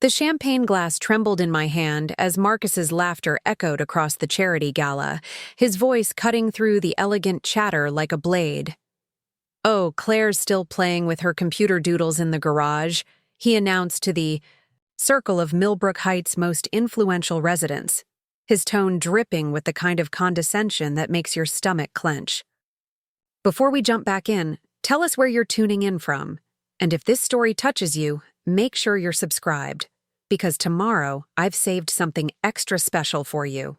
The champagne glass trembled in my hand as Marcus's laughter echoed across the charity gala, his voice cutting through the elegant chatter like a blade. "Oh, Claire's still playing with her computer doodles in the garage," he announced to the circle of Millbrook Heights' most influential residents, his tone dripping with the kind of condescension that makes your stomach clench. "Before we jump back in, tell us where you're tuning in from. And if this story touches you, make sure you're subscribed, because tomorrow I've saved something extra special for you."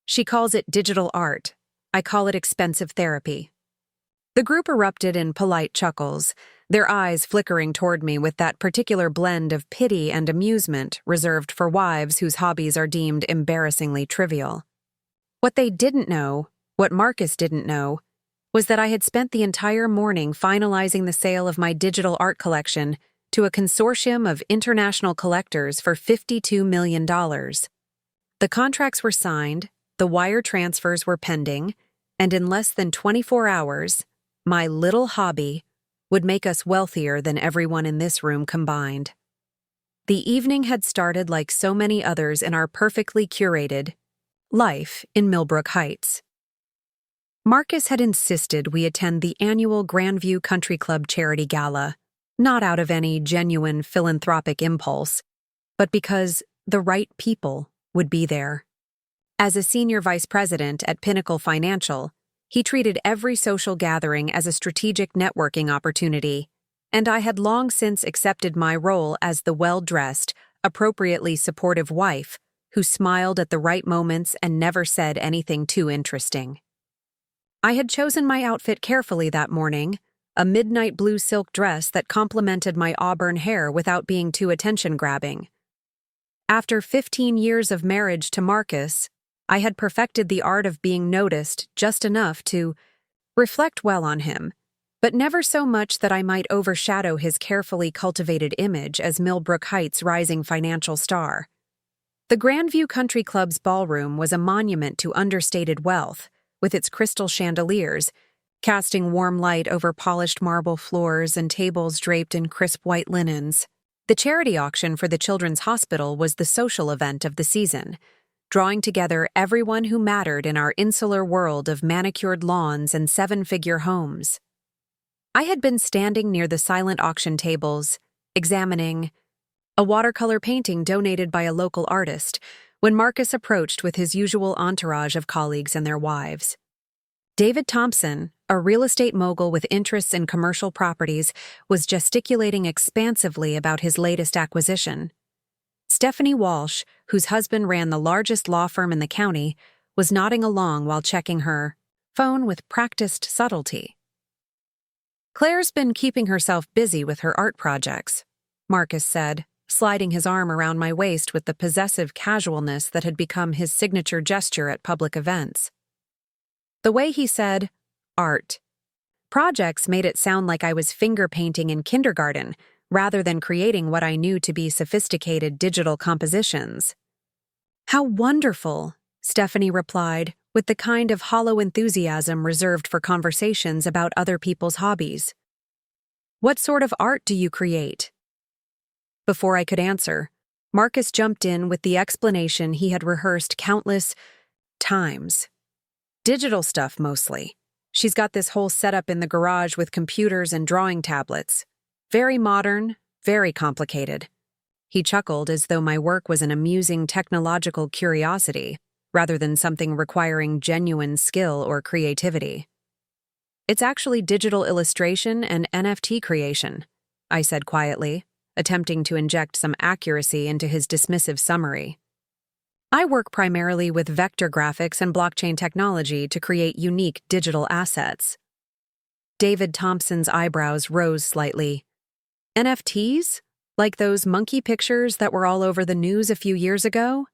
She calls it digital art. I call it expensive therapy. The group erupted in polite chuckles, their eyes flickering toward me with that particular blend of pity and amusement reserved for wives whose hobbies are deemed embarrassingly trivial. What they didn't know, what Marcus didn't know, was that I had spent the entire morning finalizing the sale of my digital art collection to a consortium of international collectors for $52 million. The contracts were signed, the wire transfers were pending, and in less than 24 hours, my little hobby would make us wealthier than everyone in this room combined. The evening had started like so many others in our perfectly curated life in Millbrook Heights. Marcus had insisted we attend the annual Grandview Country Club charity gala, not out of any genuine philanthropic impulse, but because the right people would be there. As a senior vice president at Pinnacle Financial, he treated every social gathering as a strategic networking opportunity, and I had long since accepted my role as the well-dressed, appropriately supportive wife who smiled at the right moments and never said anything too interesting. I had chosen my outfit carefully that morning, a midnight blue silk dress that complemented my auburn hair without being too attention-grabbing. After 15 years of marriage to Marcus, I had perfected the art of being noticed just enough to reflect well on him, but never so much that I might overshadow his carefully cultivated image as Millbrook Heights' rising financial star. The Grandview Country Club's ballroom was a monument to understated wealth, with its crystal chandeliers, casting warm light over polished marble floors and tables draped in crisp white linens. The charity auction for the Children's Hospital was the social event of the season, drawing together everyone who mattered in our insular world of manicured lawns and seven-figure homes. I had been standing near the silent auction tables, examining a watercolor painting donated by a local artist, when Marcus approached with his usual entourage of colleagues and their wives. David Thompson, a real estate mogul with interests in commercial properties, was gesticulating expansively about his latest acquisition. Stephanie Walsh, whose husband ran the largest law firm in the county, was nodding along while checking her phone with practiced subtlety. "Claire's been keeping herself busy with her art projects," Marcus said, sliding his arm around my waist with the possessive casualness that had become his signature gesture at public events. The way he said, "art," projects made it sound like I was finger painting in kindergarten, rather than creating what I knew to be sophisticated digital compositions. "How wonderful," Stephanie replied, with the kind of hollow enthusiasm reserved for conversations about other people's hobbies. "What sort of art do you create?" Before I could answer, Marcus jumped in with the explanation he had rehearsed countless times. "Digital stuff, mostly. She's got this whole setup in the garage with computers and drawing tablets. Very modern, very complicated." He chuckled as though my work was an amusing technological curiosity, rather than something requiring genuine skill or creativity. "It's actually digital illustration and NFT creation," I said quietly, attempting to inject some accuracy into his dismissive summary. "I work primarily with vector graphics and blockchain technology to create unique digital assets." David Thompson's eyebrows rose slightly. "NFTs? Like those monkey pictures that were all over the news a few years ago?"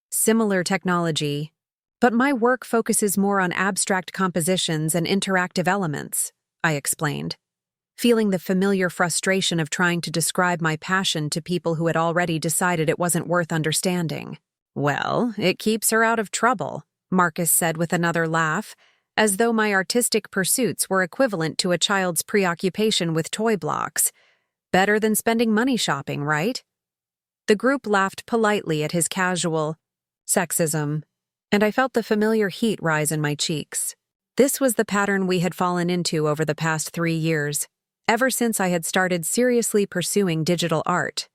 "Similar technology, but my work focuses more on abstract compositions and interactive elements," I explained, feeling the familiar frustration of trying to describe my passion to people who had already decided it wasn't worth understanding. "Well, it keeps her out of trouble," Marcus said with another laugh, as though my artistic pursuits were equivalent to a child's preoccupation with toy blocks. "Better than spending money shopping, right?" The group laughed politely at his casual sexism, and I felt the familiar heat rise in my cheeks. This was the pattern we had fallen into over the past 3 years, ever since I had started seriously pursuing digital art.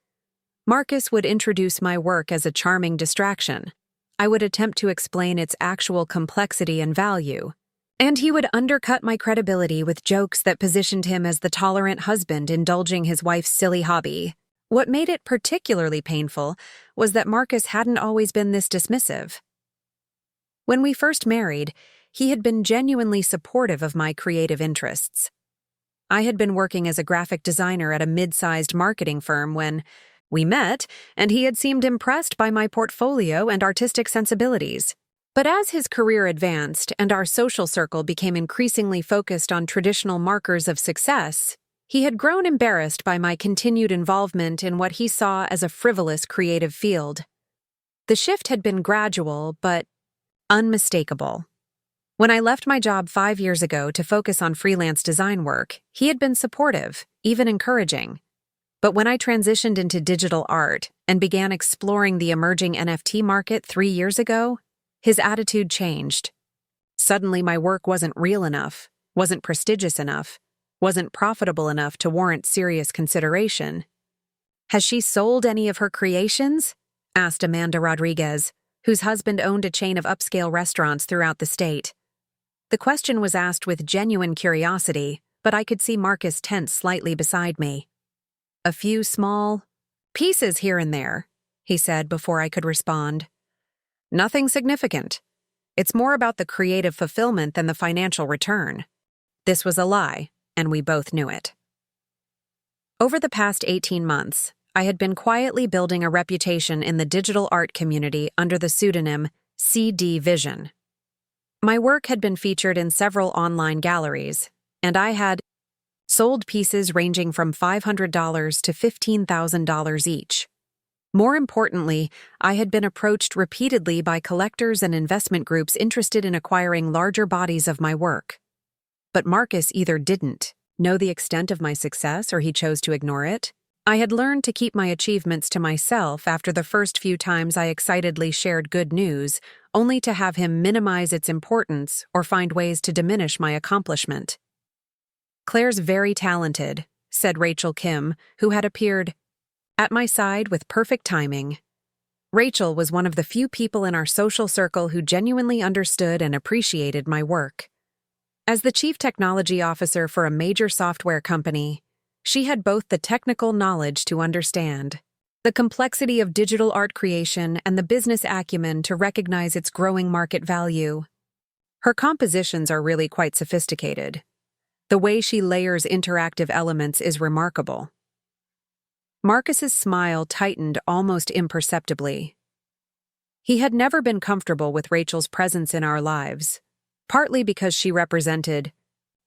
Marcus would introduce my work as a charming distraction. I would attempt to explain its actual complexity and value. And he would undercut my credibility with jokes that positioned him as the tolerant husband indulging his wife's silly hobby. What made it particularly painful was that Marcus hadn't always been this dismissive. When we first married, he had been genuinely supportive of my creative interests. I had been working as a graphic designer at a mid-sized marketing firm when we met, and he had seemed impressed by my portfolio and artistic sensibilities. But as his career advanced and our social circle became increasingly focused on traditional markers of success, he had grown embarrassed by my continued involvement in what he saw as a frivolous creative field. The shift had been gradual, but unmistakable. When I left my job 5 years ago to focus on freelance design work, he had been supportive, even encouraging. But when I transitioned into digital art and began exploring the emerging NFT market 3 years ago, his attitude changed. Suddenly my work wasn't real enough, wasn't prestigious enough, wasn't profitable enough to warrant serious consideration. "Has she sold any of her creations?" asked Amanda Rodriguez, whose husband owned a chain of upscale restaurants throughout the state. The question was asked with genuine curiosity, but I could see Marcus tense slightly beside me. "A few small pieces here and there," he said before I could respond. "Nothing significant. It's more about the creative fulfillment than the financial return." This was a lie, and we both knew it. Over the past 18 months, I had been quietly building a reputation in the digital art community under the pseudonym CD Vision. My work had been featured in several online galleries, and I had sold pieces ranging from $500 to $15,000 each. More importantly, I had been approached repeatedly by collectors and investment groups interested in acquiring larger bodies of my work. But Marcus either didn't know the extent of my success or he chose to ignore it. I had learned to keep my achievements to myself after the first few times I excitedly shared good news, only to have him minimize its importance or find ways to diminish my accomplishment. "Claire's very talented," said Rachel Kim, who had appeared at my side with perfect timing. Rachel was one of the few people in our social circle who genuinely understood and appreciated my work. As the chief technology officer for a major software company, she had both the technical knowledge to understand the complexity of digital art creation and the business acumen to recognize its growing market value. Her compositions are really quite sophisticated. The way she layers interactive elements is remarkable. Marcus's smile tightened almost imperceptibly. He had never been comfortable with Rachel's presence in our lives, partly because she represented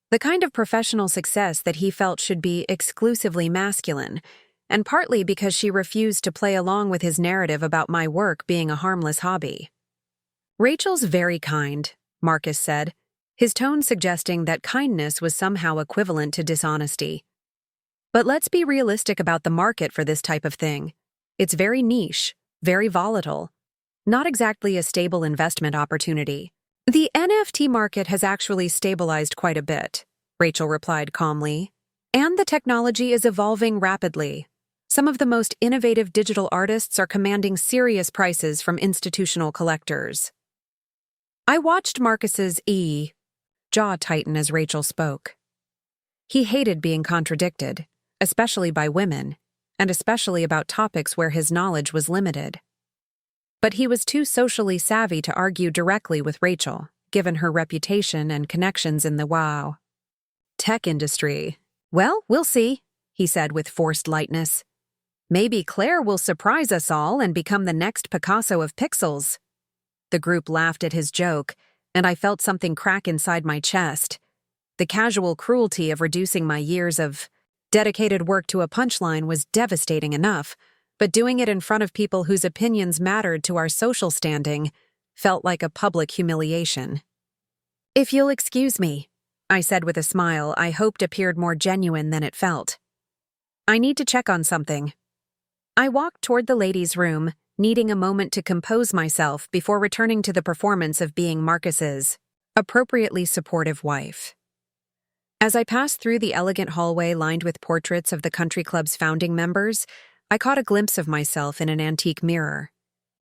the kind of professional success that he felt should be exclusively masculine, and partly because she refused to play along with his narrative about my work being a harmless hobby. "Rachel's very kind," Marcus said, his tone suggesting that kindness was somehow equivalent to dishonesty. "But let's be realistic about the market for this type of thing. It's very niche, very volatile, not exactly a stable investment opportunity." "The NFT market has actually stabilized quite a bit," Rachel replied calmly. "And the technology is evolving rapidly. Some of the most innovative digital artists are commanding serious prices from institutional collectors." I watched Marcus's jaw tighten as Rachel spoke. He hated being contradicted, especially by women, and especially about topics where his knowledge was limited. But he was too socially savvy to argue directly with Rachel, given her reputation and connections in the tech industry. "Well, we'll see," he said with forced lightness. "Maybe Claire will surprise us all and become the next Picasso of pixels." The group laughed at his joke, and I felt something crack inside my chest. The casual cruelty of reducing my years of dedicated work to a punchline was devastating enough, but doing it in front of people whose opinions mattered to our social standing felt like a public humiliation. "If you'll excuse me," I said with a smile I hoped appeared more genuine than it felt. "I need to check on something." I walked toward the ladies' room, needing a moment to compose myself before returning to the performance of being Marcus's appropriately supportive wife. As I passed through the elegant hallway lined with portraits of the country club's founding members, I caught a glimpse of myself in an antique mirror.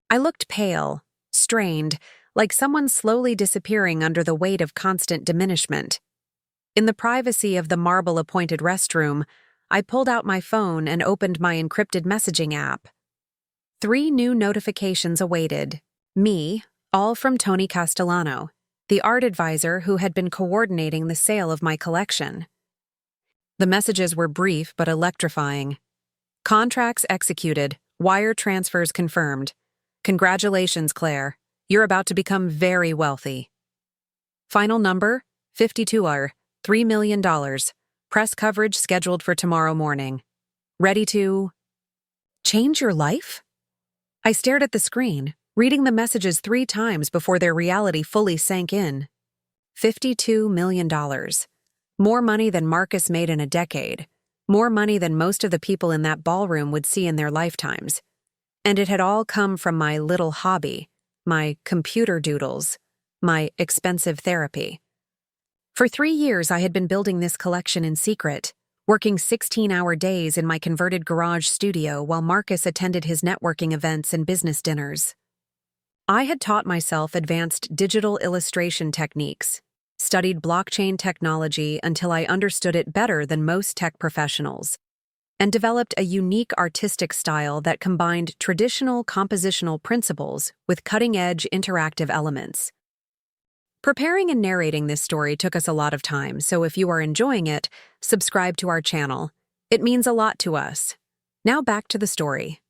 I looked pale, strained, like someone slowly disappearing under the weight of constant diminishment. In the privacy of the marble-appointed restroom, I pulled out my phone and opened my encrypted messaging app. 3 new notifications awaited. Me, all from Tony Castellano, the art advisor who had been coordinating the sale of my collection. The messages were brief but electrifying. Contracts executed, wire transfers confirmed. Congratulations, Claire. You're about to become very wealthy. Final number, 52R, $3 million. Press coverage scheduled for tomorrow morning. Ready to change your life? I stared at the screen, reading the messages 3 times before their reality fully sank in. $52 million. More money than Marcus made in a decade. More money than most of the people in that ballroom would see in their lifetimes. And it had all come from my little hobby, my computer doodles, my expensive therapy. For 3 years, I had been building this collection in secret, working 16-hour days in my converted garage studio while Marcus attended his networking events and business dinners. I had taught myself advanced digital illustration techniques, studied blockchain technology until I understood it better than most tech professionals, and developed a unique artistic style that combined traditional compositional principles with cutting-edge interactive elements. Preparing and narrating this story took us a lot of time, so if you are enjoying it, subscribe to our channel. It means a lot to us. Now back to the story.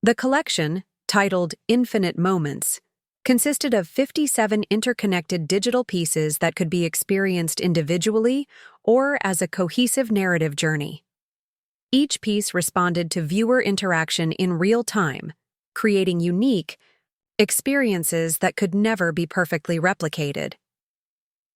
The collection, titled Infinite Moments, consisted of 57 interconnected digital pieces that could be experienced individually or as a cohesive narrative journey. Each piece responded to viewer interaction in real time, creating unique experiences that could never be perfectly replicated.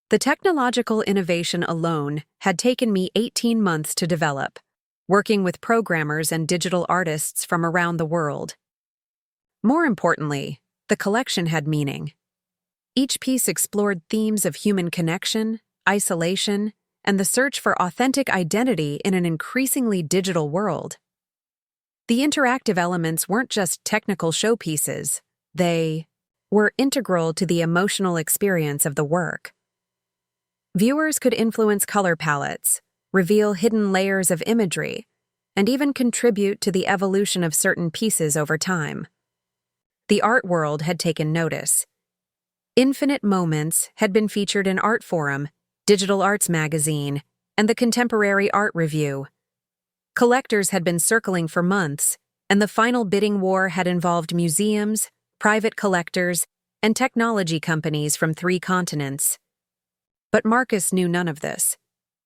The technological innovation alone had taken me 18 months to develop, working with programmers and digital artists from around the world. More importantly, the collection had meaning. Each piece explored themes of human connection, isolation, and the search for authentic identity in an increasingly digital world. The interactive elements weren't just technical showpieces. They were integral to the emotional experience of the work. Viewers could influence color palettes, reveal hidden layers of imagery, and even contribute to the evolution of certain pieces over time. The art world had taken notice. Infinite Moments had been featured in Art Forum, Digital Arts Magazine, and the Contemporary Art Review. Collectors had been circling for months, and the final bidding war had involved museums, private collectors, and technology companies from 3 continents. But Marcus knew none of this.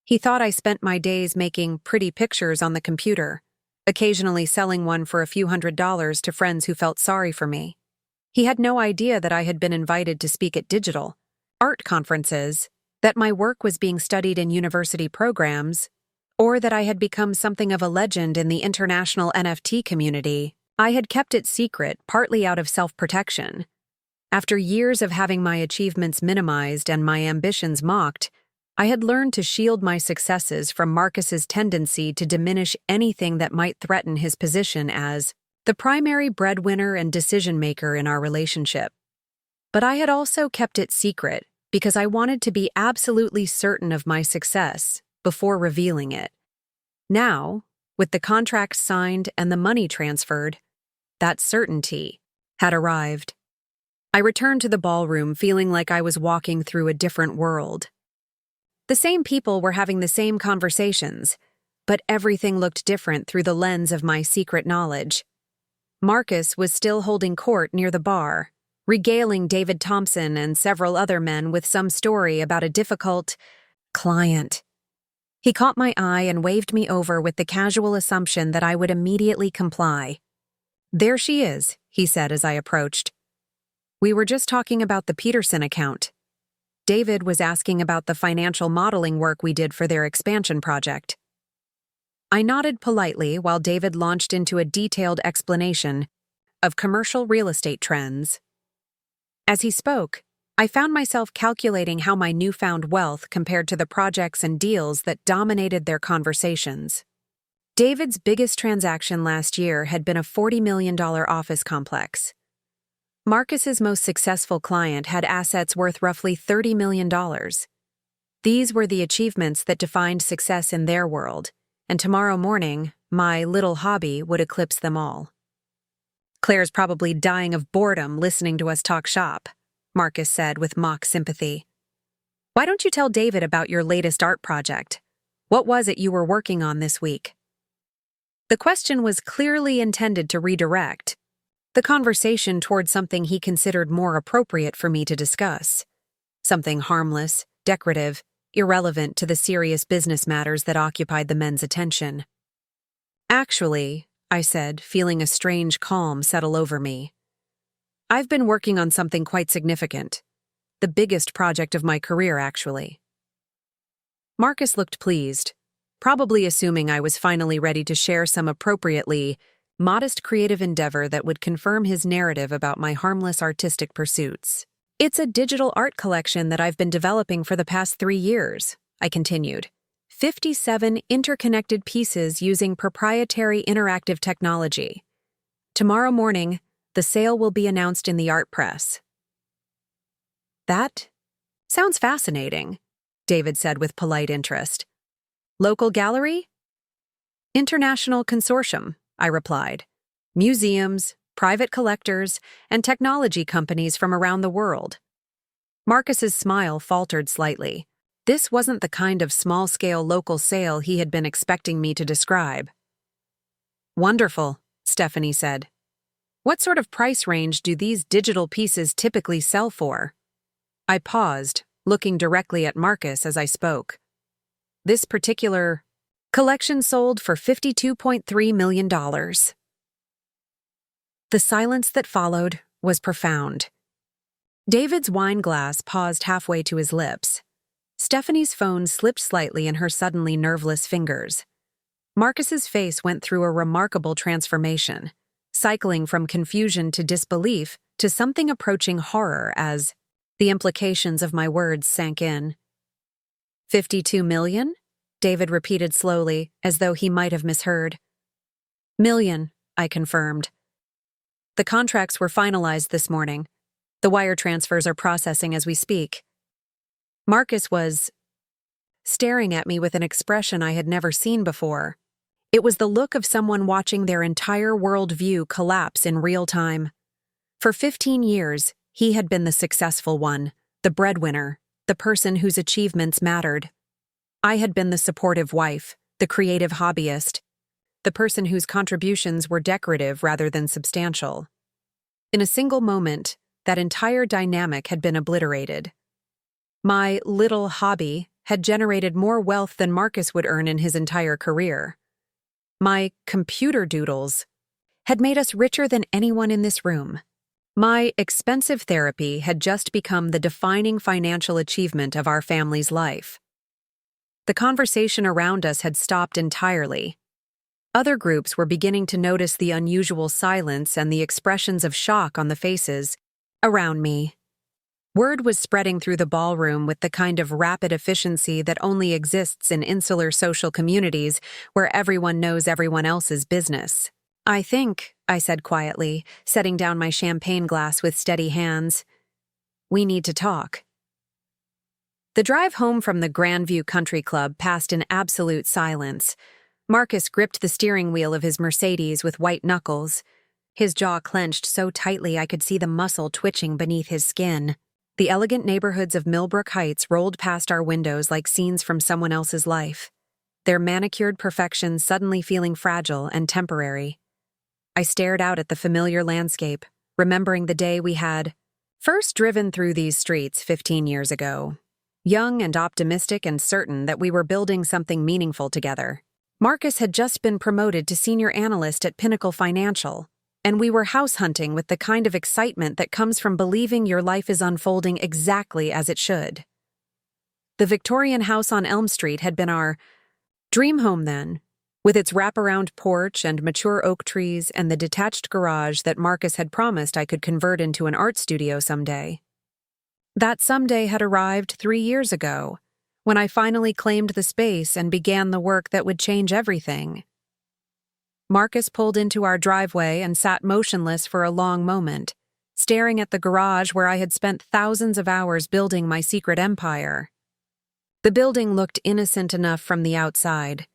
He thought I spent my days making pretty pictures on the computer, occasionally selling one for a few $100s to friends who felt sorry for me. He had no idea that I had been invited to speak at digital art conferences, that my work was being studied in university programs, or that I had become something of a legend in the international NFT community. I had kept it secret, partly out of self-protection. After years of having my achievements minimized and my ambitions mocked, I had learned to shield my successes from Marcus's tendency to diminish anything that might threaten his position as the primary breadwinner and decision-maker in our relationship. But I had also kept it secret because I wanted to be absolutely certain of my success before revealing it. Now, with the contract signed and the money transferred, that certainty had arrived. I returned to the ballroom feeling like I was walking through a different world. The same people were having the same conversations, but everything looked different through the lens of my secret knowledge. Marcus was still holding court near the bar, regaling David Thompson and several other men with some story about a difficult client. He caught my eye and waved me over with the casual assumption that I would immediately comply. "There she is," he said as I approached. "We were just talking about the Peterson account. David was asking about the financial modeling work we did for their expansion project." I nodded politely while David launched into a detailed explanation of commercial real estate trends. As he spoke, I found myself calculating how my newfound wealth compared to the projects and deals that dominated their conversations. David's biggest transaction last year had been a $40 million office complex. Marcus's most successful client had assets worth roughly $30 million. These were the achievements that defined success in their world, and tomorrow morning, my little hobby would eclipse them all. "Claire's probably dying of boredom listening to us talk shop," Marcus said with mock sympathy. "Why don't you tell David about your latest art project? What was it you were working on this week?" The question was clearly intended to redirect the conversation toward something he considered more appropriate for me to discuss. Something harmless, decorative, irrelevant to the serious business matters that occupied the men's attention. "Actually," I said, feeling a strange calm settle over me, "I've been working on something quite significant. The biggest project of my career, actually." Marcus looked pleased, probably assuming I was finally ready to share some appropriately modest creative endeavor that would confirm his narrative about my harmless artistic pursuits. "It's a digital art collection that I've been developing for the past 3 years," I continued. 57 interconnected pieces using proprietary interactive technology. Tomorrow morning, the sale will be announced in the art press. "That sounds fascinating," David said with polite interest. "Local gallery?" "International consortium," I replied. "Museums, private collectors, and technology companies from around the world." Marcus's smile faltered slightly. This wasn't the kind of small-scale local sale he had been expecting me to describe. "Wonderful," Stephanie said. "What sort of price range do these digital pieces typically sell for?" I paused, looking directly at Marcus as I spoke. "This particular collection sold for $52.3 million. The silence that followed was profound. David's wine glass paused halfway to his lips. Stephanie's phone slipped slightly in her suddenly nerveless fingers. Marcus's face went through a remarkable transformation, cycling from confusion to disbelief to something approaching horror as the implications of my words sank in. "52 million?" David repeated slowly, as though he might have misheard. "Million," I confirmed. "The contracts were finalized this morning. The wire transfers are processing as we speak." Marcus was staring at me with an expression I had never seen before. It was the look of someone watching their entire worldview collapse in real time. For 15 years, he had been the successful one, the breadwinner, the person whose achievements mattered. I had been the supportive wife, the creative hobbyist, the person whose contributions were decorative rather than substantial. In a single moment, that entire dynamic had been obliterated. My little hobby had generated more wealth than Marcus would earn in his entire career. My computer doodles had made us richer than anyone in this room. My expensive therapy had just become the defining financial achievement of our family's life. The conversation around us had stopped entirely. Other groups were beginning to notice the unusual silence and the expressions of shock on the faces around me. Word was spreading through the ballroom with the kind of rapid efficiency that only exists in insular social communities where everyone knows everyone else's business. "I think," I said quietly, setting down my champagne glass with steady hands, "we need to talk." The drive home from the Grandview Country Club passed in absolute silence. Marcus gripped the steering wheel of his Mercedes with white knuckles. His jaw clenched so tightly I could see the muscle twitching beneath his skin. The elegant neighborhoods of Millbrook Heights rolled past our windows like scenes from someone else's life, their manicured perfection suddenly feeling fragile and temporary. I stared out at the familiar landscape, remembering the day we had first driven through these streets 15 years ago. Young and optimistic and certain that we were building something meaningful together. Marcus had just been promoted to senior analyst at Pinnacle Financial, and we were house hunting with the kind of excitement that comes from believing your life is unfolding exactly as it should. The Victorian house on Elm Street had been our dream home then, With its wraparound porch and mature oak trees and the detached garage that Marcus had promised I could convert into an art studio someday. That someday had arrived 3 years ago, when I finally claimed the space and began the work that would change everything. Marcus pulled into our driveway and sat motionless for a long moment, staring at the garage where I had spent thousands of hours building my secret empire. The building looked innocent enough from the outside,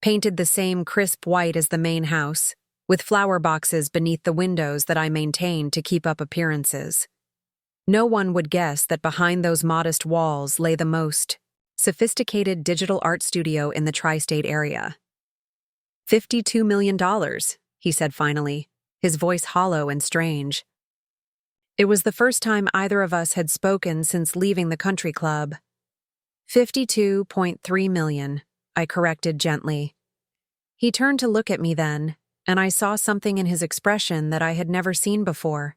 painted the same crisp white as the main house, with flower boxes beneath the windows that I maintained to keep up appearances. No one would guess that behind those modest walls lay the most sophisticated digital art studio in the tri-state area. $52 million, he said finally, his voice hollow and strange. It was the first time either of us had spoken since leaving the country club. 52.3 million, I corrected gently. He turned to look at me then, and I saw something in his expression that I had never seen before.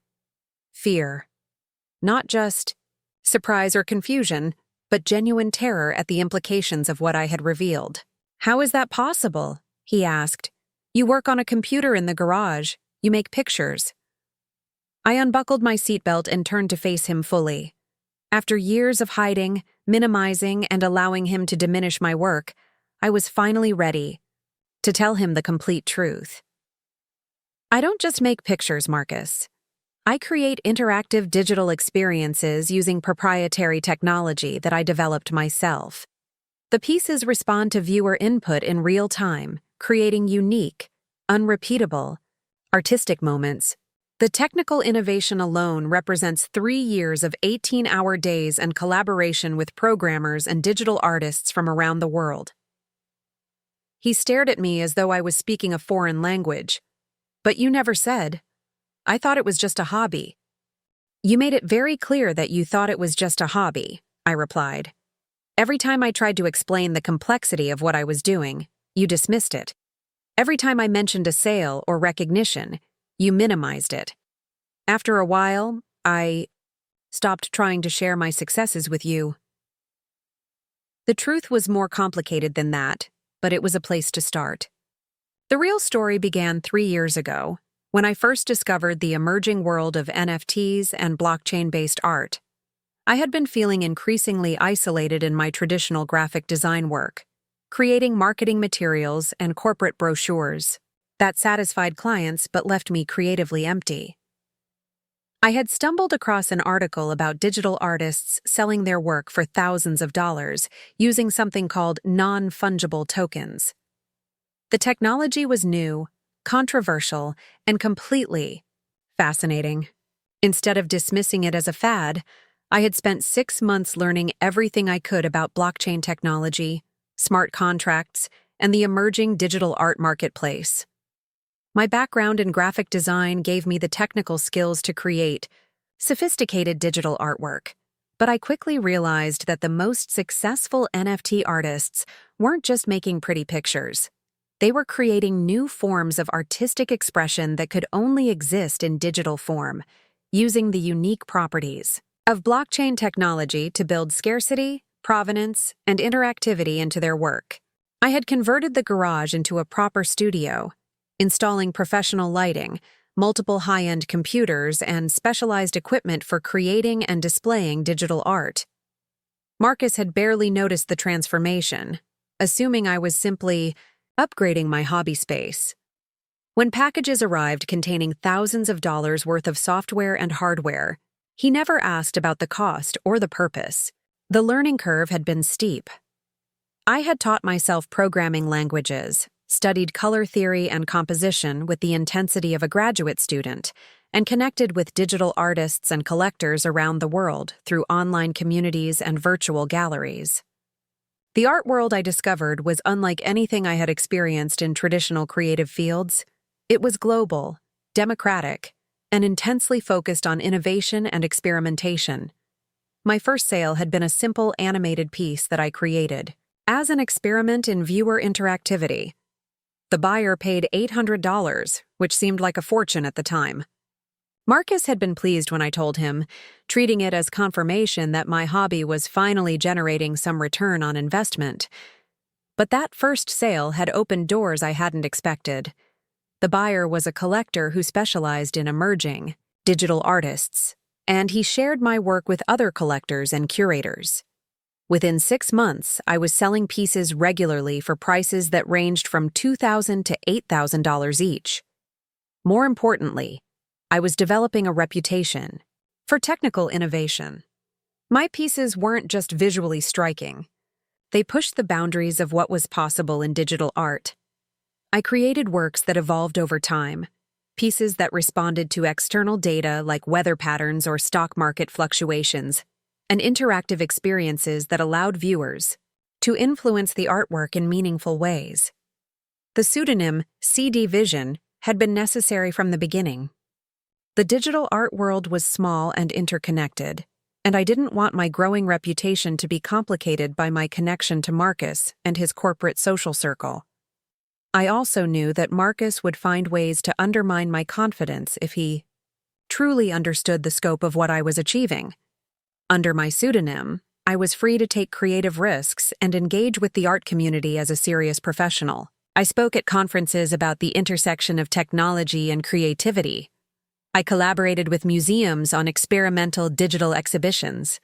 Fear. Not just surprise or confusion, but genuine terror at the implications of what I had revealed. "How is that possible?" he asked. "You work on a computer in the garage. You make pictures." I unbuckled my seatbelt and turned to face him fully. After years of hiding, minimizing, and allowing him to diminish my work, I was finally ready to tell him the complete truth. "I don't just make pictures, Marcus. I create interactive digital experiences using proprietary technology that I developed myself. The pieces respond to viewer input in real time, creating unique, unrepeatable, artistic moments. The technical innovation alone represents 3 years of 18-hour days and collaboration with programmers and digital artists from around the world." He stared at me as though I was speaking a foreign language. "But you never said. I thought it was just a hobby." "You made it very clear that you thought it was just a hobby," I replied. "Every time I tried to explain the complexity of what I was doing, you dismissed it. Every time I mentioned a sale or recognition, you minimized it. After a while, I stopped trying to share my successes with you." The truth was more complicated than that, but it was a place to start. The real story began 3 years ago, when I first discovered the emerging world of NFTs and blockchain-based art. I had been feeling increasingly isolated in my traditional graphic design work, creating marketing materials and corporate brochures that satisfied clients but left me creatively empty. I had stumbled across an article about digital artists selling their work for thousands of dollars using something called non-fungible tokens. The technology was new, controversial, and completely fascinating. Instead of dismissing it as a fad, I had spent 6 months learning everything I could about blockchain technology, smart contracts, and the emerging digital art marketplace. My background in graphic design gave me the technical skills to create sophisticated digital artwork, but I quickly realized that the most successful NFT artists weren't just making pretty pictures. They were creating new forms of artistic expression that could only exist in digital form, using the unique properties of blockchain technology to build scarcity, provenance, and interactivity into their work. I had converted the garage into a proper studio, installing professional lighting, multiple high-end computers, and specialized equipment for creating and displaying digital art. Marcus had barely noticed the transformation, assuming I was simply upgrading my hobby space. When packages arrived containing thousands of dollars worth of software and hardware, he never asked about the cost or the purpose. The learning curve had been steep. I had taught myself programming languages, studied color theory and composition with the intensity of a graduate student, and connected with digital artists and collectors around the world through online communities and virtual galleries. The art world I discovered was unlike anything I had experienced in traditional creative fields. It was global, democratic, and intensely focused on innovation and experimentation. My first sale had been a simple animated piece that I created as an experiment in viewer interactivity. The buyer paid $800, which seemed like a fortune at the time. Marcus had been pleased when I told him, treating it as confirmation that my hobby was finally generating some return on investment. But that first sale had opened doors I hadn't expected. The buyer was a collector who specialized in emerging digital artists, and he shared my work with other collectors and curators. Within 6 months, I was selling pieces regularly for prices that ranged from $2,000 to $8,000 each. More importantly, I was developing a reputation for technical innovation. My pieces weren't just visually striking. They pushed the boundaries of what was possible in digital art. I created works that evolved over time, pieces that responded to external data like weather patterns or stock market fluctuations, and interactive experiences that allowed viewers to influence the artwork in meaningful ways. The pseudonym CD Vision had been necessary from the beginning. The digital art world was small and interconnected, and I didn't want my growing reputation to be complicated by my connection to Marcus and his corporate social circle. I also knew that Marcus would find ways to undermine my confidence if he truly understood the scope of what I was achieving. Under my pseudonym, I was free to take creative risks and engage with the art community as a serious professional. I spoke at conferences about the intersection of technology and creativity. I collaborated with museums on experimental digital exhibitions.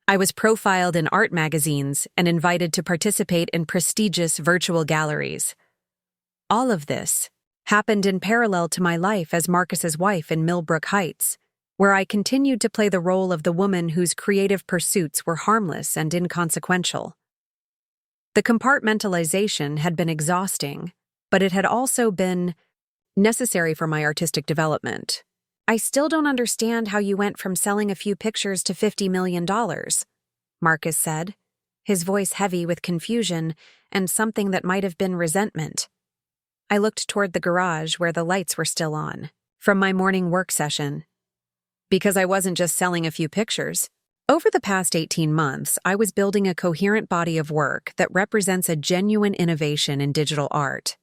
I was profiled in art magazines and invited to participate in prestigious virtual galleries. All of this happened in parallel to my life as Marcus's wife in Millbrook Heights, where I continued to play the role of the woman whose creative pursuits were harmless and inconsequential. The compartmentalization had been exhausting, but it had also been necessary for my artistic development. I still don't understand how you went from selling a few pictures to $50 million, Marcus said, his voice heavy with confusion and something that might have been resentment. I looked toward the garage where the lights were still on, from my morning work session. Because I wasn't just selling a few pictures. Over the past 18 months, I was building a coherent body of work that represents a genuine innovation in digital art.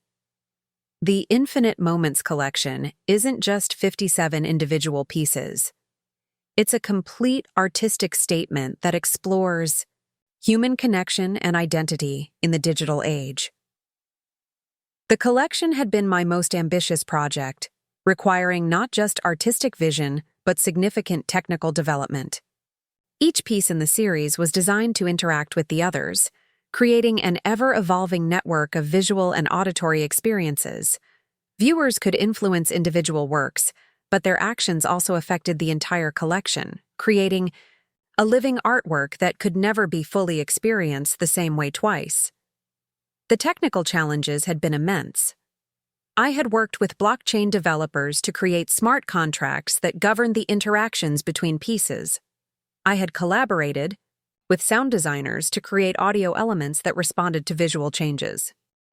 The Infinite Moments collection isn't just 57 individual pieces. It's a complete artistic statement that explores human connection and identity in the digital age. The collection had been my most ambitious project, requiring not just artistic vision, but significant technical development. Each piece in the series was designed to interact with the others, creating an ever-evolving network of visual and auditory experiences. Viewers could influence individual works, but their actions also affected the entire collection, creating a living artwork that could never be fully experienced the same way twice. The technical challenges had been immense. I had worked with blockchain developers to create smart contracts that governed the interactions between pieces. I had collaborated with sound designers to create audio elements that responded to visual changes.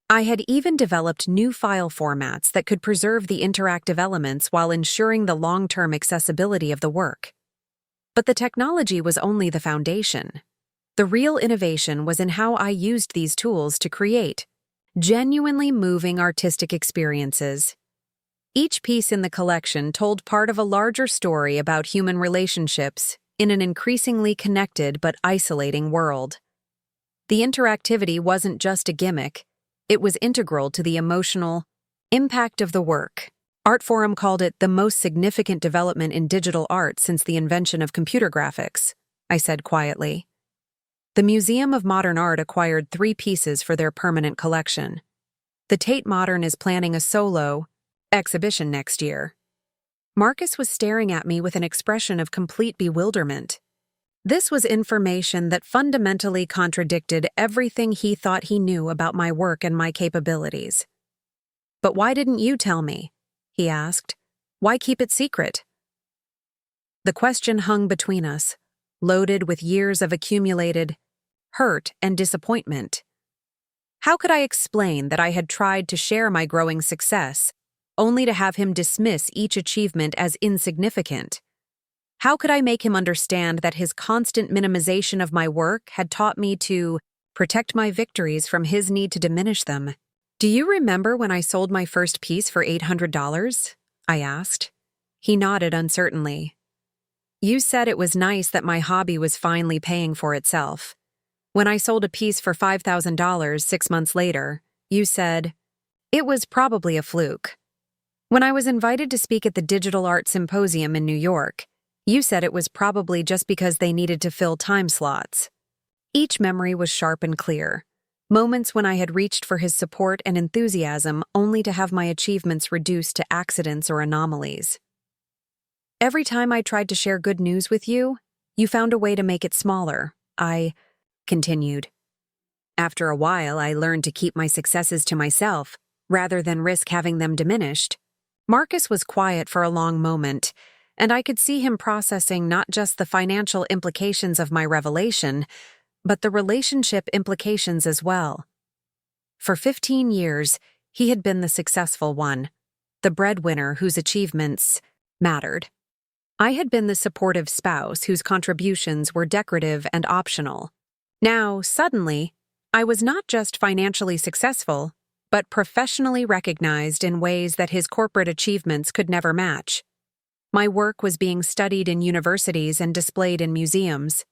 I had even developed new file formats that could preserve the interactive elements while ensuring the long-term accessibility of the work. But the technology was only the foundation. The real innovation was in how I used these tools to create genuinely moving artistic experiences. Each piece in the collection told part of a larger story about human relationships in an increasingly connected but isolating world. The interactivity wasn't just a gimmick, it was integral to the emotional impact of the work. Artforum called it the most significant development in digital art since the invention of computer graphics, I said quietly. The Museum of Modern Art acquired 3 pieces for their permanent collection. The Tate Modern is planning a solo exhibition next year. Marcus was staring at me with an expression of complete bewilderment. This was information that fundamentally contradicted everything he thought he knew about my work and my capabilities. "But why didn't you tell me?" he asked. "Why keep it secret?" The question hung between us, loaded with years of accumulated hurt and disappointment. How could I explain that I had tried to share my growing success, only to have him dismiss each achievement as insignificant? How could I make him understand that his constant minimization of my work had taught me to protect my victories from his need to diminish them? "Do you remember when I sold my first piece for $800? I asked. He nodded uncertainly. "You said it was nice that my hobby was finally paying for itself. When I sold a piece for $5,000 6 months later, you said, "It was probably a fluke." When I was invited to speak at the Digital Art Symposium in New York, you said it was probably just because they needed to fill time slots. Each memory was sharp and clear. Moments when I had reached for his support and enthusiasm only to have my achievements reduced to accidents or anomalies. Every time I tried to share good news with you, you found a way to make it smaller. I continued. After a while, I learned to keep my successes to myself, rather than risk having them diminished. Marcus was quiet for a long moment, and I could see him processing not just the financial implications of my revelation, but the relationship implications as well. For 15 years, he had been the successful one, the breadwinner whose achievements mattered. I had been the supportive spouse whose contributions were decorative and optional. Now, suddenly, I was not just financially successful, but professionally recognized in ways that his corporate achievements could never match. My work was being studied in universities and displayed in museums.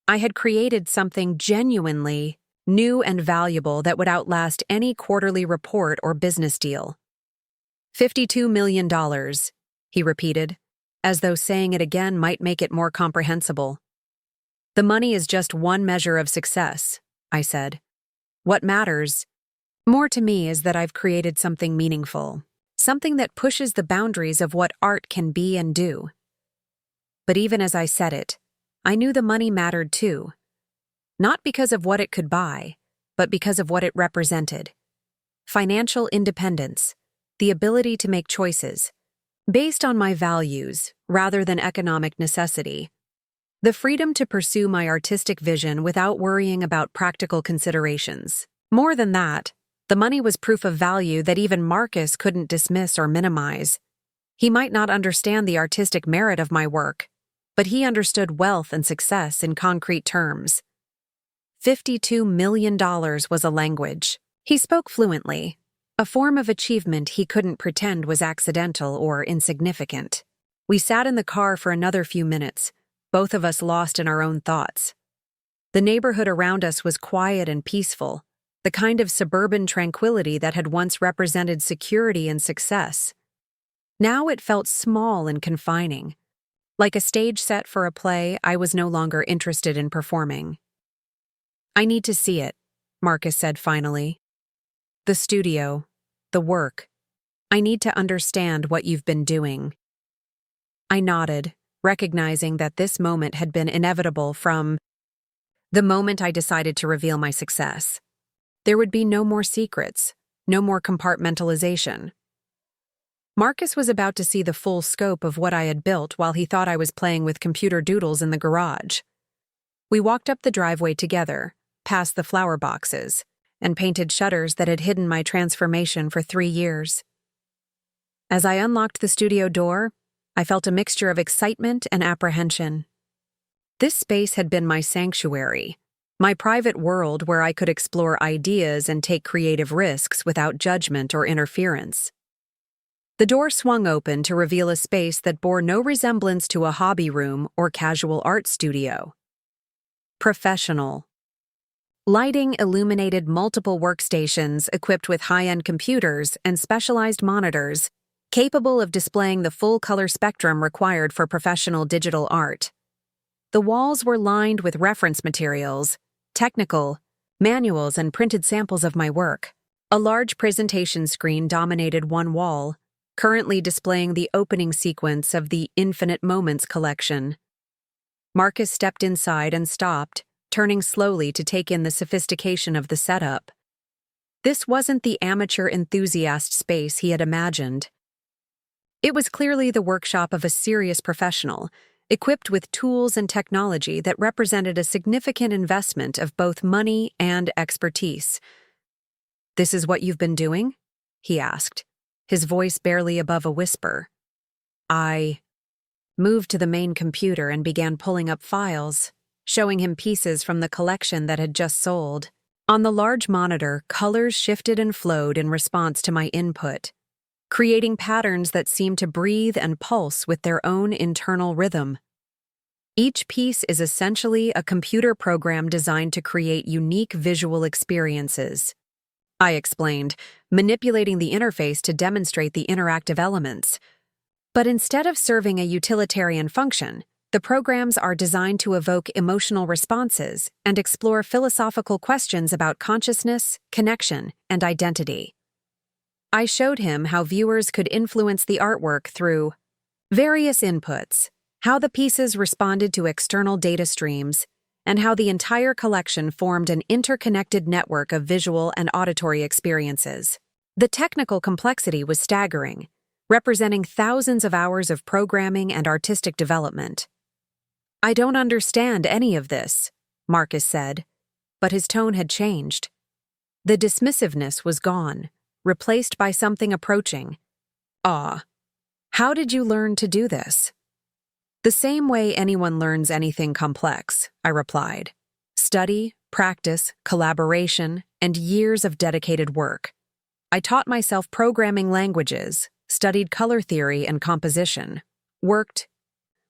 I had created something genuinely new and valuable that would outlast any quarterly report or business deal. $52 million, he repeated, as though saying it again might make it more comprehensible. The money is just one measure of success, I said. What matters more to me is that I've created something meaningful, something that pushes the boundaries of what art can be and do. But even as I said it, I knew the money mattered too. Not because of what it could buy, but because of what it represented. Financial independence, the ability to make choices, based on my values rather than economic necessity. The freedom to pursue my artistic vision without worrying about practical considerations. More than that, the money was proof of value that even Marcus couldn't dismiss or minimize. He might not understand the artistic merit of my work, but he understood wealth and success in concrete terms. $52 million was a language. He spoke fluently, a form of achievement he couldn't pretend was accidental or insignificant. We sat in the car for another few minutes, both of us lost in our own thoughts. The neighborhood around us was quiet and peaceful, the kind of suburban tranquility that had once represented security and success. Now it felt small and confining. Like a stage set for a play I was no longer interested in performing. "I need to see it," Marcus said finally. "The studio, the work. I need to understand what you've been doing." I nodded, recognizing that this moment had been inevitable from the moment I decided to reveal my success. There would be no more secrets, no more compartmentalization. Marcus was about to see the full scope of what I had built while he thought I was playing with computer doodles in the garage. We walked up the driveway together, past the flower boxes, and painted shutters that had hidden my transformation for 3 years. As I unlocked the studio door, I felt a mixture of excitement and apprehension. This space had been my sanctuary, my private world where I could explore ideas and take creative risks without judgment or interference. The door swung open to reveal a space that bore no resemblance to a hobby room or casual art studio. Professional. Lighting illuminated multiple workstations equipped with high-end computers and specialized monitors, capable of displaying the full color spectrum required for professional digital art. The walls were lined with reference materials, technical, manuals, and printed samples of my work. A large presentation screen dominated one wall, currently displaying the opening sequence of the Infinite Moments collection. Marcus stepped inside and stopped, turning slowly to take in the sophistication of the setup. This wasn't the amateur enthusiast space he had imagined. It was clearly the workshop of a serious professional, equipped with tools and technology that represented a significant investment of both money and expertise. "This is what you've been doing?" he asked, his voice barely above a whisper. I moved to the main computer and began pulling up files, showing him pieces from the collection that had just sold. On the large monitor, colors shifted and flowed in response to my input, creating patterns that seemed to breathe and pulse with their own internal rhythm. Each piece is essentially a computer program designed to create unique visual experiences. I explained, manipulating the interface to demonstrate the interactive elements. But instead of serving a utilitarian function, the programs are designed to evoke emotional responses and explore philosophical questions about consciousness, connection, and identity. I showed him how viewers could influence the artwork through various inputs, how the pieces responded to external data streams, and how the entire collection formed an interconnected network of visual and auditory experiences. The technical complexity was staggering, representing thousands of hours of programming and artistic development. "I don't understand any of this," Marcus said, but his tone had changed. The dismissiveness was gone, replaced by something approaching awe. "How did you learn to do this?" "The same way anyone learns anything complex," I replied. "Study, practice, collaboration, and years of dedicated work. I taught myself programming languages, studied color theory and composition, worked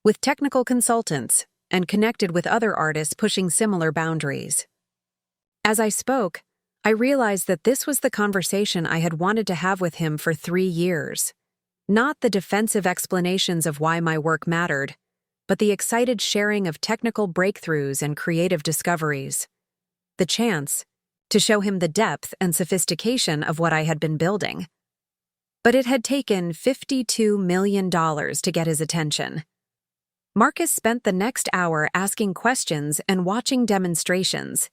with technical consultants, and connected with other artists pushing similar boundaries." As I spoke, I realized that this was the conversation I had wanted to have with him for 3 years. Not the defensive explanations of why my work mattered, but the excited sharing of technical breakthroughs and creative discoveries. The chance to show him the depth and sophistication of what I had been building. But it had taken $52 million to get his attention. Marcus spent the next hour asking questions and watching demonstrations,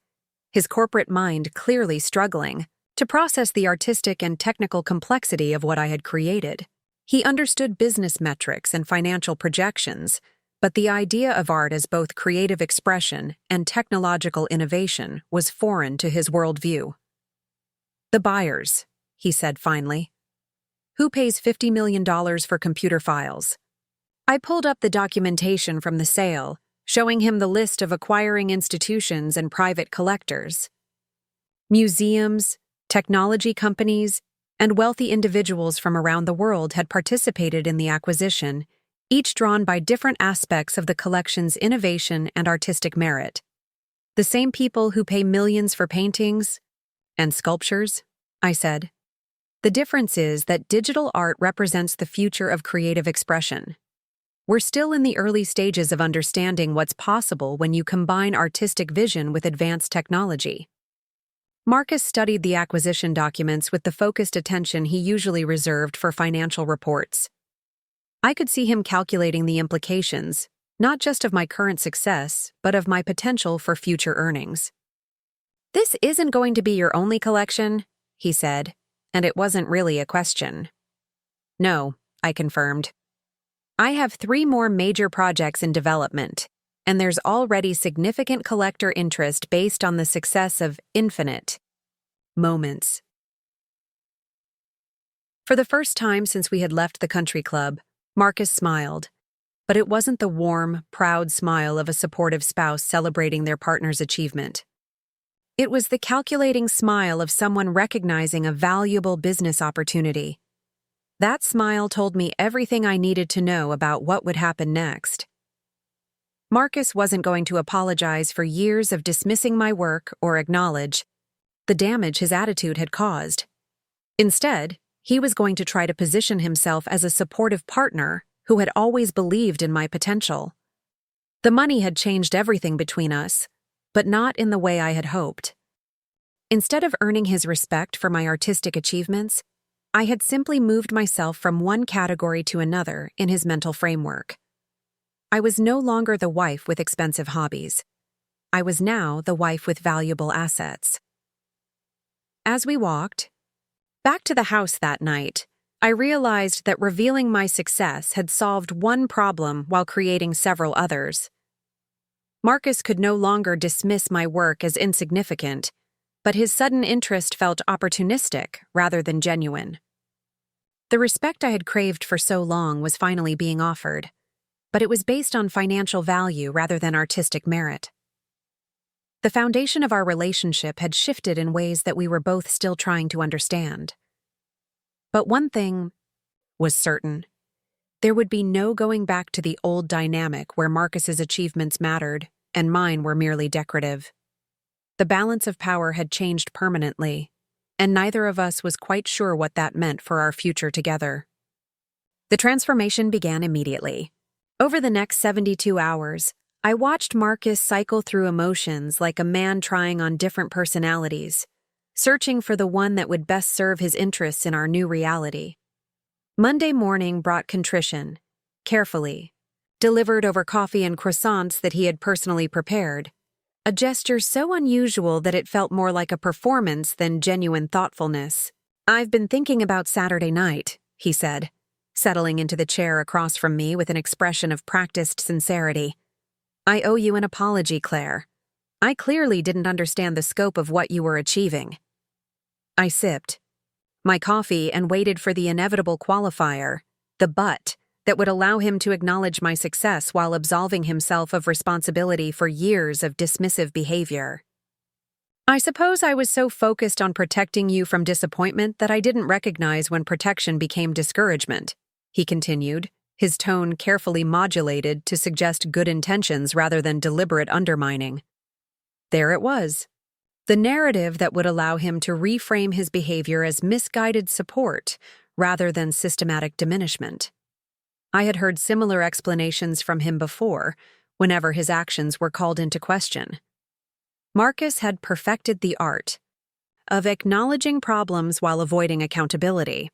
his corporate mind clearly struggling to process the artistic and technical complexity of what I had created. He understood business metrics and financial projections, but the idea of art as both creative expression and technological innovation was foreign to his worldview. "The buyers," he said finally. "Who pays $50 million for computer files?" I pulled up the documentation from the sale, showing him the list of acquiring institutions and private collectors. Museums, technology companies, and wealthy individuals from around the world had participated in the acquisition, each drawn by different aspects of the collection's innovation and artistic merit. "The same people who pay millions for paintings and sculptures," I said. "The difference is that digital art represents the future of creative expression. We're still in the early stages of understanding what's possible when you combine artistic vision with advanced technology." Marcus studied the acquisition documents with the focused attention he usually reserved for financial reports. I could see him calculating the implications, not just of my current success, but of my potential for future earnings. "This isn't going to be your only collection," he said, and it wasn't really a question. "No," I confirmed. "I have 3 more major projects in development, and there's already significant collector interest based on the success of Infinite Moments." For the first time since we had left the country club, Marcus smiled, but it wasn't the warm, proud smile of a supportive spouse celebrating their partner's achievement. It was the calculating smile of someone recognizing a valuable business opportunity. That smile told me everything I needed to know about what would happen next. Marcus wasn't going to apologize for years of dismissing my work or acknowledge the damage his attitude had caused. Instead, he was going to try to position himself as a supportive partner who had always believed in my potential. The money had changed everything between us, but not in the way I had hoped. Instead of earning his respect for my artistic achievements, I had simply moved myself from one category to another in his mental framework. I was no longer the wife with expensive hobbies. I was now the wife with valuable assets. As we walked back to the house that night, I realized that revealing my success had solved one problem while creating several others. Marcus could no longer dismiss my work as insignificant, but his sudden interest felt opportunistic rather than genuine. The respect I had craved for so long was finally being offered, but it was based on financial value rather than artistic merit. The foundation of our relationship had shifted in ways that we were both still trying to understand. But one thing was certain. There would be no going back to the old dynamic where Marcus's achievements mattered and mine were merely decorative. The balance of power had changed permanently, and neither of us was quite sure what that meant for our future together. The transformation began immediately. Over the next 72 hours, I watched Marcus cycle through emotions like a man trying on different personalities, searching for the one that would best serve his interests in our new reality. Monday morning brought contrition, carefully, delivered over coffee and croissants that he had personally prepared, a gesture so unusual that it felt more like a performance than genuine thoughtfulness. "I've been thinking about Saturday night," he said, settling into the chair across from me with an expression of practiced sincerity. "I owe you an apology, Claire. I clearly didn't understand the scope of what you were achieving." I sipped my coffee and waited for the inevitable qualifier, the but, that would allow him to acknowledge my success while absolving himself of responsibility for years of dismissive behavior. "I suppose I was so focused on protecting you from disappointment that I didn't recognize when protection became discouragement," he continued, his tone carefully modulated to suggest good intentions rather than deliberate undermining. There it was. The narrative that would allow him to reframe his behavior as misguided support rather than systematic diminishment. I had heard similar explanations from him before, whenever his actions were called into question. Marcus had perfected the art of acknowledging problems while avoiding accountability.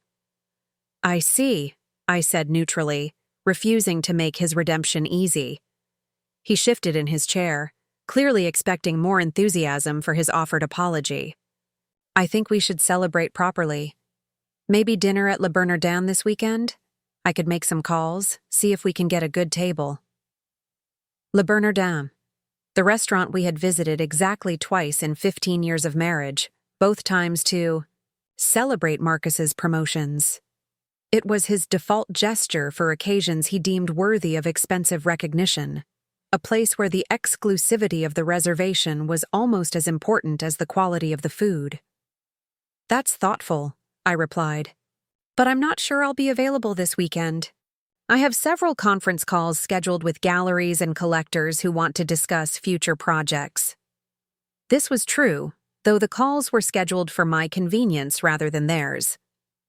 "I see," I said neutrally, refusing to make his redemption easy. He shifted in his chair, clearly expecting more enthusiasm for his offered apology. "I think we should celebrate properly. Maybe dinner at Le Bernardin this weekend? I could make some calls, see if we can get a good table." Le Bernardin, the restaurant we had visited exactly twice in 15 years of marriage, both times to celebrate Marcus's promotions. It was his default gesture for occasions he deemed worthy of expensive recognition, a place where the exclusivity of the reservation was almost as important as the quality of the food. "That's thoughtful," I replied, "but I'm not sure I'll be available this weekend. I have several conference calls scheduled with galleries and collectors who want to discuss future projects." This was true, though the calls were scheduled for my convenience rather than theirs.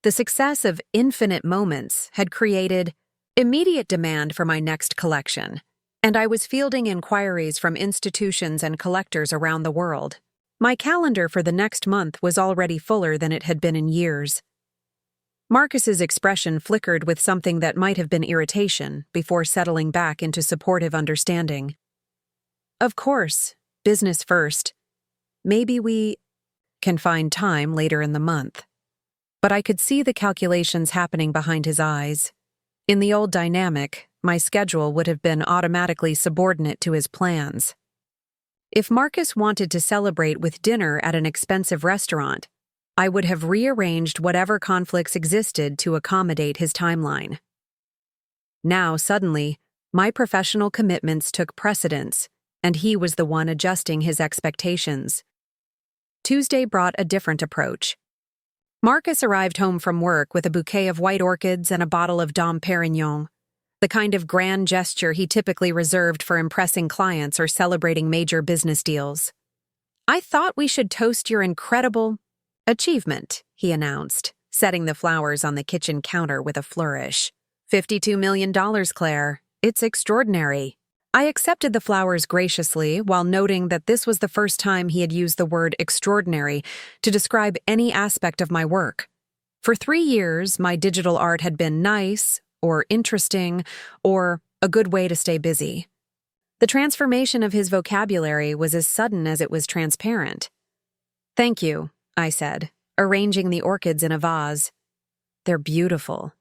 The success of Infinite Moments had created immediate demand for my next collection, and I was fielding inquiries from institutions and collectors around the world. My calendar for the next month was already fuller than it had been in years. Marcus's expression flickered with something that might have been irritation before settling back into supportive understanding. "Of course, business first. Maybe we can find time later in the month." But I could see the calculations happening behind his eyes. In the old dynamic, my schedule would have been automatically subordinate to his plans. If Marcus wanted to celebrate with dinner at an expensive restaurant, I would have rearranged whatever conflicts existed to accommodate his timeline. Now, suddenly, my professional commitments took precedence, and he was the one adjusting his expectations. Tuesday brought a different approach. Marcus arrived home from work with a bouquet of white orchids and a bottle of Dom Pérignon, the kind of grand gesture he typically reserved for impressing clients or celebrating major business deals. "I thought we should toast your incredible achievement," he announced, setting the flowers on the kitchen counter with a flourish. $52 million, Claire. It's extraordinary." I accepted the flowers graciously while noting that this was the first time he had used the word extraordinary to describe any aspect of my work. For 3 years, my digital art had been nice, or interesting, or a good way to stay busy. The transformation of his vocabulary was as sudden as it was transparent. "Thank you," I said, arranging the orchids in a vase. "They're beautiful.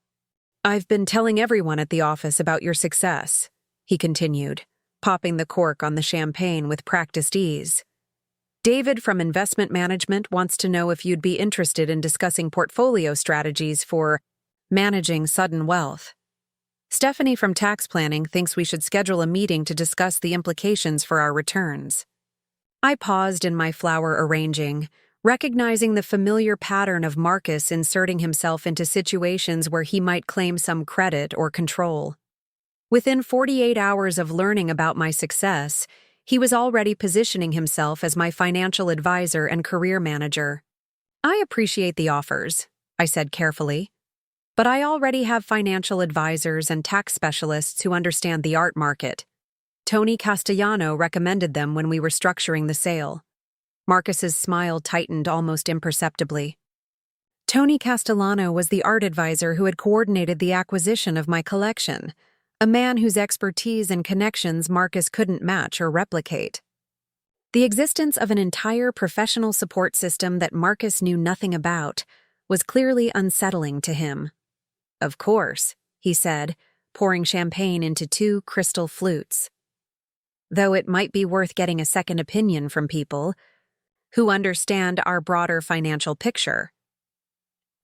I've been telling everyone at the office about your success," he continued, popping the cork on the champagne with practiced ease. "David from Investment Management wants to know if you'd be interested in discussing portfolio strategies for managing sudden wealth. Stephanie from Tax Planning thinks we should schedule a meeting to discuss the implications for our returns." I paused in my flower arranging, recognizing the familiar pattern of Marcus inserting himself into situations where he might claim some credit or control. Within 48 hours of learning about my success, he was already positioning himself as my financial advisor and career manager. "I appreciate the offers," I said carefully, "but I already have financial advisors and tax specialists who understand the art market. Tony Castellano recommended them when we were structuring the sale." Marcus's smile tightened almost imperceptibly. Tony Castellano was the art advisor who had coordinated the acquisition of my collection, a man whose expertise and connections Marcus couldn't match or replicate. The existence of an entire professional support system that Marcus knew nothing about was clearly unsettling to him. "Of course," he said, pouring champagne into 2 crystal flutes. "Though it might be worth getting a second opinion from people who understand our broader financial picture."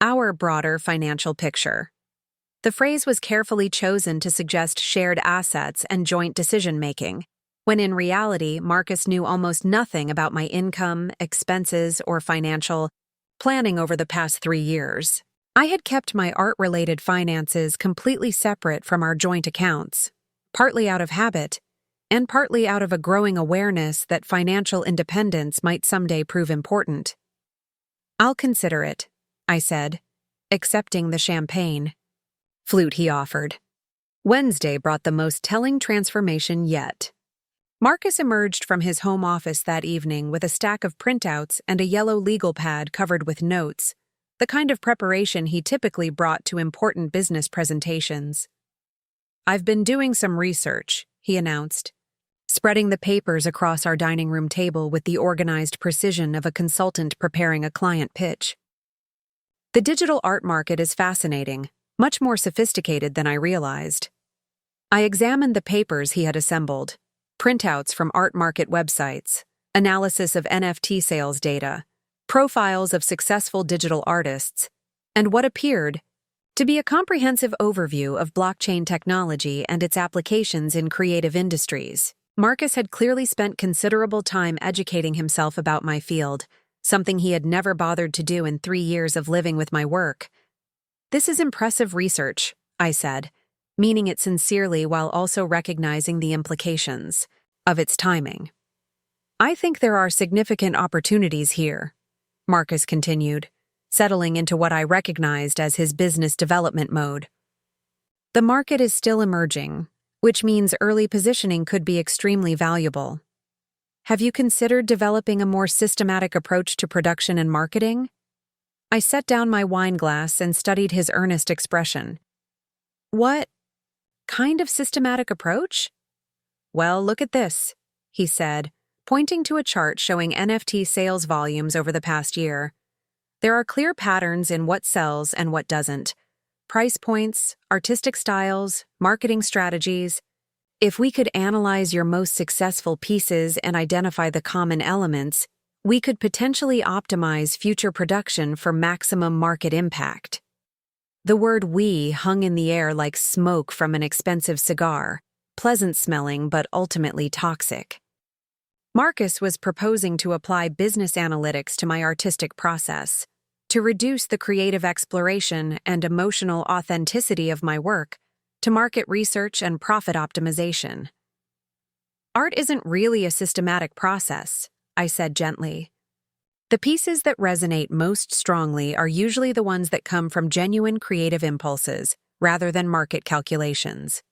Our broader financial picture. The phrase was carefully chosen to suggest shared assets and joint decision-making, when in reality, Marcus knew almost nothing about my income, expenses, or financial planning over the past 3 years. I had kept my art-related finances completely separate from our joint accounts, partly out of habit, and partly out of a growing awareness that financial independence might someday prove important. "I'll consider it," I said, accepting the champagne. Flute he offered. Wednesday brought the most telling transformation yet. Marcus emerged from his home office that evening with a stack of printouts and a yellow legal pad covered with notes, the kind of preparation he typically brought to important business presentations. "I've been doing some research," he announced, spreading the papers across our dining room table with the organized precision of a consultant preparing a client pitch. "The digital art market is fascinating, much more sophisticated than I realized." I examined the papers he had assembled, printouts from art market websites, analysis of NFT sales data, profiles of successful digital artists, and what appeared to be a comprehensive overview of blockchain technology and its applications in creative industries. Marcus had clearly spent considerable time educating himself about my field, something he had never bothered to do in 3 years of living with my work. "This is impressive research," I said, meaning it sincerely while also recognizing the implications of its timing. "I think there are significant opportunities here," Marcus continued, settling into what I recognized as his business development mode. "The market is still emerging, which means early positioning could be extremely valuable. Have you considered developing a more systematic approach to production and marketing?" I set down my wine glass and studied his earnest expression. "What kind of systematic approach?" "Well, look at this," he said, pointing to a chart showing NFT sales volumes over the past year. "There are clear patterns in what sells and what doesn't. Price points, artistic styles, marketing strategies. If we could analyze your most successful pieces and identify the common elements, we could potentially optimize future production for maximum market impact." The word "we" hung in the air like smoke from an expensive cigar, pleasant-smelling but ultimately toxic. Marcus was proposing to apply business analytics to my artistic process, to reduce the creative exploration and emotional authenticity of my work, to market research and profit optimization. "Art isn't really a systematic process," I said gently. "The pieces that resonate most strongly are usually the ones that come from genuine creative impulses, rather than market calculations."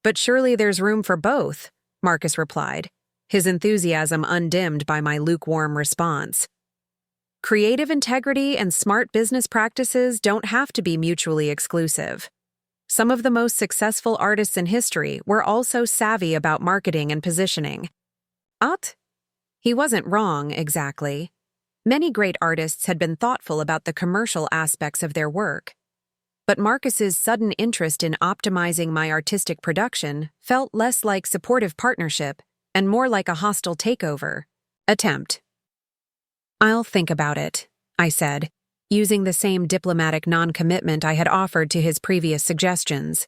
"But surely there's room for both," Marcus replied, his enthusiasm undimmed by my lukewarm response. "Creative integrity and smart business practices don't have to be mutually exclusive. Some of the most successful artists in history were also savvy about marketing and positioning." He wasn't wrong, exactly. Many great artists had been thoughtful about the commercial aspects of their work. But Marcus's sudden interest in optimizing my artistic production felt less like supportive partnership and more like a hostile takeover attempt. "I'll think about it," I said, using the same diplomatic non-commitment I had offered to his previous suggestions.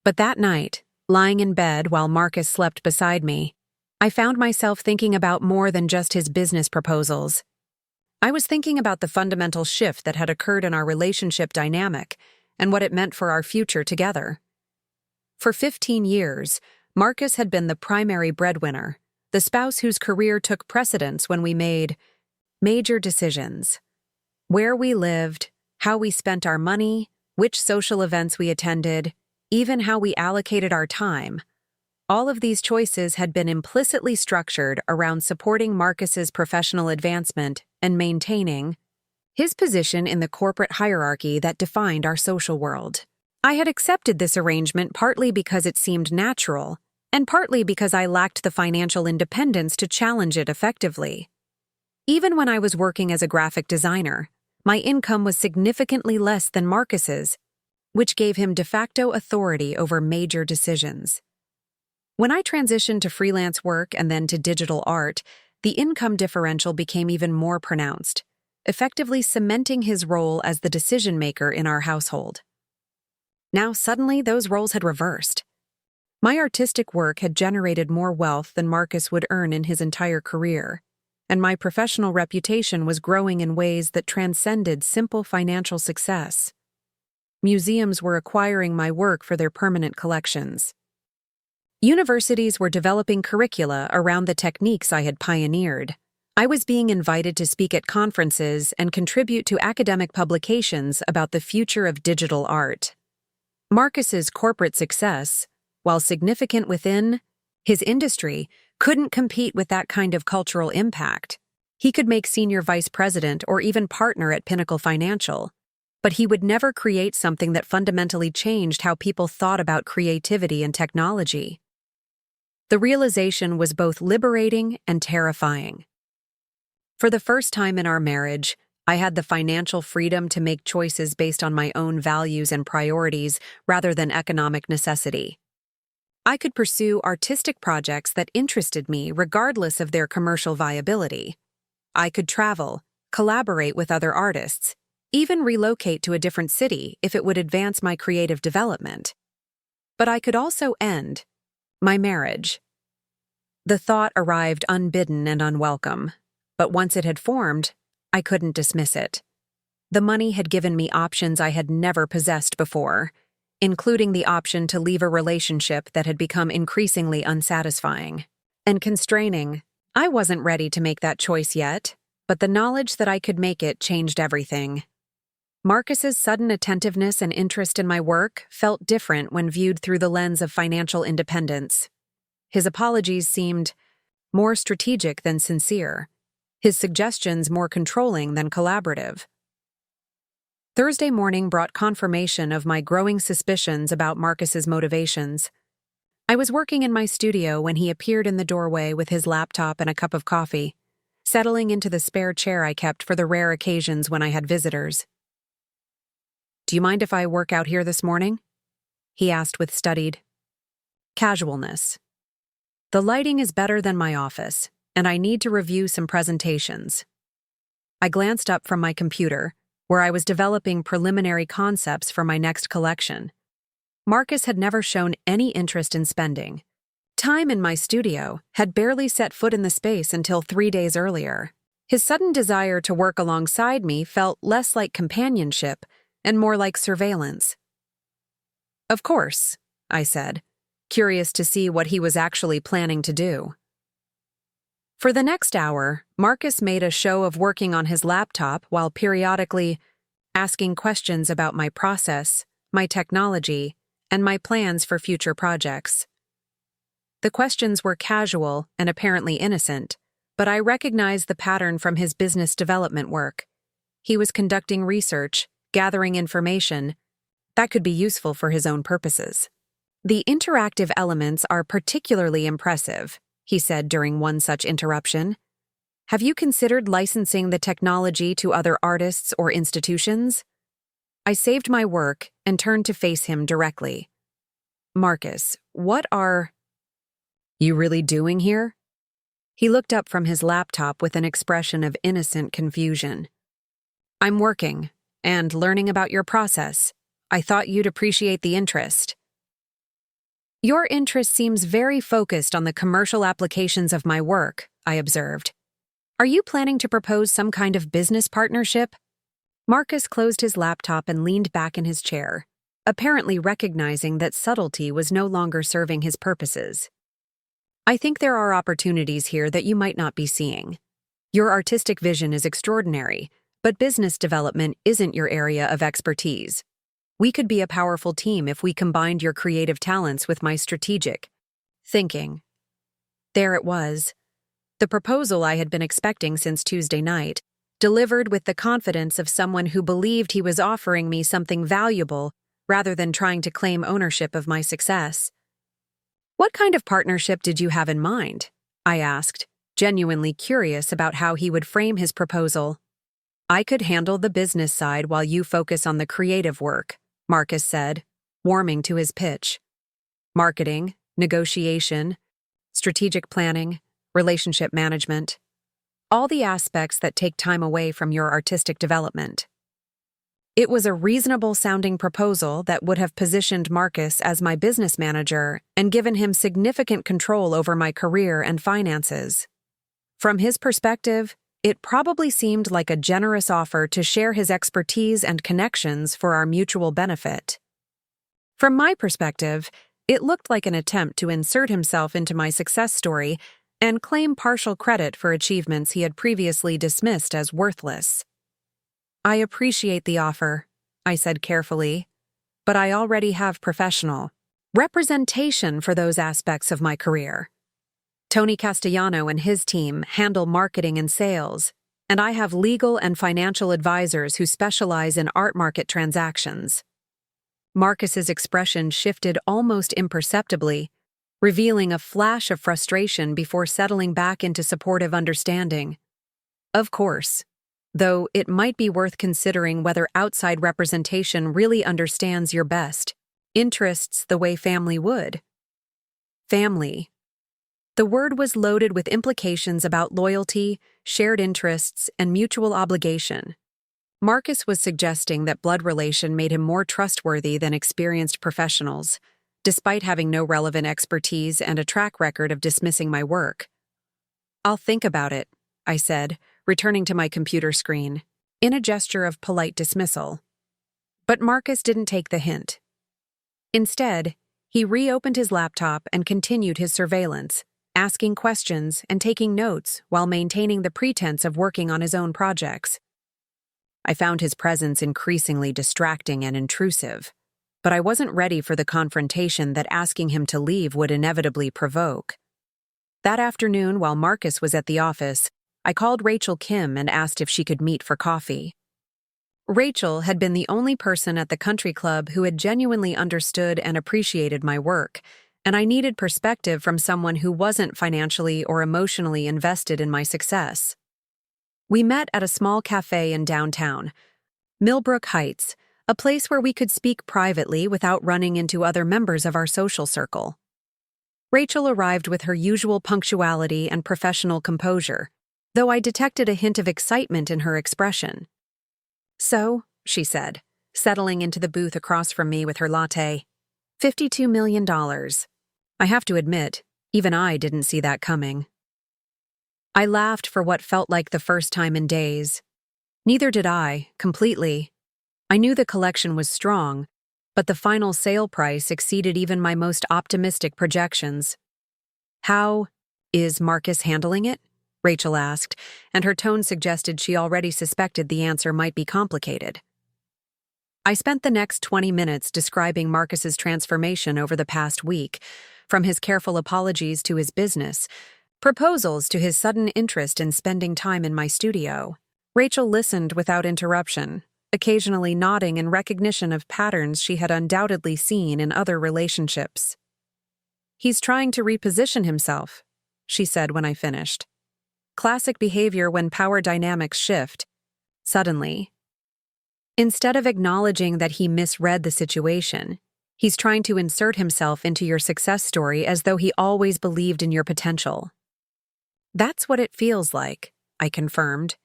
But that night, lying in bed while Marcus slept beside me, I found myself thinking about more than just his business proposals. I was thinking about the fundamental shift that had occurred in our relationship dynamic and what it meant for our future together. For 15 years, Marcus had been the primary breadwinner, the spouse whose career took precedence when we made major decisions. Where we lived, how we spent our money, which social events we attended, even how we allocated our time. All of these choices had been implicitly structured around supporting Marcus's professional advancement and maintaining his position in the corporate hierarchy that defined our social world. I had accepted this arrangement partly because it seemed natural, and partly because I lacked the financial independence to challenge it effectively. Even when I was working as a graphic designer, my income was significantly less than Marcus's, which gave him de facto authority over major decisions. When I transitioned to freelance work and then to digital art, the income differential became even more pronounced, effectively cementing his role as the decision-maker in our household. Now suddenly those roles had reversed. My artistic work had generated more wealth than Marcus would earn in his entire career, and my professional reputation was growing in ways that transcended simple financial success. Museums were acquiring my work for their permanent collections. Universities were developing curricula around the techniques I had pioneered. I was being invited to speak at conferences and contribute to academic publications about the future of digital art. Marcus's corporate success, while significant within his industry, couldn't compete with that kind of cultural impact. He could make senior vice president or even partner at Pinnacle Financial, but he would never create something that fundamentally changed how people thought about creativity and technology. The realization was both liberating and terrifying. For the first time in our marriage, I had the financial freedom to make choices based on my own values and priorities rather than economic necessity. I could pursue artistic projects that interested me regardless of their commercial viability. I could travel, collaborate with other artists, even relocate to a different city if it would advance my creative development. But I could also end my marriage. The thought arrived unbidden and unwelcome, but once it had formed, I couldn't dismiss it. The money had given me options I had never possessed before, including the option to leave a relationship that had become increasingly unsatisfying and constraining. I wasn't ready to make that choice yet, but the knowledge that I could make it changed everything. Marcus's sudden attentiveness and interest in my work felt different when viewed through the lens of financial independence. His apologies seemed more strategic than sincere, his suggestions more controlling than collaborative. Thursday morning brought confirmation of my growing suspicions about Marcus's motivations. I was working in my studio when he appeared in the doorway with his laptop and a cup of coffee, settling into the spare chair I kept for the rare occasions when I had visitors. "Do you mind if I work out here this morning?" he asked with studied casualness. "The lighting is better than my office, and I need to review some presentations." I glanced up from my computer, where I was developing preliminary concepts for my next collection. Marcus had never shown any interest in spending time in my studio, had barely set foot in the space until 3 days earlier. His sudden desire to work alongside me felt less like companionship and more like surveillance. "Of course," I said, curious to see what he was actually planning to do. For the next hour, Marcus made a show of working on his laptop while periodically asking questions about my process, my technology, and my plans for future projects. The questions were casual and apparently innocent, but I recognized the pattern from his business development work. He was conducting research, gathering information that could be useful for his own purposes. "The interactive elements are particularly impressive," he said during one such interruption. "Have you considered licensing the technology to other artists or institutions?" I saved my work and turned to face him directly. "Marcus, what are you really doing here?" He looked up from his laptop with an expression of innocent confusion. "I'm working and learning about your process. I thought you'd appreciate the interest." "Your interest seems very focused on the commercial applications of my work," I observed. Are you planning to propose some kind of business partnership? Marcus closed his laptop and leaned back in his chair, apparently recognizing that subtlety was no longer serving his purposes. I think there are opportunities here that you might not be seeing. Your artistic vision is extraordinary, but business development isn't your area of expertise. We could be a powerful team if we combined your creative talents with my strategic thinking. There it was. The proposal I had been expecting since Tuesday night, delivered with the confidence of someone who believed he was offering me something valuable rather than trying to claim ownership of my success. What kind of partnership did you have in mind? I asked, genuinely curious about how he would frame his proposal. I could handle the business side while you focus on the creative work, Marcus said, warming to his pitch. Marketing, negotiation, strategic planning, relationship management. All the aspects that take time away from your artistic development. It was a reasonable-sounding proposal that would have positioned Marcus as my business manager and given him significant control over my career and finances. From his perspective, it probably seemed like a generous offer to share his expertise and connections for our mutual benefit. From my perspective, it looked like an attempt to insert himself into my success story and claim partial credit for achievements he had previously dismissed as worthless. I appreciate the offer, I said carefully, but I already have professional representation for those aspects of my career. Tony Castellano and his team handle marketing and sales, and I have legal and financial advisors who specialize in art market transactions. Marcus's expression shifted almost imperceptibly, revealing a flash of frustration before settling back into supportive understanding. Of course. Though it might be worth considering whether outside representation really understands your best interests the way family would. Family. The word was loaded with implications about loyalty, shared interests, and mutual obligation. Marcus was suggesting that blood relation made him more trustworthy than experienced professionals, despite having no relevant expertise and a track record of dismissing my work. I'll think about it, I said, returning to my computer screen, in a gesture of polite dismissal. But Marcus didn't take the hint. Instead, he reopened his laptop and continued his surveillance, asking questions and taking notes while maintaining the pretense of working on his own projects. I found his presence increasingly distracting and intrusive, but I wasn't ready for the confrontation that asking him to leave would inevitably provoke. That afternoon, while Marcus was at the office, I called Rachel Kim and asked if she could meet for coffee. Rachel had been the only person at the country club who had genuinely understood and appreciated my work, and I needed perspective from someone who wasn't financially or emotionally invested in my success. We met at a small cafe in downtown, Millbrook Heights, a place where we could speak privately without running into other members of our social circle. Rachel arrived with her usual punctuality and professional composure, though I detected a hint of excitement in her expression. So, she said, settling into the booth across from me with her latte, $52 million. I have to admit, even I didn't see that coming. I laughed for what felt like the first time in days. Neither did I, completely. I knew the collection was strong, but the final sale price exceeded even my most optimistic projections. How is Marcus handling it? Rachel asked, and her tone suggested she already suspected the answer might be complicated. I spent the next 20 minutes describing Marcus's transformation over the past week, from his careful apologies to his business, proposals to his sudden interest in spending time in my studio. Rachel listened without interruption, occasionally nodding in recognition of patterns she had undoubtedly seen in other relationships. "He's trying to reposition himself," she said when I finished. Classic behavior when power dynamics shift. Suddenly. Instead of acknowledging that he misread the situation, he's trying to insert himself into your success story as though he always believed in your potential. That's what it feels like, I confirmed.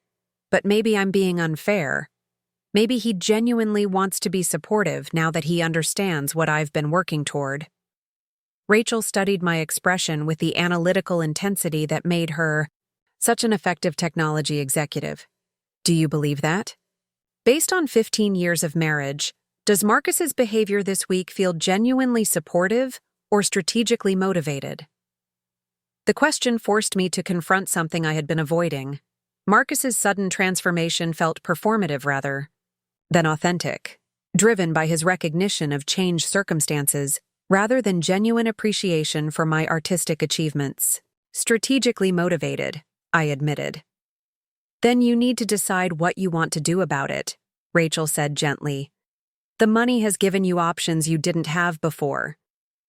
But maybe I'm being unfair. Maybe he genuinely wants to be supportive now that he understands what I've been working toward. Rachel studied my expression with the analytical intensity that made her Such an effective technology executive. Do you believe that? Based on 15 years of marriage, does Marcus's behavior this week feel genuinely supportive or strategically motivated? The question forced me to confront something I had been avoiding. Marcus's sudden transformation felt performative rather than authentic, driven by his recognition of changed circumstances rather than genuine appreciation for my artistic achievements. Strategically motivated, I admitted. Then you need to decide what you want to do about it, Rachel said gently. The money has given you options you didn't have before.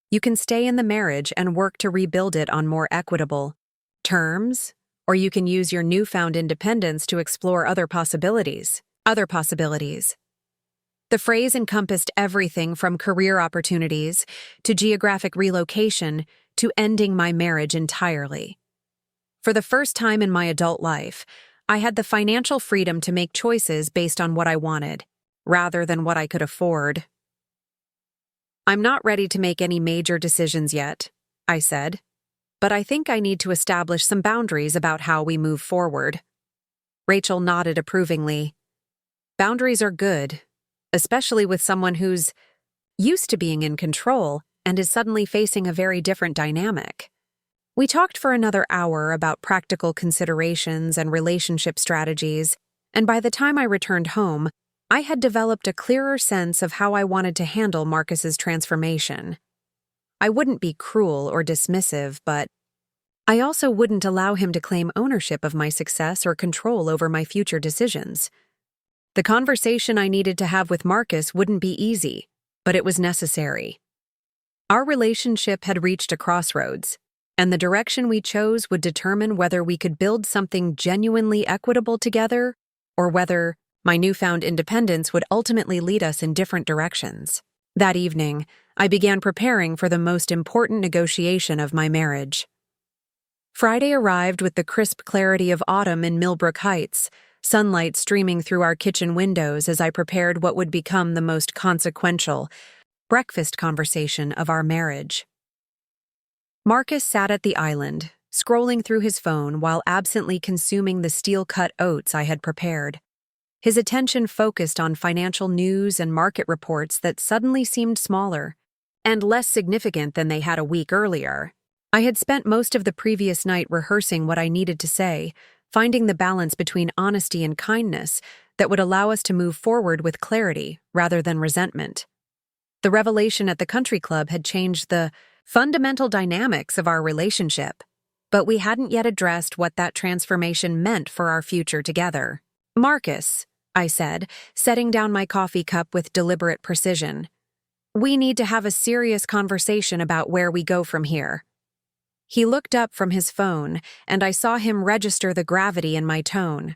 You can stay in the marriage and work to rebuild it on more equitable terms, or you can use your newfound independence to explore other possibilities. The phrase encompassed everything from career opportunities to geographic relocation to ending my marriage entirely. For the first time in my adult life, I had the financial freedom to make choices based on what I wanted, rather than what I could afford. I'm not ready to make any major decisions yet, I said, but I think I need to establish some boundaries about how we move forward. Rachel nodded approvingly. Boundaries are good, especially with someone who's used to being in control and is suddenly facing a very different dynamic. We talked for another hour about practical considerations and relationship strategies, and by the time I returned home, I had developed a clearer sense of how I wanted to handle Marcus's transformation. I wouldn't be cruel or dismissive, but I also wouldn't allow him to claim ownership of my success or control over my future decisions. The conversation I needed to have with Marcus wouldn't be easy, but it was necessary. Our relationship had reached a crossroads, and the direction we chose would determine whether we could build something genuinely equitable together or whether my newfound independence would ultimately lead us in different directions. That evening, I began preparing for the most important negotiation of my marriage. Friday arrived with the crisp clarity of autumn in Millbrook Heights, sunlight streaming through our kitchen windows as I prepared what would become the most consequential breakfast conversation of our marriage. Marcus sat at the island, scrolling through his phone while absently consuming the steel-cut oats I had prepared. His attention focused on financial news and market reports that suddenly seemed smaller and less significant than they had a week earlier. I had spent most of the previous night rehearsing what I needed to say, finding the balance between honesty and kindness that would allow us to move forward with clarity rather than resentment. The revelation at the country club had changed the fundamental dynamics of our relationship, but we hadn't yet addressed what that transformation meant for our future together. Marcus, I said, setting down my coffee cup with deliberate precision, we need to have a serious conversation about where we go from here. He looked up from his phone, and I saw him register the gravity in my tone.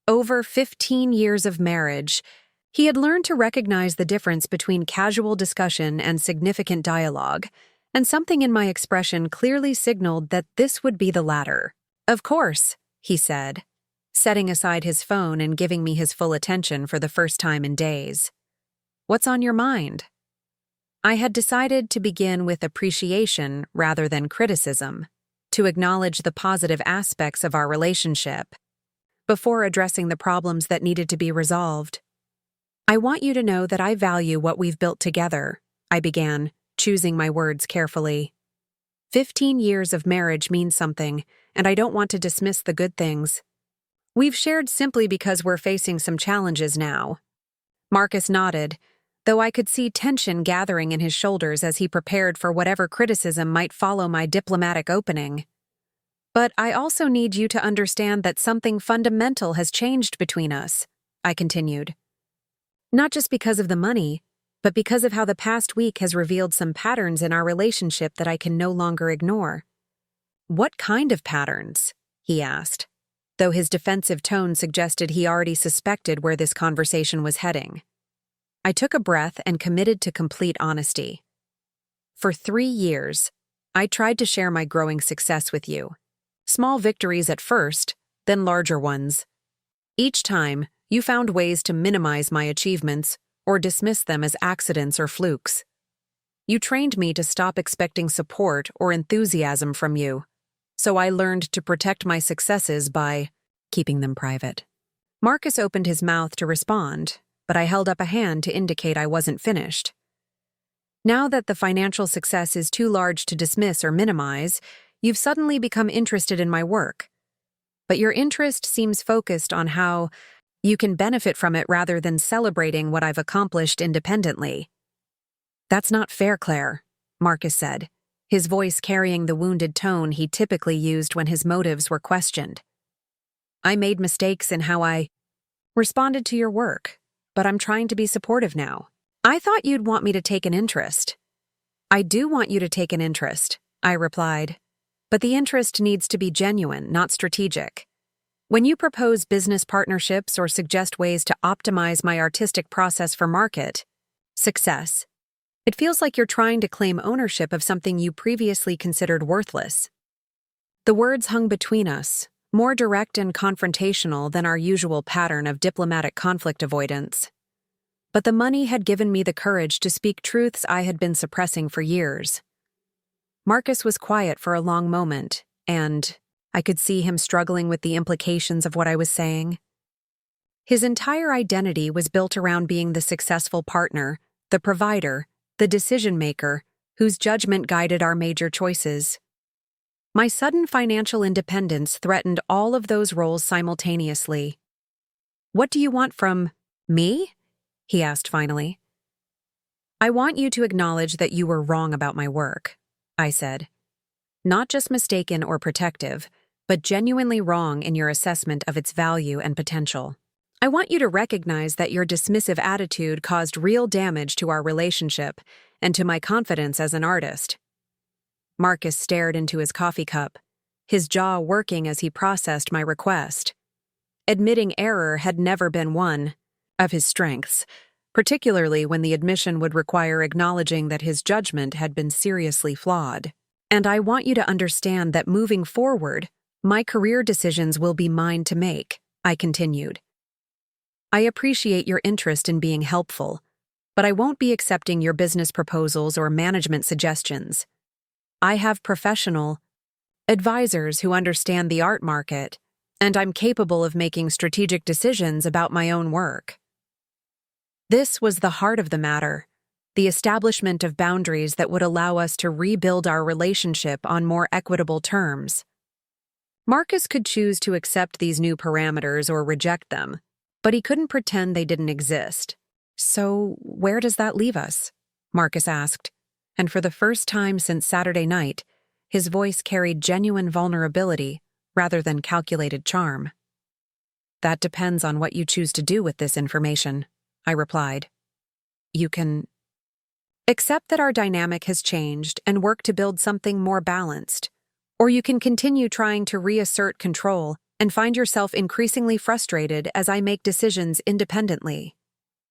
Over 15 years of marriage, he had learned to recognize the difference between casual discussion and significant dialogue, and something in my expression clearly signaled that this would be the latter. Of course, he said, setting aside his phone and giving me his full attention for the first time in days. What's on your mind? I had decided to begin with appreciation rather than criticism, to acknowledge the positive aspects of our relationship, before addressing the problems that needed to be resolved. I want you to know that I value what we've built together, I began, choosing my words carefully. 15 years of marriage means something, and I don't want to dismiss the good things. We've shared simply because we're facing some challenges now. Marcus nodded, though I could see tension gathering in his shoulders as he prepared for whatever criticism might follow my diplomatic opening. But I also need you to understand that something fundamental has changed between us, I continued. Not just because of the money, but because of how the past week has revealed some patterns in our relationship that I can no longer ignore. What kind of patterns? He asked, though his defensive tone suggested he already suspected where this conversation was heading. I took a breath and committed to complete honesty. For 3 years, I tried to share my growing success with you. Small victories at first, then larger ones. Each time, you found ways to minimize my achievements or dismiss them as accidents or flukes. You trained me to stop expecting support or enthusiasm from you, so I learned to protect my successes by keeping them private. Marcus opened his mouth to respond, but I held up a hand to indicate I wasn't finished. Now that the financial success is too large to dismiss or minimize, you've suddenly become interested in my work. But your interest seems focused on how you can benefit from it rather than celebrating what I've accomplished independently. That's not fair, Claire, Marcus said, his voice carrying the wounded tone he typically used when his motives were questioned. I made mistakes in how I responded to your work, but I'm trying to be supportive now. I thought you'd want me to take an interest. I do want you to take an interest, I replied, but the interest needs to be genuine, not strategic. When you propose business partnerships or suggest ways to optimize my artistic process for market success, it feels like you're trying to claim ownership of something you previously considered worthless. The words hung between us, more direct and confrontational than our usual pattern of diplomatic conflict avoidance. But the money had given me the courage to speak truths I had been suppressing for years. Marcus was quiet for a long moment, and I could see him struggling with the implications of what I was saying. His entire identity was built around being the successful partner, the provider, the decision-maker, whose judgment guided our major choices. My sudden financial independence threatened all of those roles simultaneously. "What do you want from me?" he asked finally. "I want you to acknowledge that you were wrong about my work," I said. "Not just mistaken or protective, but genuinely wrong in your assessment of its value and potential. I want you to recognize that your dismissive attitude caused real damage to our relationship and to my confidence as an artist." Marcus stared into his coffee cup, his jaw working as he processed my request. Admitting error had never been one of his strengths, particularly when the admission would require acknowledging that his judgment had been seriously flawed. "And I want you to understand that moving forward, my career decisions will be mine to make," I continued. "I appreciate your interest in being helpful, but I won't be accepting your business proposals or management suggestions. I have professional advisors who understand the art market, and I'm capable of making strategic decisions about my own work." This was the heart of the matter, the establishment of boundaries that would allow us to rebuild our relationship on more equitable terms. Marcus could choose to accept these new parameters or reject them, but he couldn't pretend they didn't exist. "So, where does that leave us?" Marcus asked, and for the first time since Saturday night, his voice carried genuine vulnerability rather than calculated charm. "That depends on what you choose to do with this information," I replied. "You can accept that our dynamic has changed and work to build something more balanced, or you can continue trying to reassert control and find yourself increasingly frustrated as I make decisions independently."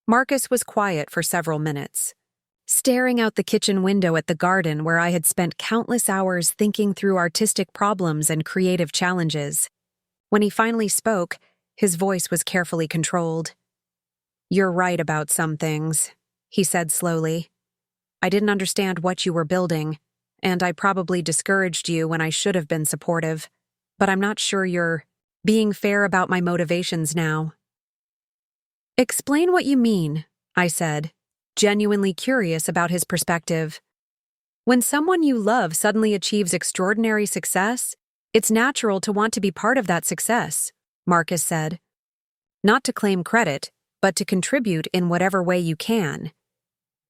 Marcus was quiet for several minutes, staring out the kitchen window at the garden where I had spent countless hours thinking through artistic problems and creative challenges. When he finally spoke, his voice was carefully controlled. "You're right about some things," he said slowly. "I didn't understand what you were building, and I probably discouraged you when I should have been supportive, but I'm not sure you're being fair about my motivations now." "Explain what you mean," I said, genuinely curious about his perspective. "When someone you love suddenly achieves extraordinary success, it's natural to want to be part of that success," Marcus said. "Not to claim credit, but to contribute in whatever way you can.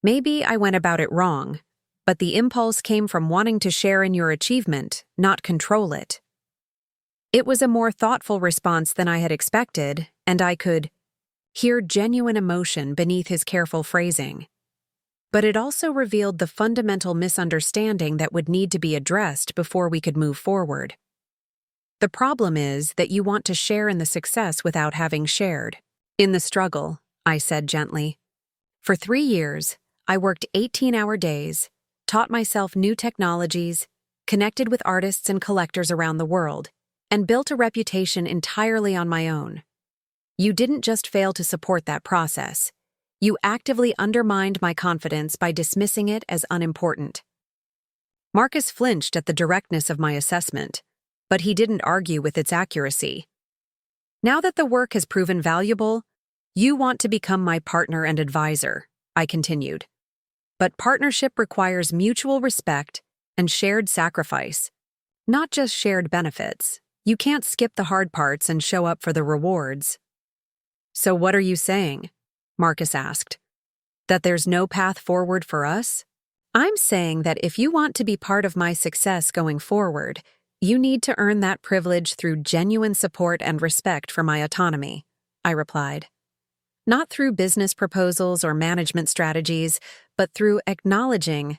Maybe I went about it wrong, but the impulse came from wanting to share in your achievement, not control it." It was a more thoughtful response than I had expected, and I could hear genuine emotion beneath his careful phrasing. But it also revealed the fundamental misunderstanding that would need to be addressed before we could move forward. "The problem is that you want to share in the success without having shared in the struggle," I said gently. "For 3 years, I worked 18-hour days, taught myself new technologies, connected with artists and collectors around the world, and built a reputation entirely on my own. You didn't just fail to support that process. You actively undermined my confidence by dismissing it as unimportant." Marcus flinched at the directness of my assessment, but he didn't argue with its accuracy. Now that the work has proven valuable, you want to become my partner and advisor, I continued. But partnership requires mutual respect and shared sacrifice, not just shared benefits. You can't skip the hard parts and show up for the rewards. So what are you saying? Marcus asked. That there's no path forward for us? I'm saying that if you want to be part of my success going forward, you need to earn that privilege through genuine support and respect for my autonomy, I replied. Not through business proposals or management strategies, but through acknowledging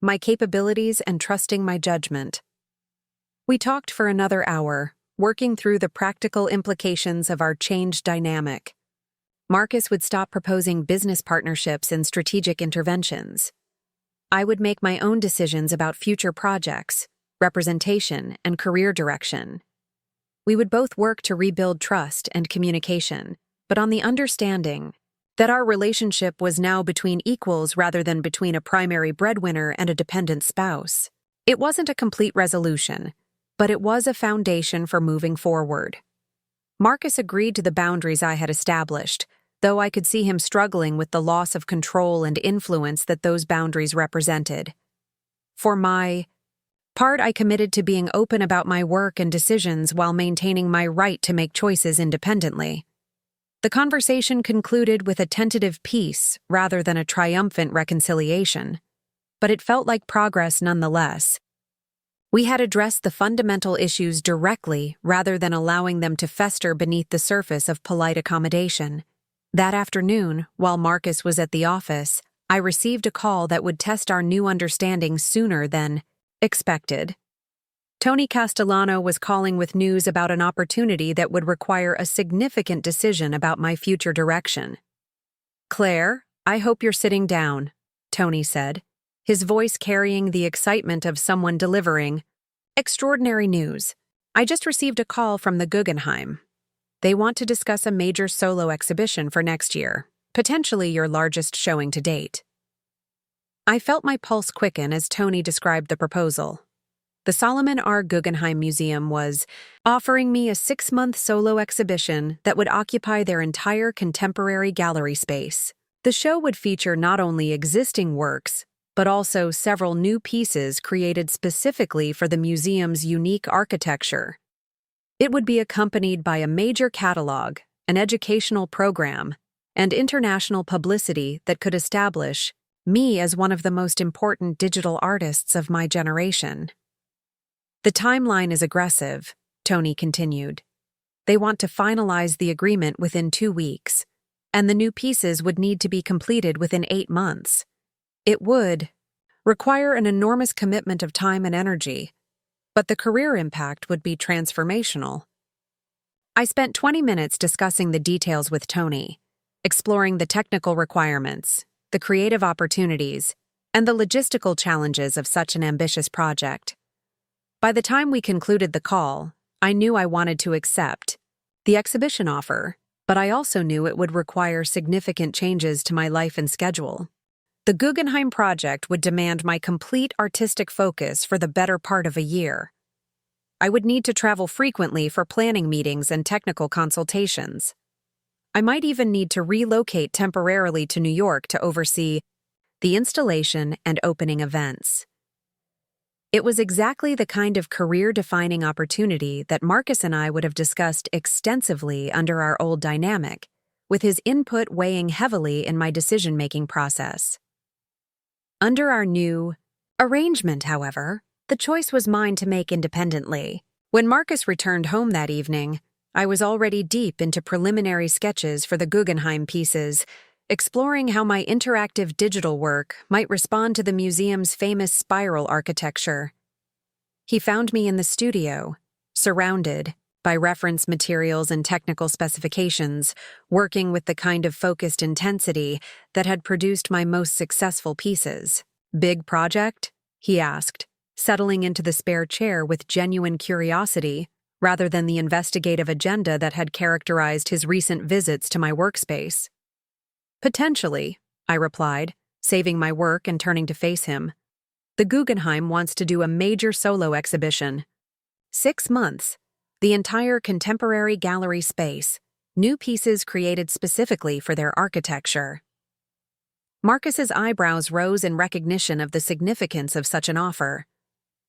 my capabilities and trusting my judgment. We talked for another hour, working through the practical implications of our changed dynamic. Marcus would stop proposing business partnerships and strategic interventions. I would make my own decisions about future projects, representation, and career direction. We would both work to rebuild trust and communication, but on the understanding that our relationship was now between equals rather than between a primary breadwinner and a dependent spouse. It wasn't a complete resolution, but it was a foundation for moving forward. Marcus agreed to the boundaries I had established, though I could see him struggling with the loss of control and influence that those boundaries represented. For my part, I committed to being open about my work and decisions while maintaining my right to make choices independently. The conversation concluded with a tentative peace rather than a triumphant reconciliation, but it felt like progress nonetheless. We had addressed the fundamental issues directly rather than allowing them to fester beneath the surface of polite accommodation. That afternoon, while Marcus was at the office, I received a call that would test our new understanding sooner than expected. Tony Castellano was calling with news about an opportunity that would require a significant decision about my future direction. "Claire, I hope you're sitting down," Tony said, his voice carrying the excitement of someone delivering extraordinary news. "I just received a call from the Guggenheim. They want to discuss a major solo exhibition for next year, potentially your largest showing to date." I felt my pulse quicken as Tony described the proposal. The Solomon R. Guggenheim Museum was offering me a 6-month solo exhibition that would occupy their entire contemporary gallery space. The show would feature not only existing works, but also several new pieces created specifically for the museum's unique architecture. It would be accompanied by a major catalog, an educational program, and international publicity that could establish me as one of the most important digital artists of my generation. "The timeline is aggressive," Tony continued. "They want to finalize the agreement within 2 weeks, and the new pieces would need to be completed within 8 months. It would require an enormous commitment of time and energy, but the career impact would be transformational." I spent 20 minutes discussing the details with Tony, exploring the technical requirements, the creative opportunities, and the logistical challenges of such an ambitious project. By the time we concluded the call, I knew I wanted to accept the exhibition offer, but I also knew it would require significant changes to my life and schedule. The Guggenheim project would demand my complete artistic focus for the better part of a year. I would need to travel frequently for planning meetings and technical consultations. I might even need to relocate temporarily to New York to oversee the installation and opening events. It was exactly the kind of career-defining opportunity that Marcus and I would have discussed extensively under our old dynamic, with his input weighing heavily in my decision-making process. Under our new arrangement, however, the choice was mine to make independently. When Marcus returned home that evening, I was already deep into preliminary sketches for the Guggenheim pieces, exploring how my interactive digital work might respond to the museum's famous spiral architecture. He found me in the studio, surrounded by reference materials and technical specifications, working with the kind of focused intensity that had produced my most successful pieces. "Big project?" he asked, settling into the spare chair with genuine curiosity rather than the investigative agenda that had characterized his recent visits to my workspace. "Potentially," I replied, saving my work and turning to face him. "The Guggenheim wants to do a major solo exhibition." 6 months. The entire contemporary gallery space. New pieces created specifically for their architecture. Marcus's eyebrows rose in recognition of the significance of such an offer.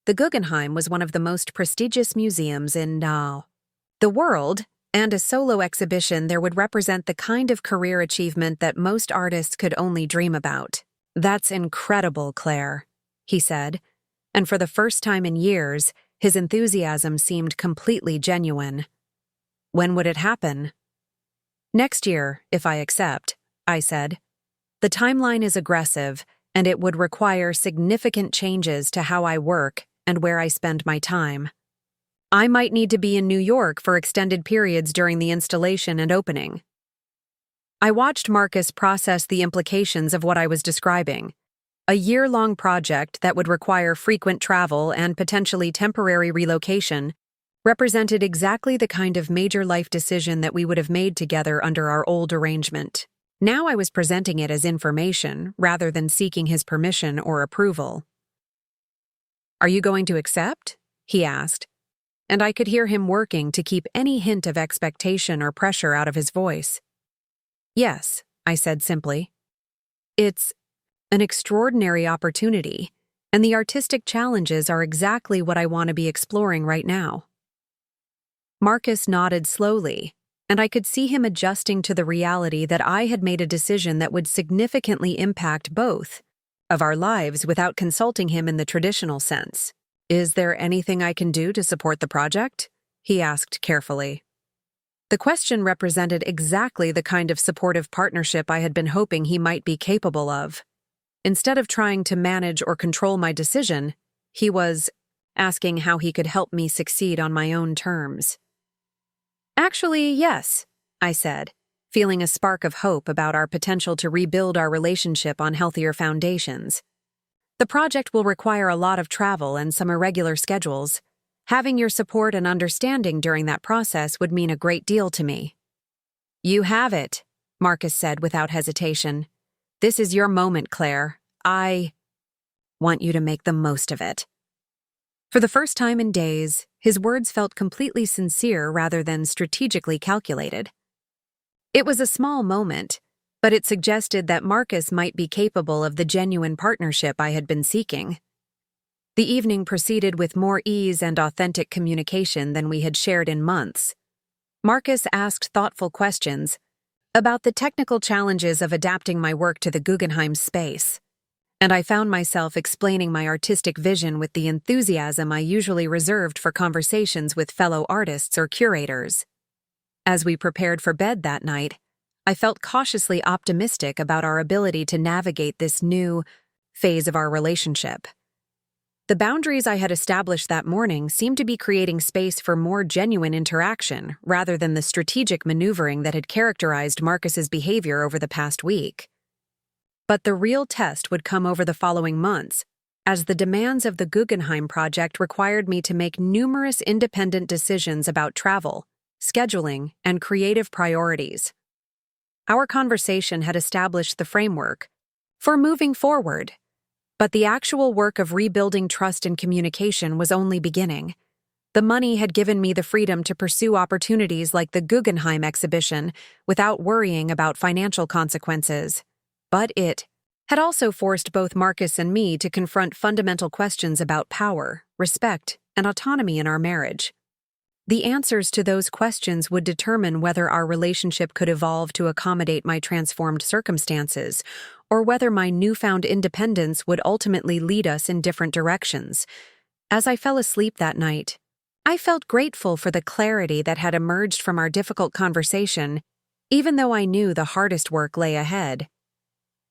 The Guggenheim was one of the most prestigious museums in the world, and a solo exhibition there would represent the kind of career achievement that most artists could only dream about. "That's incredible, Claire," he said, and for the first time in years, his enthusiasm seemed completely genuine. "When would it happen?" "Next year, if I accept," I said. "The timeline is aggressive, and it would require significant changes to how I work and where I spend my time. I might need to be in New York for extended periods during the installation and opening." I watched Marcus process the implications of what I was describing. A year-long project that would require frequent travel and potentially temporary relocation represented exactly the kind of major life decision that we would have made together under our old arrangement. Now I was presenting it as information rather than seeking his permission or approval. "Are you going to accept?" he asked, and I could hear him working to keep any hint of expectation or pressure out of his voice. "Yes," I said simply. "It's an extraordinary opportunity, and the artistic challenges are exactly what I want to be exploring right now." Marcus nodded slowly, and I could see him adjusting to the reality that I had made a decision that would significantly impact both of our lives without consulting him in the traditional sense. "Is there anything I can do to support the project?" he asked carefully. The question represented exactly the kind of supportive partnership I had been hoping he might be capable of. Instead of trying to manage or control my decision, he was asking how he could help me succeed on my own terms. "Actually, yes," I said, feeling a spark of hope about our potential to rebuild our relationship on healthier foundations. "The project will require a lot of travel and some irregular schedules. Having your support and understanding during that process would mean a great deal to me." "You have it," Marcus said without hesitation. "This is your moment, Claire. I want you to make the most of it." For the first time in days, his words felt completely sincere rather than strategically calculated. It was a small moment, but it suggested that Marcus might be capable of the genuine partnership I had been seeking. The evening proceeded with more ease and authentic communication than we had shared in months. Marcus asked thoughtful questions about the technical challenges of adapting my work to the Guggenheim space, and I found myself explaining my artistic vision with the enthusiasm I usually reserved for conversations with fellow artists or curators. As we prepared for bed that night, I felt cautiously optimistic about our ability to navigate this new phase of our relationship. The boundaries I had established that morning seemed to be creating space for more genuine interaction rather than the strategic maneuvering that had characterized Marcus's behavior over the past week. But the real test would come over the following months, as the demands of the Guggenheim project required me to make numerous independent decisions about travel, scheduling, and creative priorities. Our conversation had established the framework for moving forward, but the actual work of rebuilding trust and communication was only beginning. The money had given me the freedom to pursue opportunities like the Guggenheim exhibition without worrying about financial consequences. But it had also forced both Marcus and me to confront fundamental questions about power, respect, and autonomy in our marriage. The answers to those questions would determine whether our relationship could evolve to accommodate my transformed circumstances, or whether my newfound independence would ultimately lead us in different directions. As I fell asleep that night, I felt grateful for the clarity that had emerged from our difficult conversation, even though I knew the hardest work lay ahead.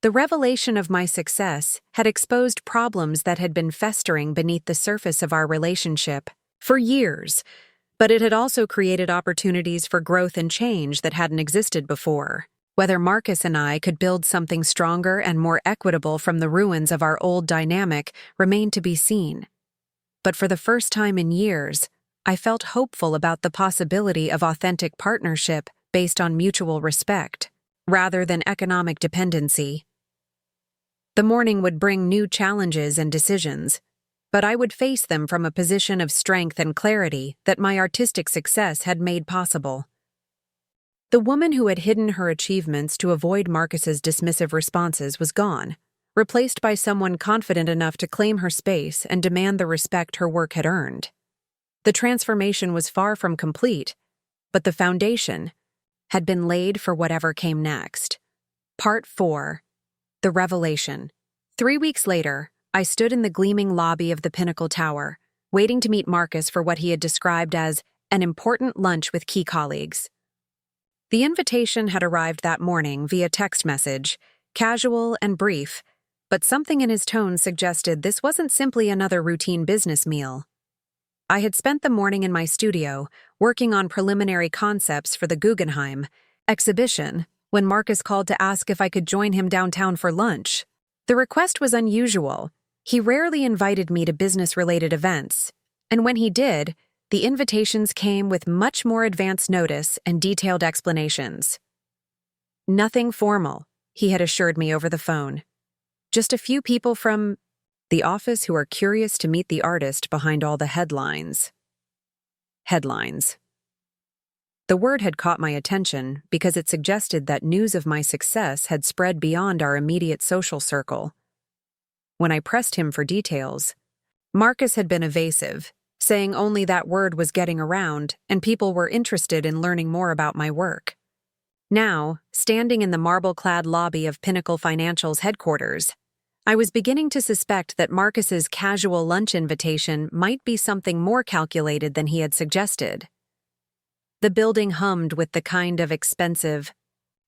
The revelation of my success had exposed problems that had been festering beneath the surface of our relationship for years, but it had also created opportunities for growth and change that hadn't existed before. Whether Marcus and I could build something stronger and more equitable from the ruins of our old dynamic remained to be seen. But for the first time in years, I felt hopeful about the possibility of authentic partnership based on mutual respect, rather than economic dependency. The morning would bring new challenges and decisions. but I would face them from a position of strength and clarity that my artistic success had made possible. The woman who had hidden her achievements to avoid Marcus's dismissive responses was gone, replaced by someone confident enough to claim her space and demand the respect her work had earned. The transformation was far from complete, but the foundation had been laid for whatever came next. Part 4. The Revelation. 3 weeks later, I stood in the gleaming lobby of the Pinnacle Tower, waiting to meet Marcus for what he had described as an important lunch with key colleagues. The invitation had arrived that morning via text message, casual and brief, but something in his tone suggested this wasn't simply another routine business meal. I had spent the morning in my studio, working on preliminary concepts for the Guggenheim exhibition, when Marcus called to ask if I could join him downtown for lunch. The request was unusual. He rarely invited me to business-related events, and when he did, the invitations came with much more advance notice and detailed explanations. Nothing formal, he had assured me over the phone. Just a few people from the office who are curious to meet the artist behind all the headlines. Headlines. The word had caught my attention because it suggested that news of my success had spread beyond our immediate social circle. When I pressed him for details, Marcus had been evasive, saying only that word was getting around and people were interested in learning more about my work. Now, standing in the marble-clad lobby of Pinnacle Financial's headquarters, I was beginning to suspect that Marcus's casual lunch invitation might be something more calculated than he had suggested. The building hummed with the kind of expensive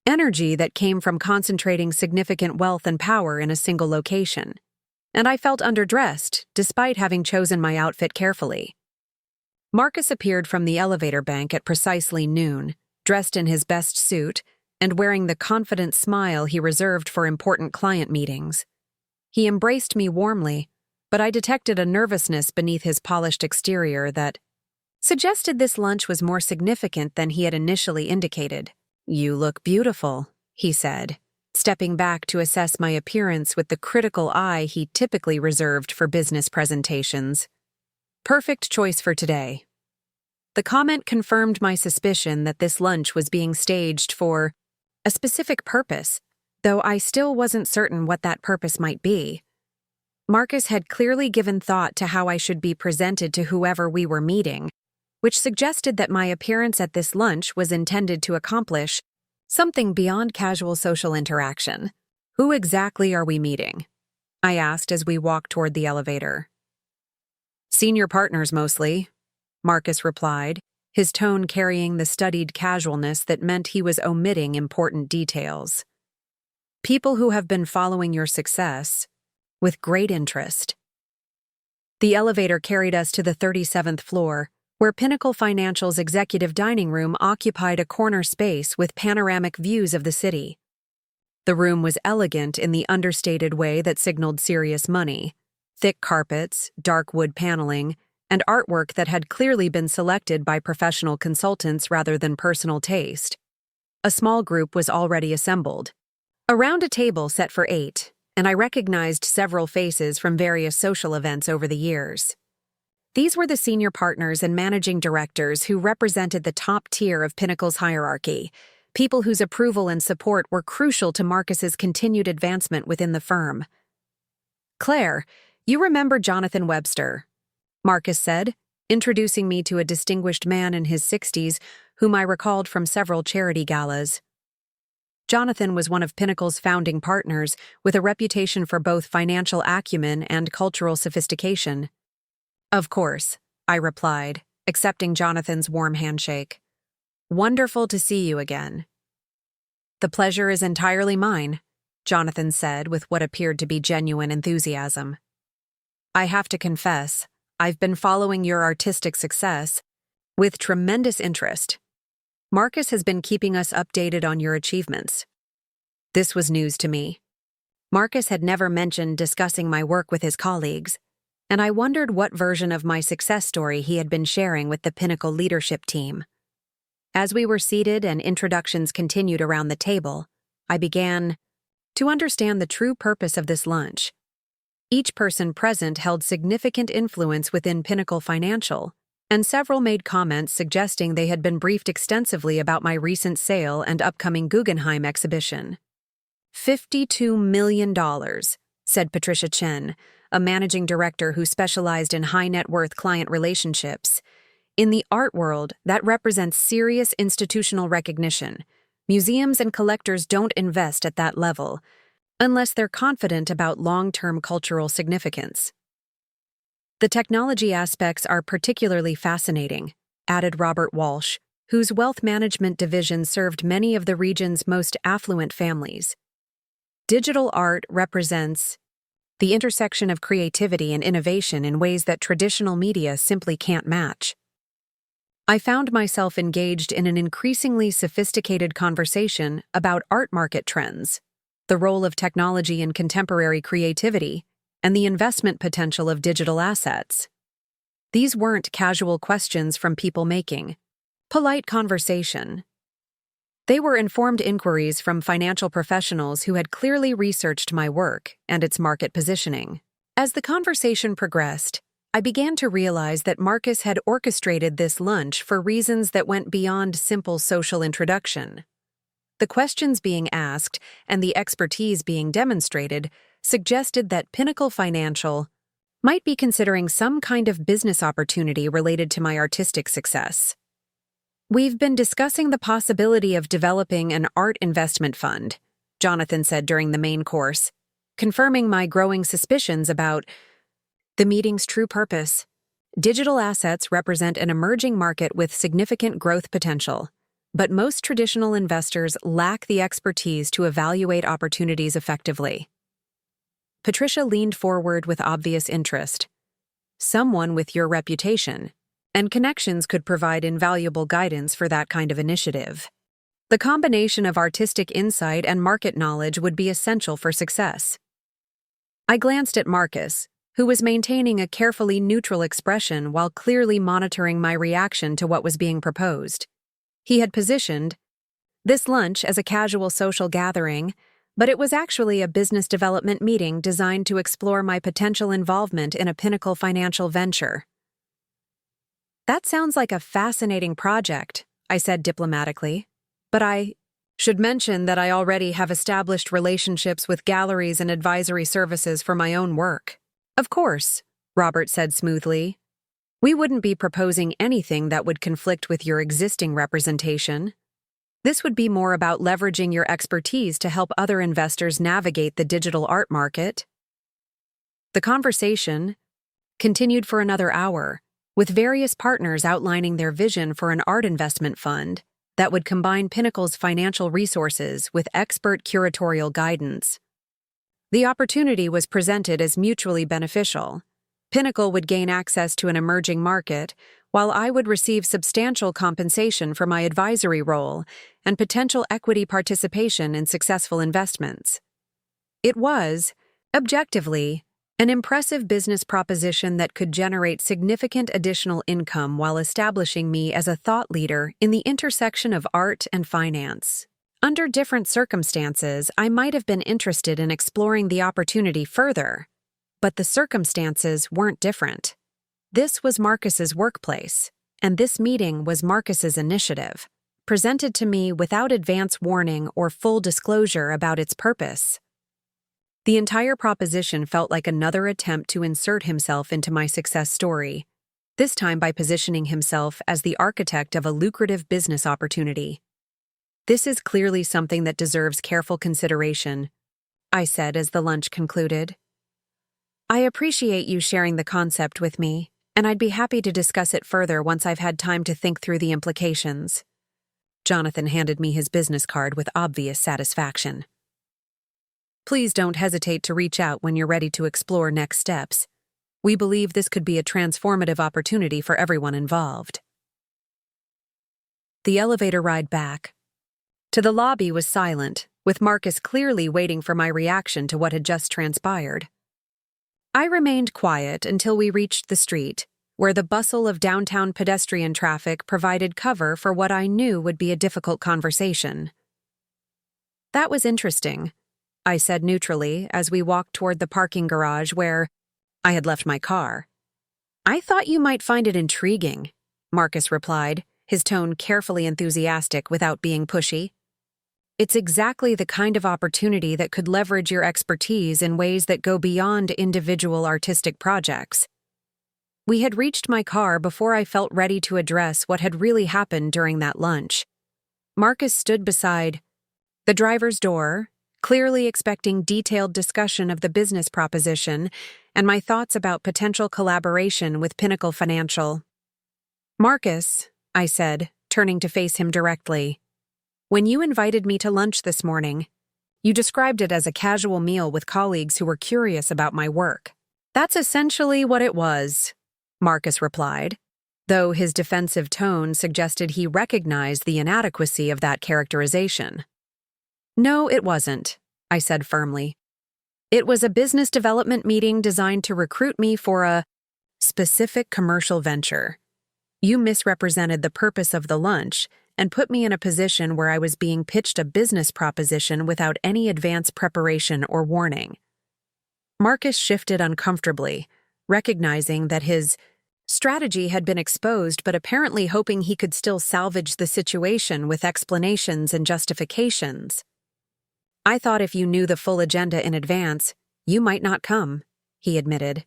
energy that came from concentrating significant wealth and power in a single location, and I felt underdressed despite having chosen my outfit carefully. Marcus appeared from the elevator bank at precisely noon, dressed in his best suit and wearing the confident smile he reserved for important client meetings. He embraced me warmly, but I detected a nervousness beneath his polished exterior that suggested this lunch was more significant than he had initially indicated. "You look beautiful," he said, stepping back to assess my appearance with the critical eye he typically reserved for business presentations. "Perfect choice for today." The comment confirmed my suspicion that this lunch was being staged for a specific purpose, though I still wasn't certain what that purpose might be. Marcus had clearly given thought to how I should be presented to whoever we were meeting, which suggested that my appearance at this lunch was intended to accomplish something beyond casual social interaction. "Who exactly are we meeting?" I asked as we walked toward the elevator. "Senior partners mostly," Marcus replied, his tone carrying the studied casualness that meant he was omitting important details. "People who have been following your success with great interest." The elevator carried us to the 37th floor, where Pinnacle Financial's executive dining room occupied a corner space with panoramic views of the city. The room was elegant in the understated way that signaled serious money: thick carpets, dark wood paneling, and artwork that had clearly been selected by professional consultants rather than personal taste. A small group was already assembled, around a table set for 8, and I recognized several faces from various social events over the years. These were the senior partners and managing directors who represented the top tier of Pinnacle's hierarchy, people whose approval and support were crucial to Marcus's continued advancement within the firm. "Claire, you remember Jonathan Webster," Marcus said, introducing me to a distinguished man in his 60s whom I recalled from several charity galas. Jonathan was one of Pinnacle's founding partners, with a reputation for both financial acumen and cultural sophistication. "Of course," I replied, accepting Jonathan's warm handshake. "Wonderful to see you again." "The pleasure is entirely mine," Jonathan said with what appeared to be genuine enthusiasm. "I have to confess, I've been following your artistic success with tremendous interest. Marcus has been keeping us updated on your achievements." This was news to me. Marcus had never mentioned discussing my work with his colleagues, and I wondered what version of my success story he had been sharing with the Pinnacle leadership team. As we were seated and introductions continued around the table, I began to understand the true purpose of this lunch. Each person present held significant influence within Pinnacle Financial, and several made comments suggesting they had been briefed extensively about my recent sale and upcoming Guggenheim exhibition. $52 million, said Patricia Chen, a managing director who specialized in high-net-worth client relationships. In the art world, that represents serious institutional recognition. Museums and collectors don't invest at that level, unless they're confident about long-term cultural significance. The technology aspects are particularly fascinating, added Robert Walsh, whose wealth management division served many of the region's most affluent families. Digital art represents the intersection of creativity and innovation in ways that traditional media simply can't match. I found myself engaged in an increasingly sophisticated conversation about art market trends, the role of technology in contemporary creativity, and the investment potential of digital assets. These weren't casual questions from people making polite conversation. They were informed inquiries from financial professionals who had clearly researched my work and its market positioning. As the conversation progressed, I began to realize that Marcus had orchestrated this lunch for reasons that went beyond simple social introduction. The questions being asked and the expertise being demonstrated suggested that Pinnacle Financial might be considering some kind of business opportunity related to my artistic success. "We've been discussing the possibility of developing an art investment fund," Jonathan said during the main course, confirming my growing suspicions about the meeting's true purpose. Digital assets represent an emerging market with significant growth potential, but most traditional investors lack the expertise to evaluate opportunities effectively. Patricia leaned forward with obvious interest. "Someone with your reputation and connections could provide invaluable guidance for that kind of initiative. The combination of artistic insight and market knowledge would be essential for success." I glanced at Marcus, who was maintaining a carefully neutral expression while clearly monitoring my reaction to what was being proposed. He had positioned this lunch as a casual social gathering, but it was actually a business development meeting designed to explore my potential involvement in a Pinnacle Financial venture. "That sounds like a fascinating project," I said diplomatically, "but I should mention that I already have established relationships with galleries and advisory services for my own work." "Of course," Robert said smoothly. "We wouldn't be proposing anything that would conflict with your existing representation. This would be more about leveraging your expertise to help other investors navigate the digital art market." The conversation continued for another hour, with various partners outlining their vision for an art investment fund that would combine Pinnacle's financial resources with expert curatorial guidance. The opportunity was presented as mutually beneficial. Pinnacle would gain access to an emerging market, while I would receive substantial compensation for my advisory role and potential equity participation in successful investments. It was, objectively, an impressive business proposition that could generate significant additional income while establishing me as a thought leader in the intersection of art and finance. Under different circumstances, I might have been interested in exploring the opportunity further, but the circumstances weren't different. This was Marcus's workplace, and this meeting was Marcus's initiative, presented to me without advance warning or full disclosure about its purpose. The entire proposition felt like another attempt to insert himself into my success story, this time by positioning himself as the architect of a lucrative business opportunity. "This is clearly something that deserves careful consideration," I said as the lunch concluded. "I appreciate you sharing the concept with me, and I'd be happy to discuss it further once I've had time to think through the implications." Jonathan handed me his business card with obvious satisfaction. "Please don't hesitate to reach out when you're ready to explore next steps. We believe this could be a transformative opportunity for everyone involved." The elevator ride back to the lobby was silent, with Marcus clearly waiting for my reaction to what had just transpired. I remained quiet until we reached the street, where the bustle of downtown pedestrian traffic provided cover for what I knew would be a difficult conversation. "That was interesting," I said neutrally as we walked toward the parking garage where I had left my car. I thought you might find it intriguing, Marcus replied, his tone carefully enthusiastic without being pushy. It's exactly the kind of opportunity that could leverage your expertise in ways that go beyond individual artistic projects. We had reached my car before I felt ready to address what had really happened during that lunch. Marcus stood beside the driver's door, clearly expecting detailed discussion of the business proposition and my thoughts about potential collaboration with Pinnacle Financial. Marcus, I said, turning to face him directly, when you invited me to lunch this morning, you described it as a casual meal with colleagues who were curious about my work. That's essentially what it was, Marcus replied, though his defensive tone suggested he recognized the inadequacy of that characterization. No, it wasn't, I said firmly. It was a business development meeting designed to recruit me for a specific commercial venture. You misrepresented the purpose of the lunch and put me in a position where I was being pitched a business proposition without any advance preparation or warning. Marcus shifted uncomfortably, recognizing that his strategy had been exposed but apparently hoping he could still salvage the situation with explanations and justifications. I thought if you knew the full agenda in advance, you might not come, he admitted.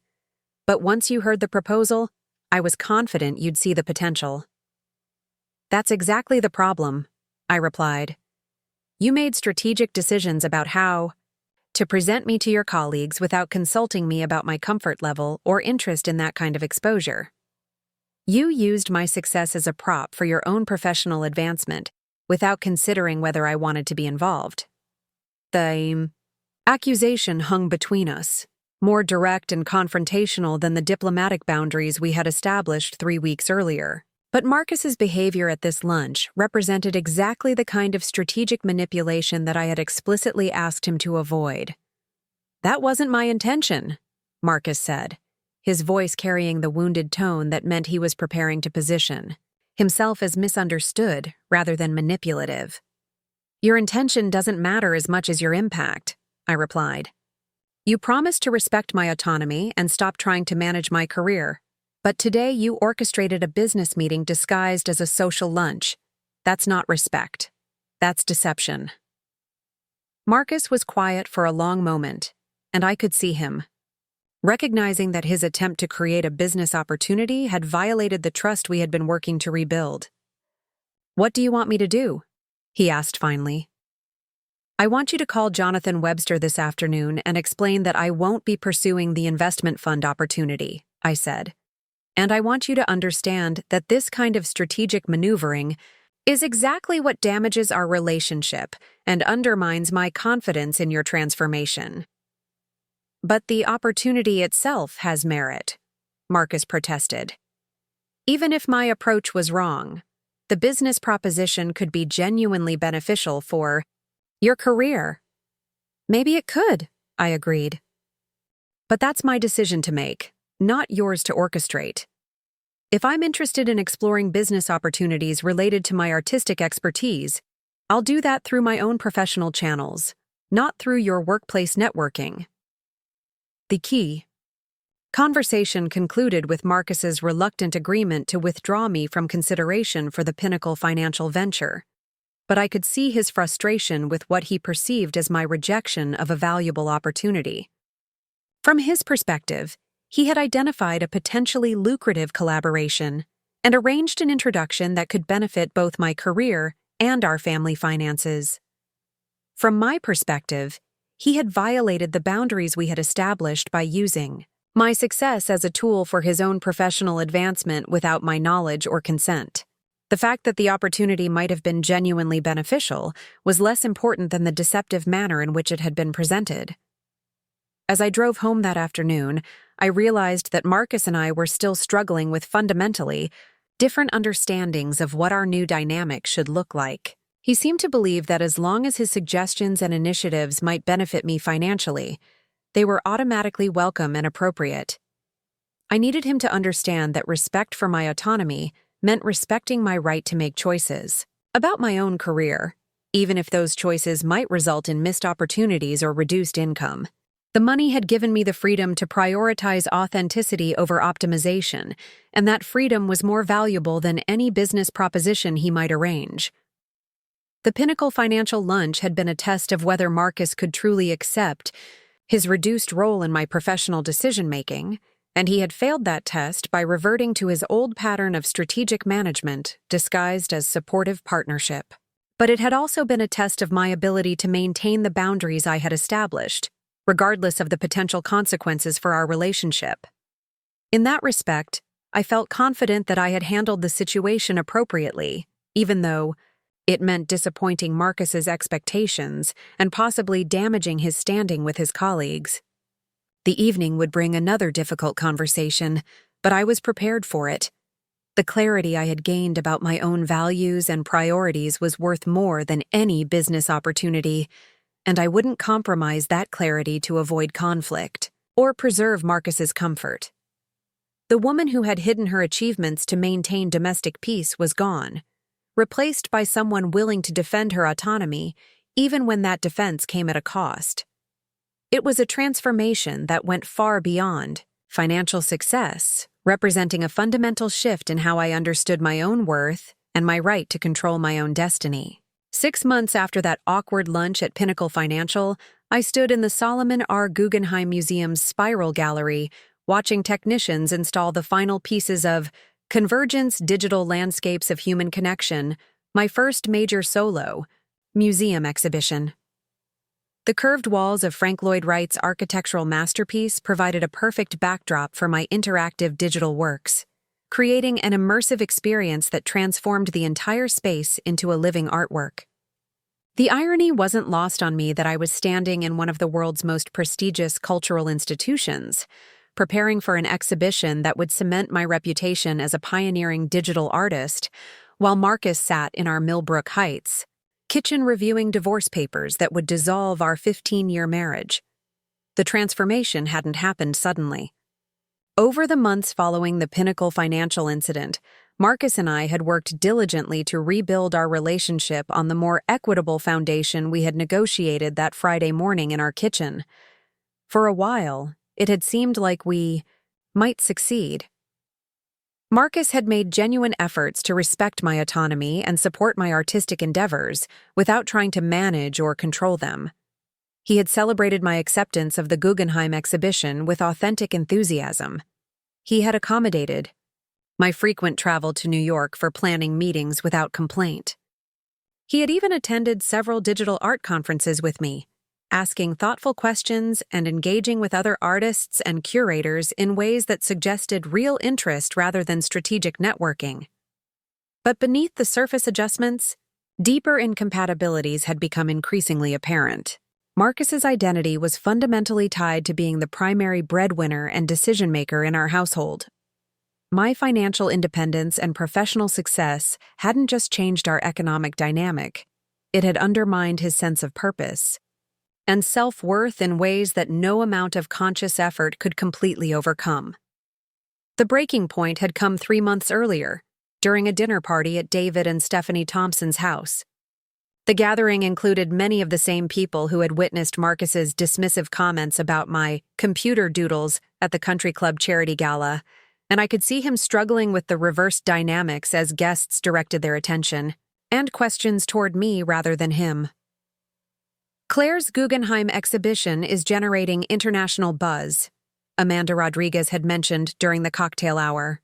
But once you heard the proposal, I was confident you'd see the potential. That's exactly the problem, I replied. You made strategic decisions about how to present me to your colleagues without consulting me about my comfort level or interest in that kind of exposure. You used my success as a prop for your own professional advancement without considering whether I wanted to be involved. The accusation hung between us, more direct and confrontational than the diplomatic boundaries we had established 3 weeks earlier. But Marcus's behavior at this lunch represented exactly the kind of strategic manipulation that I had explicitly asked him to avoid. That wasn't my intention, Marcus said, his voice carrying the wounded tone that meant he was preparing to position himself as misunderstood rather than manipulative. Your intention doesn't matter as much as your impact, I replied. You promised to respect my autonomy and stop trying to manage my career. But today you orchestrated a business meeting disguised as a social lunch. That's not respect. That's deception. Marcus was quiet for a long moment, and I could see him, recognizing that his attempt to create a business opportunity had violated the trust we had been working to rebuild. What do you want me to do? He asked finally. I want you to call Jonathan Webster this afternoon and explain that I won't be pursuing the investment fund opportunity, I said. And I want you to understand that this kind of strategic maneuvering is exactly what damages our relationship and undermines my confidence in your transformation. But the opportunity itself has merit, Marcus protested. Even if my approach was wrong, the business proposition could be genuinely beneficial for your career. Maybe it could, I agreed. But that's my decision to make, not yours to orchestrate. If I'm interested in exploring business opportunities related to my artistic expertise, I'll do that through my own professional channels, not through your workplace networking. The key conversation concluded with Marcus's reluctant agreement to withdraw me from consideration for the Pinnacle Financial venture, but I could see his frustration with what he perceived as my rejection of a valuable opportunity. From his perspective, he had identified a potentially lucrative collaboration and arranged an introduction that could benefit both my career and our family finances. From my perspective, he had violated the boundaries we had established by using my success as a tool for his own professional advancement without my knowledge or consent. The fact that the opportunity might have been genuinely beneficial was less important than the deceptive manner in which it had been presented. As I drove home that afternoon, I realized that Marcus and I were still struggling with fundamentally different understandings of what our new dynamic should look like. He seemed to believe that as long as his suggestions and initiatives might benefit me financially, they were automatically welcome and appropriate. I needed him to understand that respect for my autonomy meant respecting my right to make choices about my own career, even if those choices might result in missed opportunities or reduced income. The money had given me the freedom to prioritize authenticity over optimization, and that freedom was more valuable than any business proposition he might arrange. The Pinnacle Financial lunch had been a test of whether Marcus could truly accept his reduced role in my professional decision-making, and he had failed that test by reverting to his old pattern of strategic management disguised as supportive partnership. But it had also been a test of my ability to maintain the boundaries I had established, regardless of the potential consequences for our relationship. In that respect, I felt confident that I had handled the situation appropriately, even though it meant disappointing Marcus's expectations and possibly damaging his standing with his colleagues. The evening would bring another difficult conversation, but I was prepared for it. The clarity I had gained about my own values and priorities was worth more than any business opportunity, and I wouldn't compromise that clarity to avoid conflict or preserve Marcus's comfort. The woman who had hidden her achievements to maintain domestic peace was gone, replaced by someone willing to defend her autonomy, even when that defense came at a cost. It was a transformation that went far beyond financial success, representing a fundamental shift in how I understood my own worth and my right to control my own destiny. 6 months after that awkward lunch at Pinnacle Financial, I stood in the Solomon R. Guggenheim Museum's Spiral Gallery, watching technicians install the final pieces of Convergence Digital Landscapes of Human Connection, my first major solo museum exhibition. The curved walls of Frank Lloyd Wright's architectural masterpiece provided a perfect backdrop for my interactive digital works, creating an immersive experience that transformed the entire space into a living artwork. The irony wasn't lost on me that I was standing in one of the world's most prestigious cultural institutions, preparing for an exhibition that would cement my reputation as a pioneering digital artist, while Marcus sat in our Millbrook Heights kitchen reviewing divorce papers that would dissolve our 15-year marriage. The transformation hadn't happened suddenly. Over the months following the Pinnacle Financial incident, Marcus and I had worked diligently to rebuild our relationship on the more equitable foundation we had negotiated that Friday morning in our kitchen. For a while, it had seemed like we might succeed. Marcus had made genuine efforts to respect my autonomy and support my artistic endeavors without trying to manage or control them. He had celebrated my acceptance of the Guggenheim exhibition with authentic enthusiasm. He had accommodated my frequent travel to New York for planning meetings without complaint. He had even attended several digital art conferences with me, asking thoughtful questions and engaging with other artists and curators in ways that suggested real interest rather than strategic networking. But beneath the surface adjustments, deeper incompatibilities had become increasingly apparent. Marcus's identity was fundamentally tied to being the primary breadwinner and decision-maker in our household. My financial independence and professional success hadn't just changed our economic dynamic, it had undermined his sense of purpose and self-worth in ways that no amount of conscious effort could completely overcome. The breaking point had come 3 months earlier, during a dinner party at David and Stephanie Thompson's house. The gathering included many of the same people who had witnessed Marcus's dismissive comments about my computer doodles at the country club charity gala, and I could see him struggling with the reversed dynamics as guests directed their attention and questions toward me rather than him. Claire's Guggenheim exhibition is generating international buzz, Amanda Rodriguez had mentioned during the cocktail hour.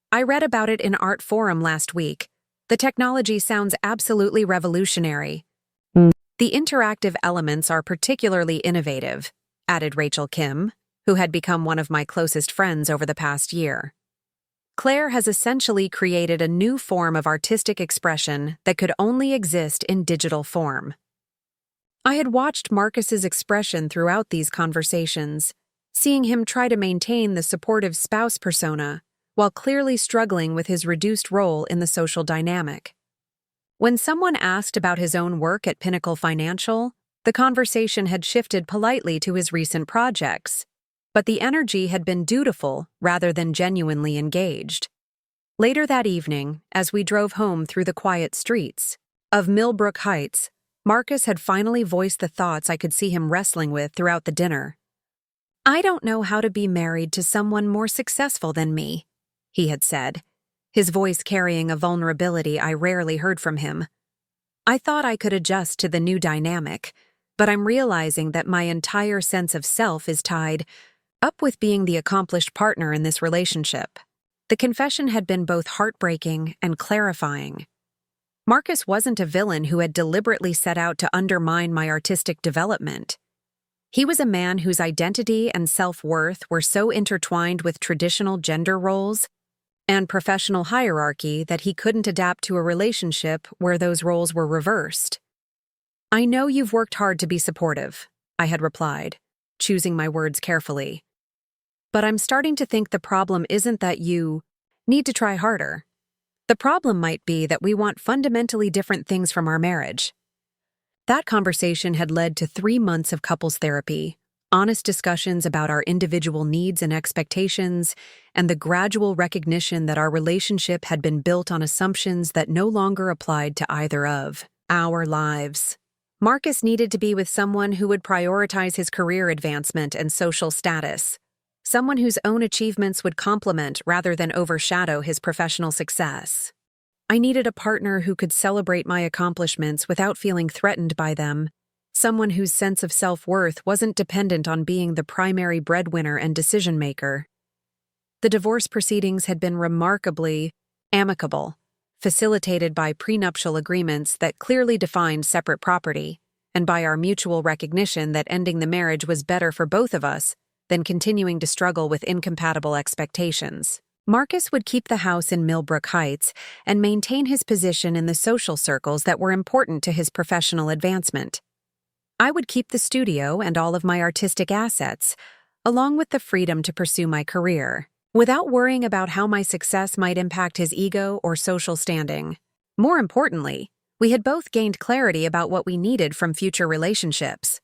I read about it in Art Forum last week. The technology sounds absolutely revolutionary. The interactive elements are particularly innovative, added Rachel Kim, who had become one of my closest friends over the past year. Claire has essentially created a new form of artistic expression that could only exist in digital form. I had watched Marcus's expression throughout these conversations, seeing him try to maintain the supportive spouse persona while clearly struggling with his reduced role in the social dynamic. When someone asked about his own work at Pinnacle Financial, the conversation had shifted politely to his recent projects, but the energy had been dutiful rather than genuinely engaged. Later that evening, as we drove home through the quiet streets of Millbrook Heights, Marcus had finally voiced the thoughts I could see him wrestling with throughout the dinner. "I don't know how to be married to someone more successful than me," he had said, his voice carrying a vulnerability I rarely heard from him. I thought I could adjust to the new dynamic, but I'm realizing that my entire sense of self is tied up with being the accomplished partner in this relationship. The confession had been both heartbreaking and clarifying. Marcus wasn't a villain who had deliberately set out to undermine my artistic development. He was a man whose identity and self-worth were so intertwined with traditional gender roles and professional hierarchy that he couldn't adapt to a relationship where those roles were reversed. "I know you've worked hard to be supportive," I had replied, choosing my words carefully. "But I'm starting to think the problem isn't that you need to try harder. The problem might be that we want fundamentally different things from our marriage." That conversation had led to 3 months of couples therapy, honest discussions about our individual needs and expectations, and the gradual recognition that our relationship had been built on assumptions that no longer applied to either of our lives. Marcus needed to be with someone who would prioritize his career advancement and social status, someone whose own achievements would complement rather than overshadow his professional success. I needed a partner who could celebrate my accomplishments without feeling threatened by them, someone whose sense of self-worth wasn't dependent on being the primary breadwinner and decision-maker. The divorce proceedings had been remarkably amicable, facilitated by prenuptial agreements that clearly defined separate property, and by our mutual recognition that ending the marriage was better for both of us than continuing to struggle with incompatible expectations. Marcus would keep the house in Millbrook Heights and maintain his position in the social circles that were important to his professional advancement. I would keep the studio and all of my artistic assets, along with the freedom to pursue my career, without worrying about how my success might impact his ego or social standing. More importantly, we had both gained clarity about what we needed from future relationships.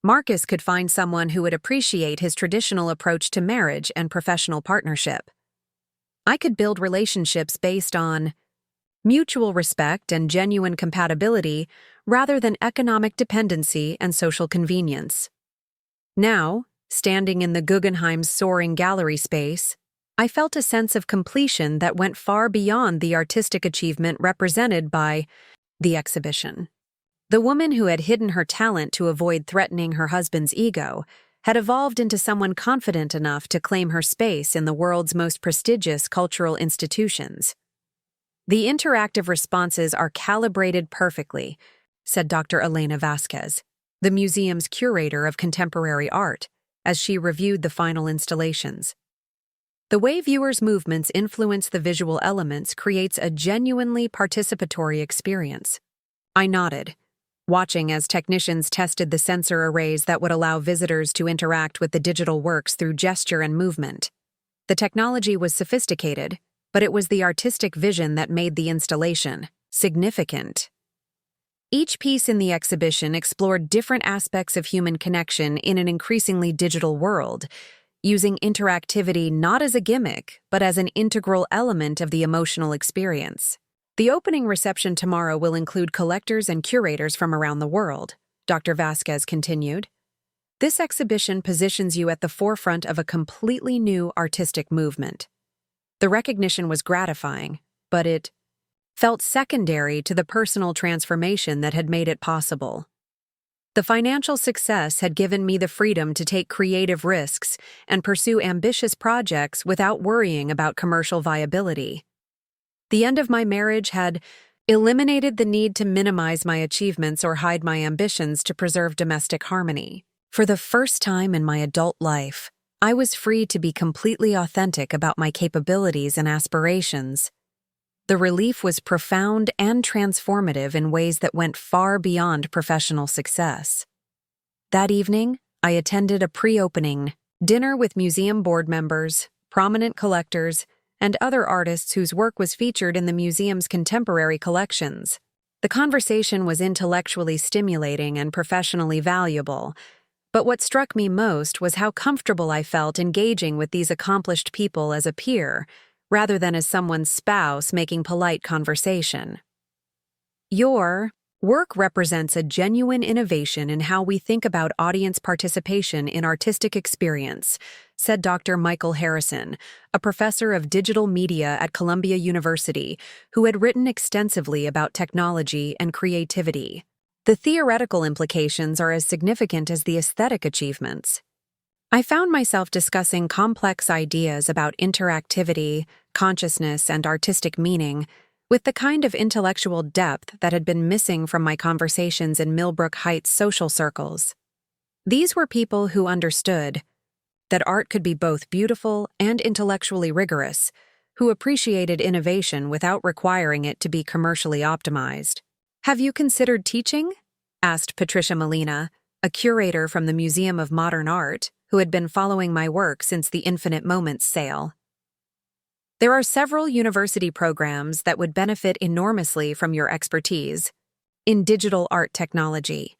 Marcus could find someone who would appreciate his traditional approach to marriage and professional partnership. I could build relationships based on mutual respect and genuine compatibility rather than economic dependency and social convenience. Now, standing in the Guggenheim's soaring gallery space, I felt a sense of completion that went far beyond the artistic achievement represented by the exhibition. The woman who had hidden her talent to avoid threatening her husband's ego had evolved into someone confident enough to claim her space in the world's most prestigious cultural institutions. "The interactive responses are calibrated perfectly," said Dr. Elena Vasquez, the museum's curator of contemporary art, as she reviewed the final installations. "The way viewers' movements influence the visual elements creates a genuinely participatory experience." I nodded, watching as technicians tested the sensor arrays that would allow visitors to interact with the digital works through gesture and movement. The technology was sophisticated, but it was the artistic vision that made the installation significant. Each piece in the exhibition explored different aspects of human connection in an increasingly digital world, using interactivity not as a gimmick, but as an integral element of the emotional experience. "The opening reception tomorrow will include collectors and curators from around the world," Dr. Vasquez continued. "This exhibition positions you at the forefront of a completely new artistic movement." The recognition was gratifying, but it felt secondary to the personal transformation that had made it possible. The financial success had given me the freedom to take creative risks and pursue ambitious projects without worrying about commercial viability. The end of my marriage had eliminated the need to minimize my achievements or hide my ambitions to preserve domestic harmony. For the first time in my adult life, I was free to be completely authentic about my capabilities and aspirations. The relief was profound and transformative in ways that went far beyond professional success. That evening, I attended a pre-opening dinner with museum board members, prominent collectors, and other artists whose work was featured in the museum's contemporary collections. The conversation was intellectually stimulating and professionally valuable, but what struck me most was how comfortable I felt engaging with these accomplished people as a peer, rather than as someone's spouse making polite conversation. "You're Work represents a genuine innovation in how we think about audience participation in artistic experience, said Dr. Michael Harrison, a professor of digital media at Columbia University, who had written extensively about technology and creativity. The theoretical implications are as significant as the aesthetic achievements. I found myself discussing complex ideas about interactivity, consciousness, and artistic meaning with the kind of intellectual depth that had been missing from my conversations in Millbrook Heights social circles. These were people who understood that art could be both beautiful and intellectually rigorous, who appreciated innovation without requiring it to be commercially optimized. "Have you considered teaching?" asked Patricia Molina, a curator from the Museum of Modern Art, who had been following my work since the Infinite Moments sale. "There are several university programs that would benefit enormously from your expertise in digital art technology."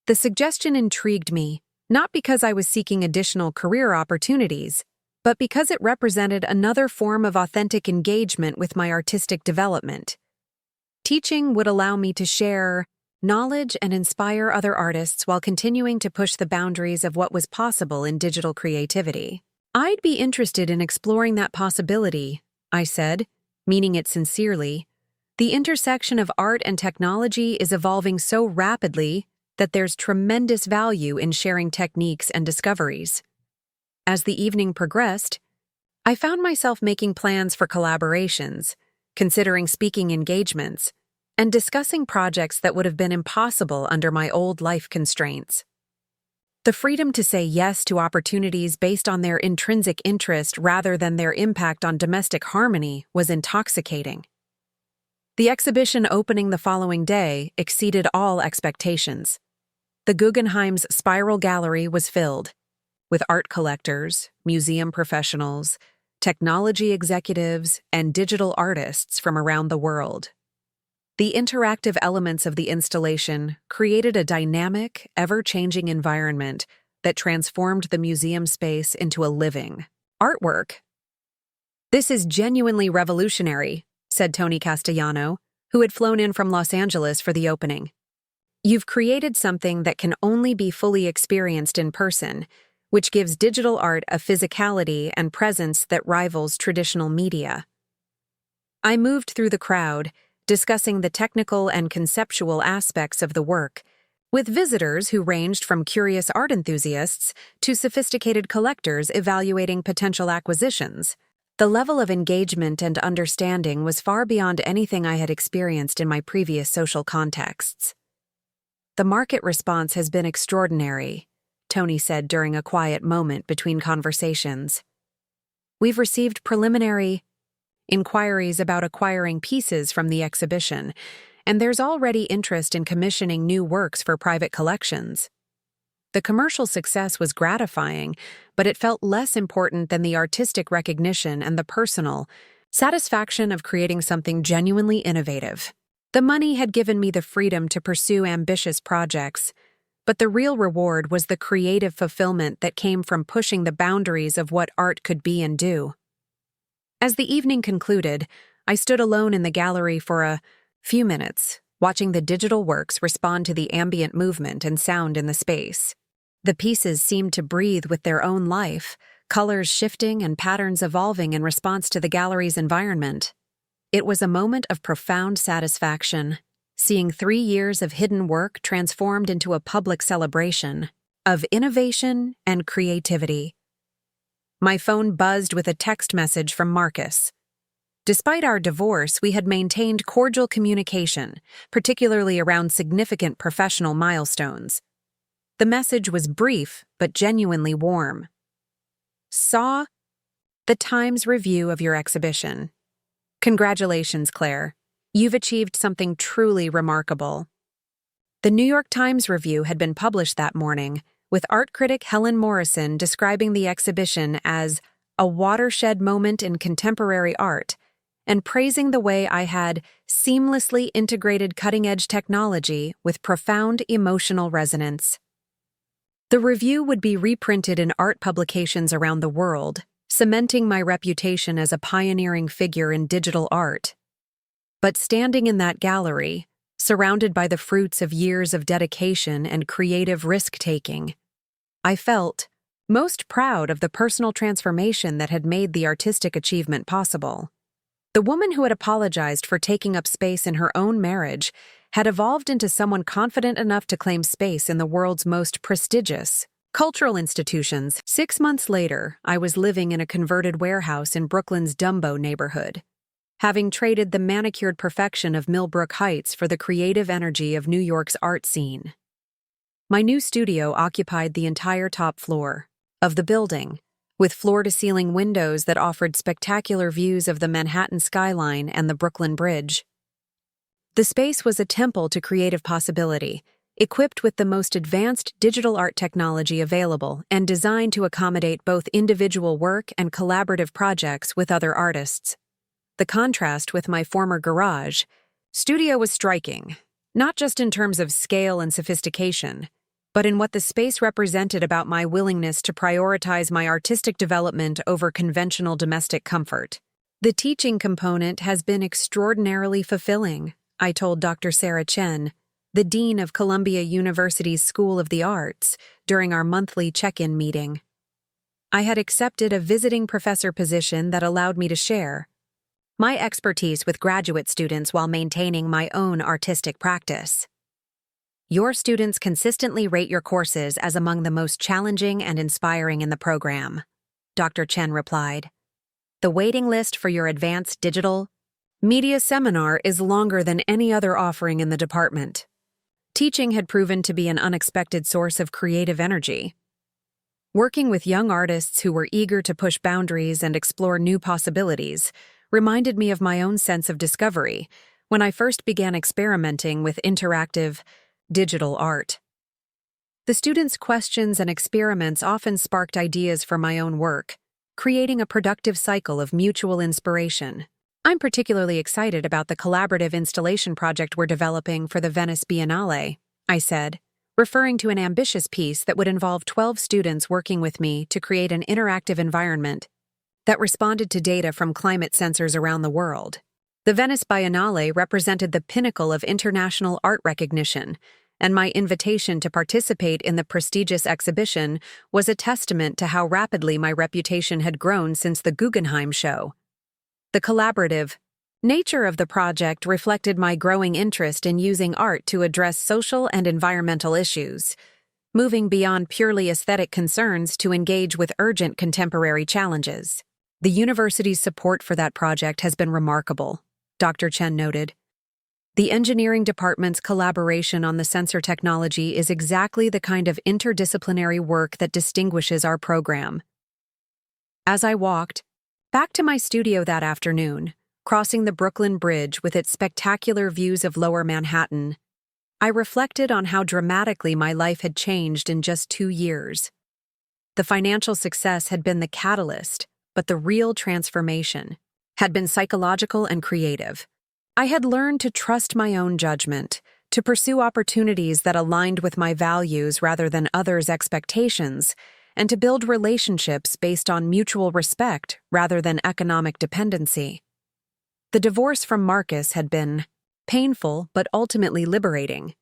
The suggestion intrigued me, not because I was seeking additional career opportunities, but because it represented another form of authentic engagement with my artistic development. Teaching would allow me to share knowledge and inspire other artists while continuing to push the boundaries of what was possible in digital creativity. "I'd be interested in exploring that possibility," I said, meaning it sincerely. "The intersection of art and technology is evolving so rapidly that there's tremendous value in sharing techniques and discoveries." As the evening progressed, I found myself making plans for collaborations, considering speaking engagements, and discussing projects that would have been impossible under my old life constraints. The freedom to say yes to opportunities based on their intrinsic interest rather than their impact on domestic harmony was intoxicating. The exhibition opening the following day exceeded all expectations. The Guggenheim's Spiral Gallery was filled with art collectors, museum professionals, technology executives, and digital artists from around the world. The interactive elements of the installation created a dynamic, ever-changing environment that transformed the museum space into a living artwork. "This is genuinely revolutionary," said Tony Castellano, who had flown in from Los Angeles for the opening. "You've created something that can only be fully experienced in person, which gives digital art a physicality and presence that rivals traditional media." I moved through the crowd, discussing the technical and conceptual aspects of the work, with visitors who ranged from curious art enthusiasts to sophisticated collectors evaluating potential acquisitions. The level of engagement and understanding was far beyond anything I had experienced in my previous social contexts. "The market response has been extraordinary," Tony said during a quiet moment between conversations. "We've received preliminary inquiries about acquiring pieces from the exhibition, and there's already interest in commissioning new works for private collections." The commercial success was gratifying, but it felt less important than the artistic recognition and the personal satisfaction of creating something genuinely innovative. The money had given me the freedom to pursue ambitious projects, but the real reward was the creative fulfillment that came from pushing the boundaries of what art could be and do. As the evening concluded, I stood alone in the gallery for a few minutes, watching the digital works respond to the ambient movement and sound in the space. The pieces seemed to breathe with their own life, colors shifting and patterns evolving in response to the gallery's environment. It was a moment of profound satisfaction, seeing 3 years of hidden work transformed into a public celebration of innovation and creativity. My phone buzzed with a text message from Marcus. Despite our divorce, we had maintained cordial communication, particularly around significant professional milestones. The message was brief but genuinely warm. "Saw the Times review of your exhibition. Congratulations, Claire. You've achieved something truly remarkable." The New York Times review had been published that morning, with art critic Helen Morrison describing the exhibition as a watershed moment in contemporary art and praising the way I had seamlessly integrated cutting-edge technology with profound emotional resonance. The review would be reprinted in art publications around the world, cementing my reputation as a pioneering figure in digital art. But standing in that gallery, surrounded by the fruits of years of dedication and creative risk-taking. I felt most proud of the personal transformation that had made the artistic achievement possible. The woman who had apologized for taking up space in her own marriage had evolved into someone confident enough to claim space in the world's most prestigious cultural institutions. 6 months later, I was living in a converted warehouse in Brooklyn's Dumbo neighborhood, having traded the manicured perfection of Millbrook Heights for the creative energy of New York's art scene. My new studio occupied the entire top floor of the building, with floor-to-ceiling windows that offered spectacular views of the Manhattan skyline and the Brooklyn Bridge. The space was a temple to creative possibility, equipped with the most advanced digital art technology available and designed to accommodate both individual work and collaborative projects with other artists. The contrast with my former garage studio was striking, not just in terms of scale and sophistication, but in what the space represented about my willingness to prioritize my artistic development over conventional domestic comfort. The teaching component has been extraordinarily fulfilling, I told Dr. Sarah Chen, the Dean of Columbia University's School of the Arts, during our monthly check-in meeting. I had accepted a visiting professor position that allowed me to share my expertise with graduate students while maintaining my own artistic practice. Your students consistently rate your courses as among the most challenging and inspiring in the program, Dr. Chen replied. The waiting list for your advanced digital media seminar is longer than any other offering in the department. Teaching had proven to be an unexpected source of creative energy. Working with young artists who were eager to push boundaries and explore new possibilities reminded me of my own sense of discovery when I first began experimenting with interactive digital art. The students' questions and experiments often sparked ideas for my own work, creating a productive cycle of mutual inspiration. I'm particularly excited about the collaborative installation project we're developing for the Venice Biennale, I said, referring to an ambitious piece that would involve 12 students working with me to create an interactive environment that responded to data from climate sensors around the world. The Venice Biennale represented the pinnacle of international art recognition, and my invitation to participate in the prestigious exhibition was a testament to how rapidly my reputation had grown since the Guggenheim show. The collaborative nature of the project reflected my growing interest in using art to address social and environmental issues, moving beyond purely aesthetic concerns to engage with urgent contemporary challenges. The university's support for that project has been remarkable, Dr. Chen noted. The engineering department's collaboration on the sensor technology is exactly the kind of interdisciplinary work that distinguishes our program. As I walked back to my studio that afternoon, crossing the Brooklyn Bridge with its spectacular views of Lower Manhattan, I reflected on how dramatically my life had changed in just 2 years. The financial success had been the catalyst, but the real transformation had been psychological and creative. I had learned to trust my own judgment, to pursue opportunities that aligned with my values rather than others' expectations, and to build relationships based on mutual respect rather than economic dependency. The divorce from Marcus had been painful but ultimately liberating.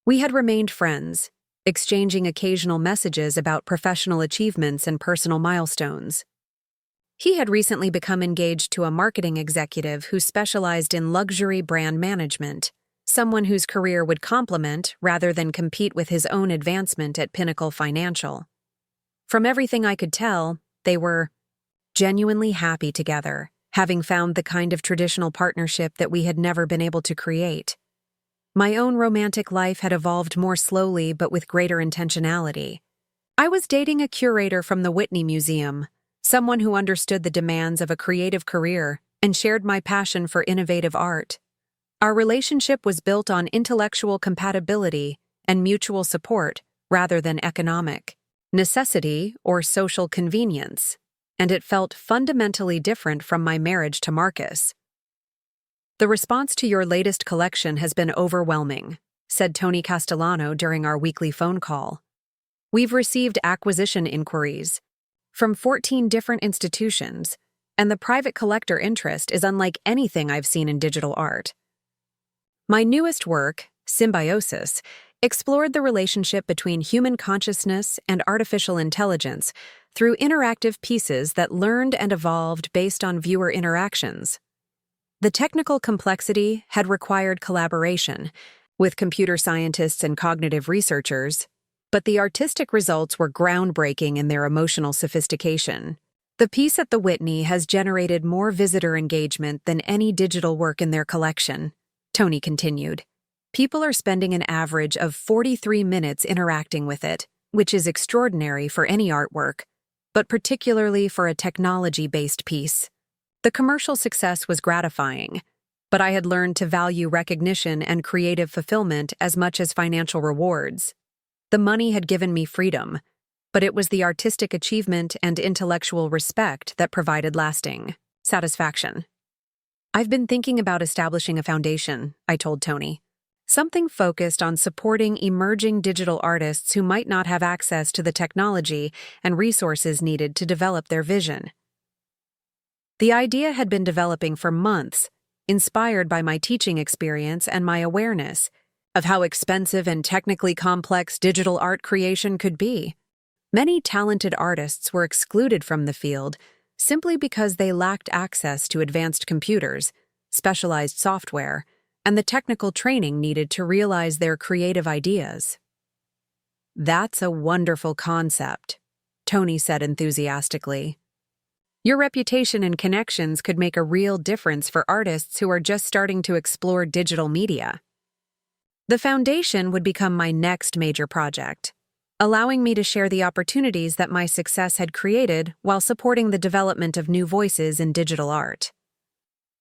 We had remained friends, exchanging occasional messages about professional achievements and personal milestones. He had recently become engaged to a marketing executive who specialized in luxury brand management, someone whose career would complement rather than compete with his own advancement at Pinnacle Financial. From everything I could tell, they were genuinely happy together, having found the kind of traditional partnership that we had never been able to create. My own romantic life had evolved more slowly but with greater intentionality. I was dating a curator from the Whitney Museum, someone who understood the demands of a creative career and shared my passion for innovative art. Our relationship was built on intellectual compatibility and mutual support rather than economic necessity or social convenience, and it felt fundamentally different from my marriage to Marcus. The response to your latest collection has been overwhelming, said Tony Castellano during our weekly phone call. We've received acquisition inquiries from 14 different institutions, and the private collector interest is unlike anything I've seen in digital art. My newest work, Symbiosis, explored the relationship between human consciousness and artificial intelligence through interactive pieces that learned and evolved based on viewer interactions. The technical complexity had required collaboration with computer scientists and cognitive researchers, but the artistic results were groundbreaking in their emotional sophistication. The piece at the Whitney has generated more visitor engagement than any digital work in their collection, Tony continued. People are spending an average of 43 minutes interacting with it, which is extraordinary for any artwork, but particularly for a technology-based piece. The commercial success was gratifying, but I had learned to value recognition and creative fulfillment as much as financial rewards. The money had given me freedom, but it was the artistic achievement and intellectual respect that provided lasting satisfaction. I've been thinking about establishing a foundation, I told Tony. Something focused on supporting emerging digital artists who might not have access to the technology and resources needed to develop their vision. The idea had been developing for months, inspired by my teaching experience and my awareness of how expensive and technically complex digital art creation could be. Many talented artists were excluded from the field simply because they lacked access to advanced computers, specialized software, and the technical training needed to realize their creative ideas. That's a wonderful concept, Tony said enthusiastically. Your reputation and connections could make a real difference for artists who are just starting to explore digital media. The foundation would become my next major project, allowing me to share the opportunities that my success had created while supporting the development of new voices in digital art.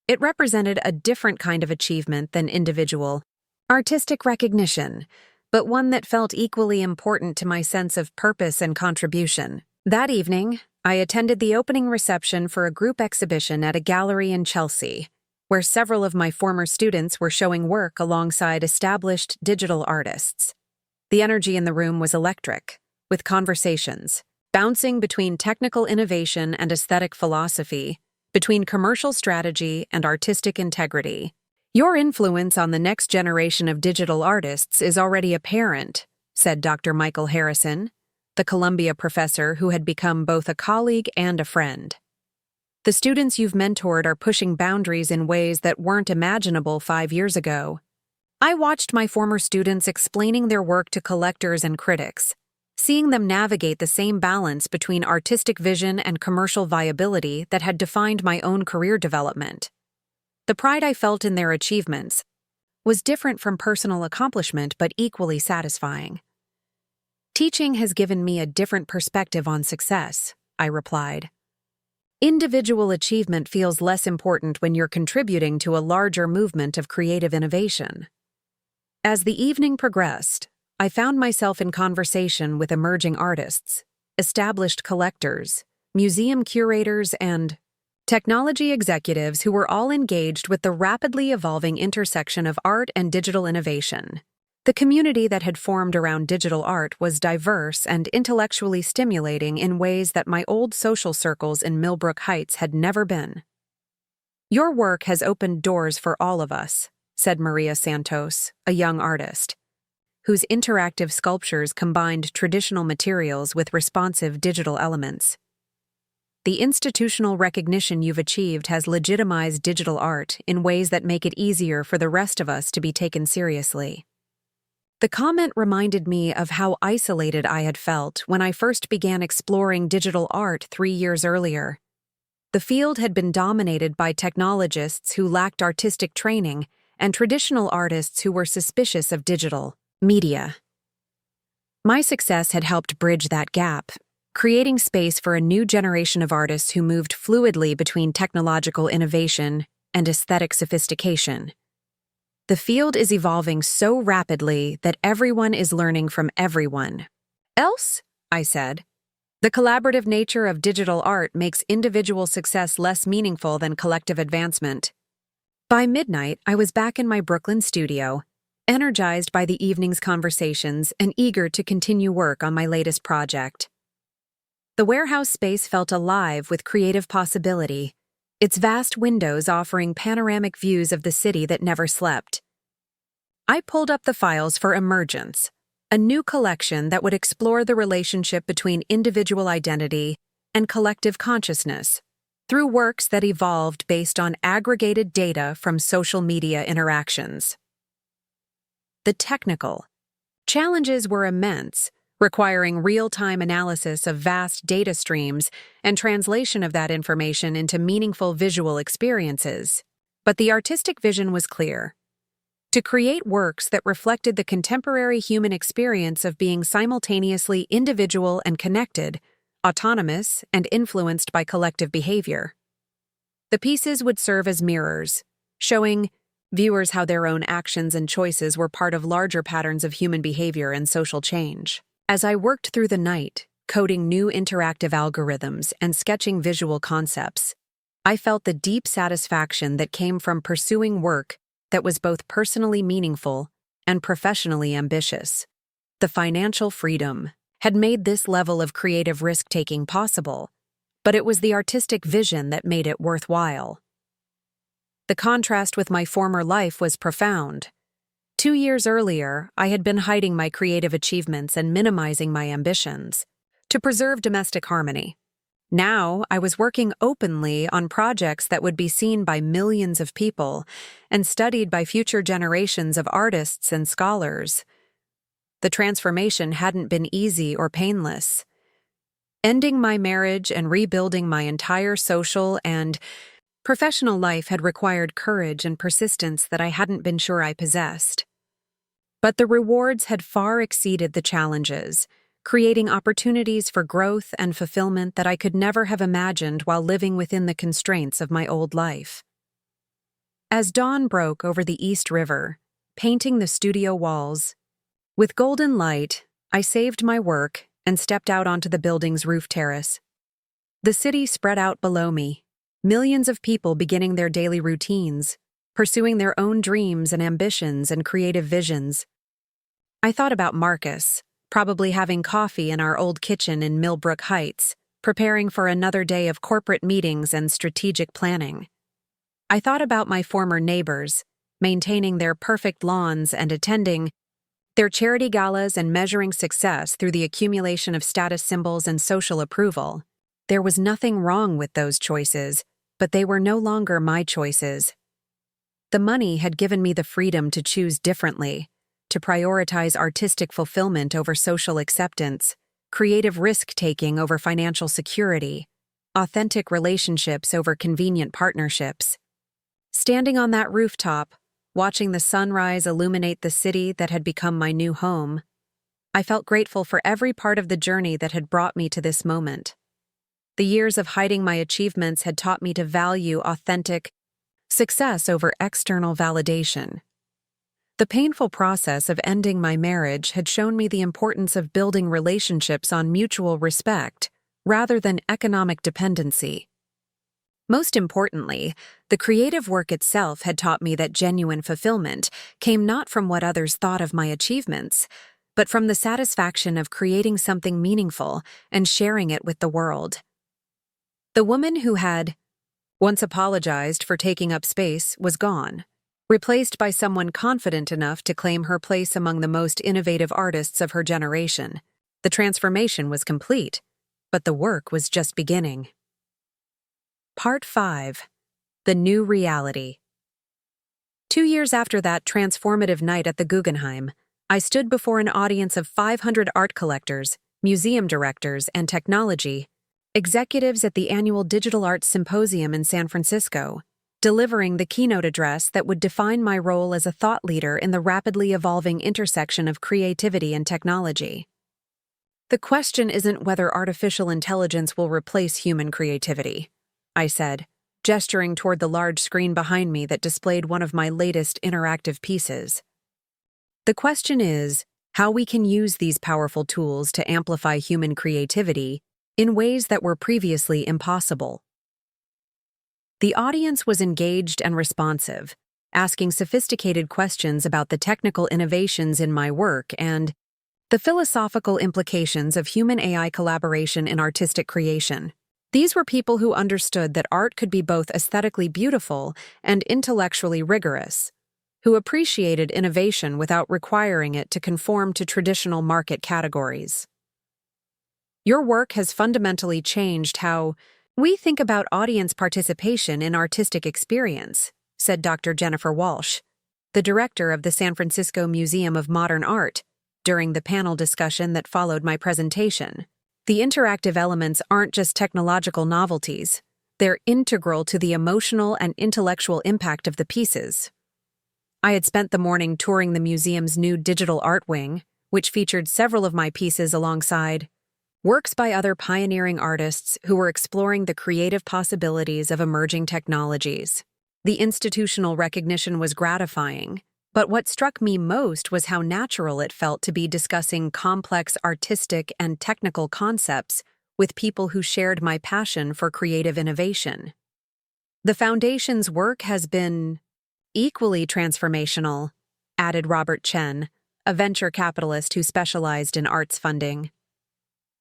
It represented a different kind of achievement than individual, artistic recognition, but one that felt equally important to my sense of purpose and contribution. That evening, I attended the opening reception for a group exhibition at a gallery in Chelsea, where several of my former students were showing work alongside established digital artists. The energy in the room was electric, with conversations bouncing between technical innovation and aesthetic philosophy, between commercial strategy and artistic integrity. Your influence on the next generation of digital artists is already apparent, said Dr. Michael Harrison, the Columbia professor who had become both a colleague and a friend. The students you've mentored are pushing boundaries in ways that weren't imaginable 5 years ago. I watched my former students explaining their work to collectors and critics, seeing them navigate the same balance between artistic vision and commercial viability that had defined my own career development. The pride I felt in their achievements was different from personal accomplishment but equally satisfying. Teaching has given me a different perspective on success, I replied. Individual achievement feels less important when you're contributing to a larger movement of creative innovation. As the evening progressed, I found myself in conversation with emerging artists, established collectors, museum curators, and technology executives who were all engaged with the rapidly evolving intersection of art and digital innovation. The community that had formed around digital art was diverse and intellectually stimulating in ways that my old social circles in Millbrook Heights had never been. Your work has opened doors for all of us, said Maria Santos, a young artist, whose interactive sculptures combined traditional materials with responsive digital elements. The institutional recognition you've achieved has legitimized digital art in ways that make it easier for the rest of us to be taken seriously. The comment reminded me of how isolated I had felt when I first began exploring digital art 3 years earlier. The field had been dominated by technologists who lacked artistic training and traditional artists who were suspicious of digital media. My success had helped bridge that gap, creating space for a new generation of artists who moved fluidly between technological innovation and aesthetic sophistication. The field is evolving so rapidly that everyone is learning from everyone. Else, I said, the collaborative nature of digital art makes individual success less meaningful than collective advancement. By midnight, I was back in my Brooklyn studio, energized by the evening's conversations and eager to continue work on my latest project. The warehouse space felt alive with creative possibility, its vast windows offering panoramic views of the city that never slept. I pulled up the files for Emergence, a new collection that would explore the relationship between individual identity and collective consciousness through works that evolved based on aggregated data from social media interactions. The technical challenges were immense, requiring real-time analysis of vast data streams and translation of that information into meaningful visual experiences. But the artistic vision was clear: to create works that reflected the contemporary human experience of being simultaneously individual and connected, autonomous and influenced by collective behavior. The pieces would serve as mirrors, showing viewers how their own actions and choices were part of larger patterns of human behavior and social change. As I worked through the night, coding new interactive algorithms and sketching visual concepts, I felt the deep satisfaction that came from pursuing work that was both personally meaningful and professionally ambitious. The financial freedom had made this level of creative risk-taking possible, but it was the artistic vision that made it worthwhile. The contrast with my former life was profound. 2 years earlier, I had been hiding my creative achievements and minimizing my ambitions to preserve domestic harmony. Now, I was working openly on projects that would be seen by millions of people and studied by future generations of artists and scholars. The transformation hadn't been easy or painless. Ending my marriage and rebuilding my entire social and professional life had required courage and persistence that I hadn't been sure I possessed. But the rewards had far exceeded the challenges, creating opportunities for growth and fulfillment that I could never have imagined while living within the constraints of my old life. As dawn broke over the East River, painting the studio walls, with golden light, I saved my work and stepped out onto the building's roof terrace. The city spread out below me, millions of people beginning their daily routines, pursuing their own dreams and ambitions and creative visions. I thought about Marcus, probably having coffee in our old kitchen in Millbrook Heights, preparing for another day of corporate meetings and strategic planning. I thought about my former neighbors, maintaining their perfect lawns and attending their charity galas and measuring success through the accumulation of status symbols and social approval. There was nothing wrong with those choices, but they were no longer my choices. The money had given me the freedom to choose differently, to prioritize artistic fulfillment over social acceptance, creative risk-taking over financial security, authentic relationships over convenient partnerships. Standing on that rooftop, watching the sunrise illuminate the city that had become my new home, I felt grateful for every part of the journey that had brought me to this moment. The years of hiding my achievements had taught me to value authentic success over external validation. The painful process of ending my marriage had shown me the importance of building relationships on mutual respect rather than economic dependency. Most importantly, the creative work itself had taught me that genuine fulfillment came not from what others thought of my achievements, but from the satisfaction of creating something meaningful and sharing it with the world. The woman who had once apologized for taking up space was gone, replaced by someone confident enough to claim her place among the most innovative artists of her generation. The transformation was complete, but the work was just beginning. Part 5. The New Reality. 2 years after that transformative night at the Guggenheim, I stood before an audience of 500 art collectors, museum directors, and technology executives at the annual Digital Arts Symposium in San Francisco, delivering the keynote address that would define my role as a thought leader in the rapidly evolving intersection of creativity and technology. The question isn't whether artificial intelligence will replace human creativity, I said, gesturing toward the large screen behind me that displayed one of my latest interactive pieces. The question is how we can use these powerful tools to amplify human creativity in ways that were previously impossible. The audience was engaged and responsive, asking sophisticated questions about the technical innovations in my work and the philosophical implications of human-AI collaboration in artistic creation. These were people who understood that art could be both aesthetically beautiful and intellectually rigorous, who appreciated innovation without requiring it to conform to traditional market categories. Your work has fundamentally changed how we think about audience participation in artistic experience, said Dr. Jennifer Walsh, the director of the San Francisco Museum of Modern Art, during the panel discussion that followed my presentation. The interactive elements aren't just technological novelties, they're integral to the emotional and intellectual impact of the pieces. I had spent the morning touring the museum's new digital art wing, which featured several of my pieces alongside works by other pioneering artists who were exploring the creative possibilities of emerging technologies. The institutional recognition was gratifying, but what struck me most was how natural it felt to be discussing complex artistic and technical concepts with people who shared my passion for creative innovation. The Foundation's work has been equally transformational, added Robert Chen, a venture capitalist who specialized in arts funding.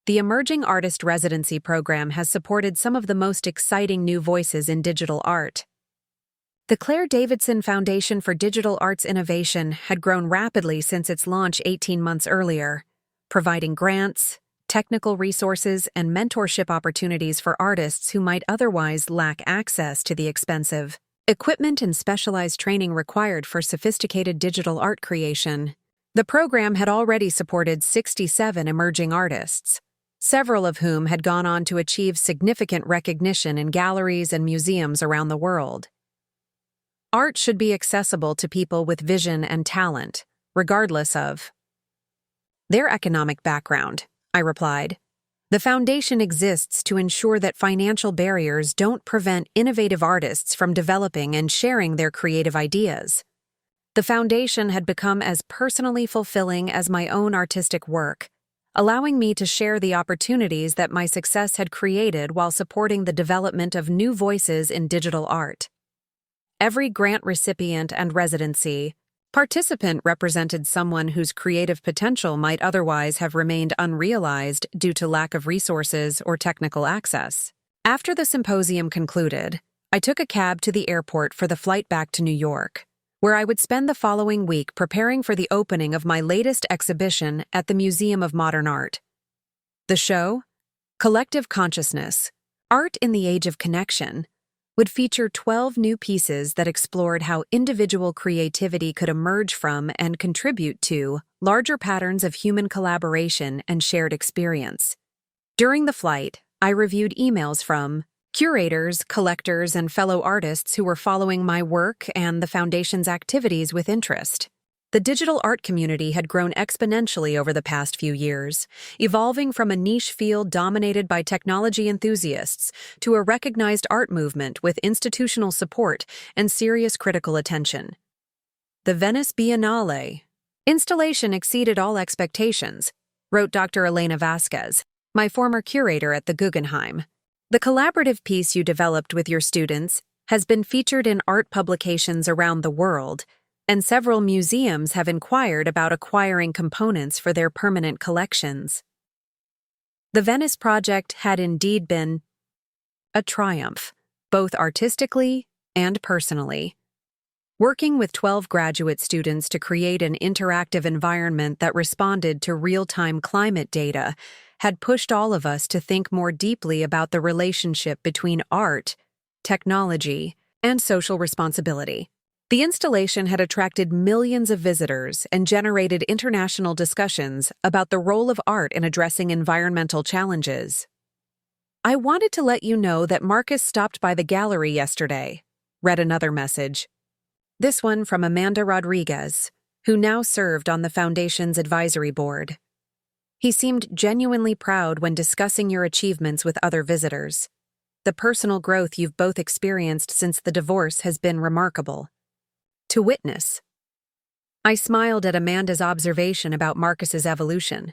The Emerging Artist Residency Program has supported some of the most exciting new voices in digital art. The Claire Davidson Foundation for Digital Arts Innovation had grown rapidly since its launch 18 months earlier, providing grants, technical resources, and mentorship opportunities for artists who might otherwise lack access to the expensive equipment and specialized training required for sophisticated digital art creation. The program had already supported 67 emerging artists, several of whom had gone on to achieve significant recognition in galleries and museums around the world. Art should be accessible to people with vision and talent, regardless of their economic background, I replied. The Foundation exists to ensure that financial barriers don't prevent innovative artists from developing and sharing their creative ideas. The Foundation had become as personally fulfilling as my own artistic work, allowing me to share the opportunities that my success had created while supporting the development of new voices in digital art. Every grant recipient and residency participant represented someone whose creative potential might otherwise have remained unrealized due to lack of resources or technical access. After the symposium concluded, I took a cab to the airport for the flight back to New York, where I would spend the following week preparing for the opening of my latest exhibition at the Museum of Modern Art. The show, Collective Consciousness, Art in the Age of Connection, would feature 12 new pieces that explored how individual creativity could emerge from and contribute to larger patterns of human collaboration and shared experience. During the flight, I reviewed emails from curators, collectors, and fellow artists who were following my work and the Foundation's activities with interest. The digital art community had grown exponentially over the past few years, evolving from a niche field dominated by technology enthusiasts to a recognized art movement with institutional support and serious critical attention. The Venice Biennale installation exceeded all expectations, wrote Dr. Elena Vasquez, my former curator at the Guggenheim. The collaborative piece you developed with your students has been featured in art publications around the world, and several museums have inquired about acquiring components for their permanent collections. The Venice project had indeed been a triumph, both artistically and personally. Working with 12 graduate students to create an interactive environment that responded to real-time climate data had pushed all of us to think more deeply about the relationship between art, technology, and social responsibility. The installation had attracted millions of visitors and generated international discussions about the role of art in addressing environmental challenges. I wanted to let you know that Marcus stopped by the gallery yesterday, read another message. This one from Amanda Rodriguez, who now served on the Foundation's advisory board. He seemed genuinely proud when discussing your achievements with other visitors. The personal growth you've both experienced since the divorce has been remarkable to witness. I smiled at Amanda's observation about Marcus's evolution.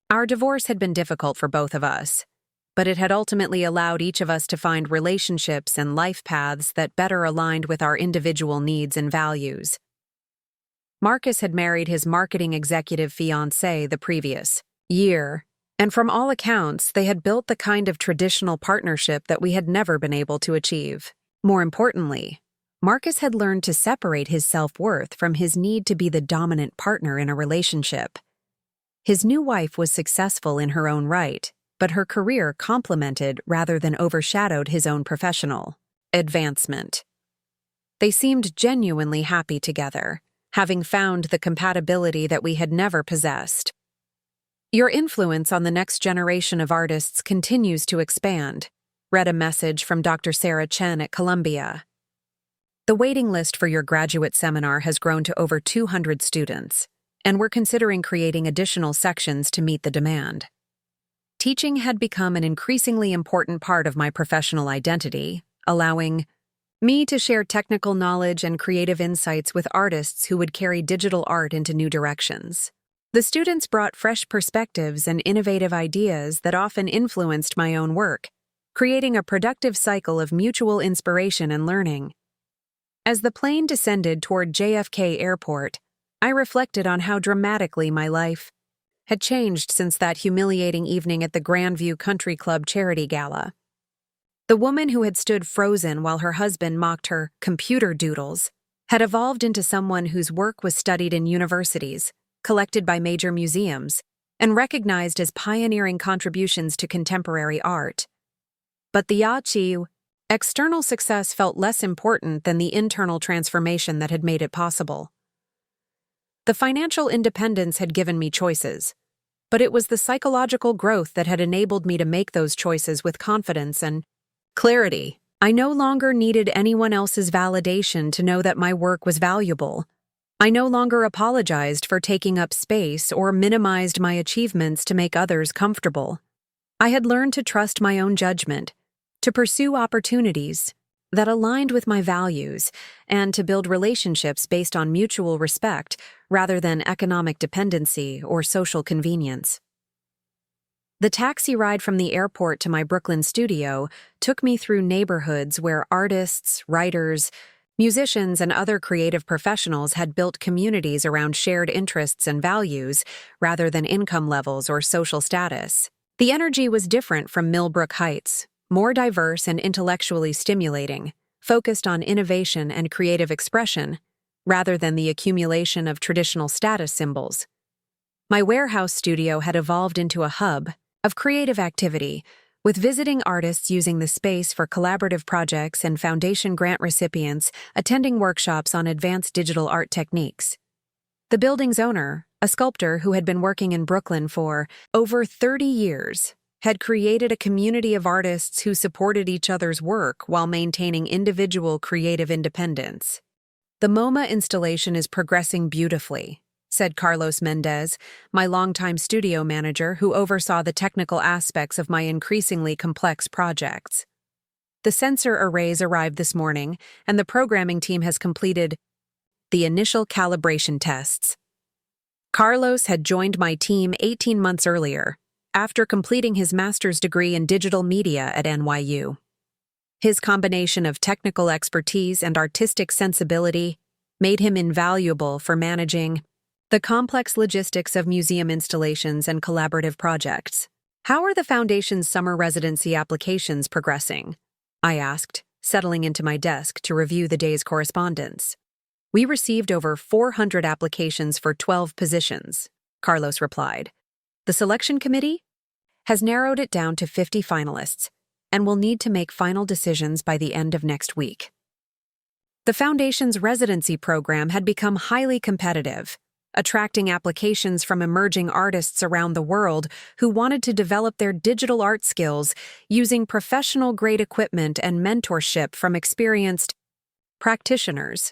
Our divorce had been difficult for both of us, but it had ultimately allowed each of us to find relationships and life paths that better aligned with our individual needs and values. Marcus had married his marketing executive fiancée the previous year, and from all accounts, they had built the kind of traditional partnership that we had never been able to achieve. More importantly, Marcus had learned to separate his self-worth from his need to be the dominant partner in a relationship. His new wife was successful in her own right, but her career complemented rather than overshadowed his own professional advancement. They seemed genuinely happy together, having found the compatibility that we had never possessed. Your influence on the next generation of artists continues to expand, read a message from Dr. Sarah Chen at Columbia. The waiting list for your graduate seminar has grown to over 200 students, and we're considering creating additional sections to meet the demand. Teaching had become an increasingly important part of my professional identity, allowing me to share technical knowledge and creative insights with artists who would carry digital art into new directions. The students brought fresh perspectives and innovative ideas that often influenced my own work, creating a productive cycle of mutual inspiration and learning. As the plane descended toward JFK Airport, I reflected on how dramatically my life had changed since that humiliating evening at the Grandview Country Club charity gala. The woman who had stood frozen while her husband mocked her computer doodles had evolved into someone whose work was studied in universities, collected by major museums, and recognized as pioneering contributions to contemporary art. But the external success felt less important than the internal transformation that had made it possible. The financial independence had given me choices, but it was the psychological growth that had enabled me to make those choices with confidence and clarity. I no longer needed anyone else's validation to know that my work was valuable. I no longer apologized for taking up space or minimized my achievements to make others comfortable. I had learned to trust my own judgment, to pursue opportunities that aligned with my values, and to build relationships based on mutual respect rather than economic dependency or social convenience. The taxi ride from the airport to my Brooklyn studio took me through neighborhoods where artists, writers, musicians, and other creative professionals had built communities around shared interests and values rather than income levels or social status. The energy was different from Millbrook Heights, more diverse and intellectually stimulating, focused on innovation and creative expression, rather than the accumulation of traditional status symbols. My warehouse studio had evolved into a hub of creative activity, with visiting artists using the space for collaborative projects and foundation grant recipients attending workshops on advanced digital art techniques. The building's owner, a sculptor who had been working in Brooklyn for over 30 years, had created a community of artists who supported each other's work while maintaining individual creative independence. The MoMA installation is progressing beautifully, said Carlos Mendez, my longtime studio manager who oversaw the technical aspects of my increasingly complex projects. The sensor arrays arrived this morning, and the programming team has completed the initial calibration tests. Carlos had joined my team 18 months earlier, after completing his master's degree in digital media at NYU. His combination of technical expertise and artistic sensibility made him invaluable for managing the complex logistics of museum installations and collaborative projects. How are the Foundation's summer residency applications progressing? I asked, settling into my desk to review the day's correspondence. We received over 400 applications for 12 positions, Carlos replied. The selection committee has narrowed it down to 50 finalists and will need to make final decisions by the end of next week. The Foundation's residency program had become highly competitive, attracting applications from emerging artists around the world who wanted to develop their digital art skills using professional-grade equipment and mentorship from experienced practitioners.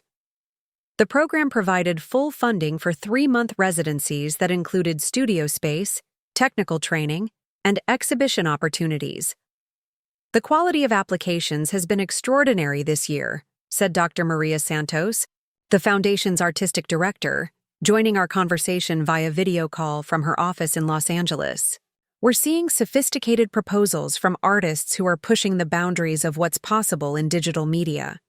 The program provided full funding for 3-month residencies that included studio space, technical training, and exhibition opportunities. The quality of applications has been extraordinary this year, said Dr. Maria Santos, the Foundation's artistic director, joining our conversation via video call from her office in Los Angeles. We're seeing sophisticated proposals from artists who are pushing the boundaries of what's possible in digital media.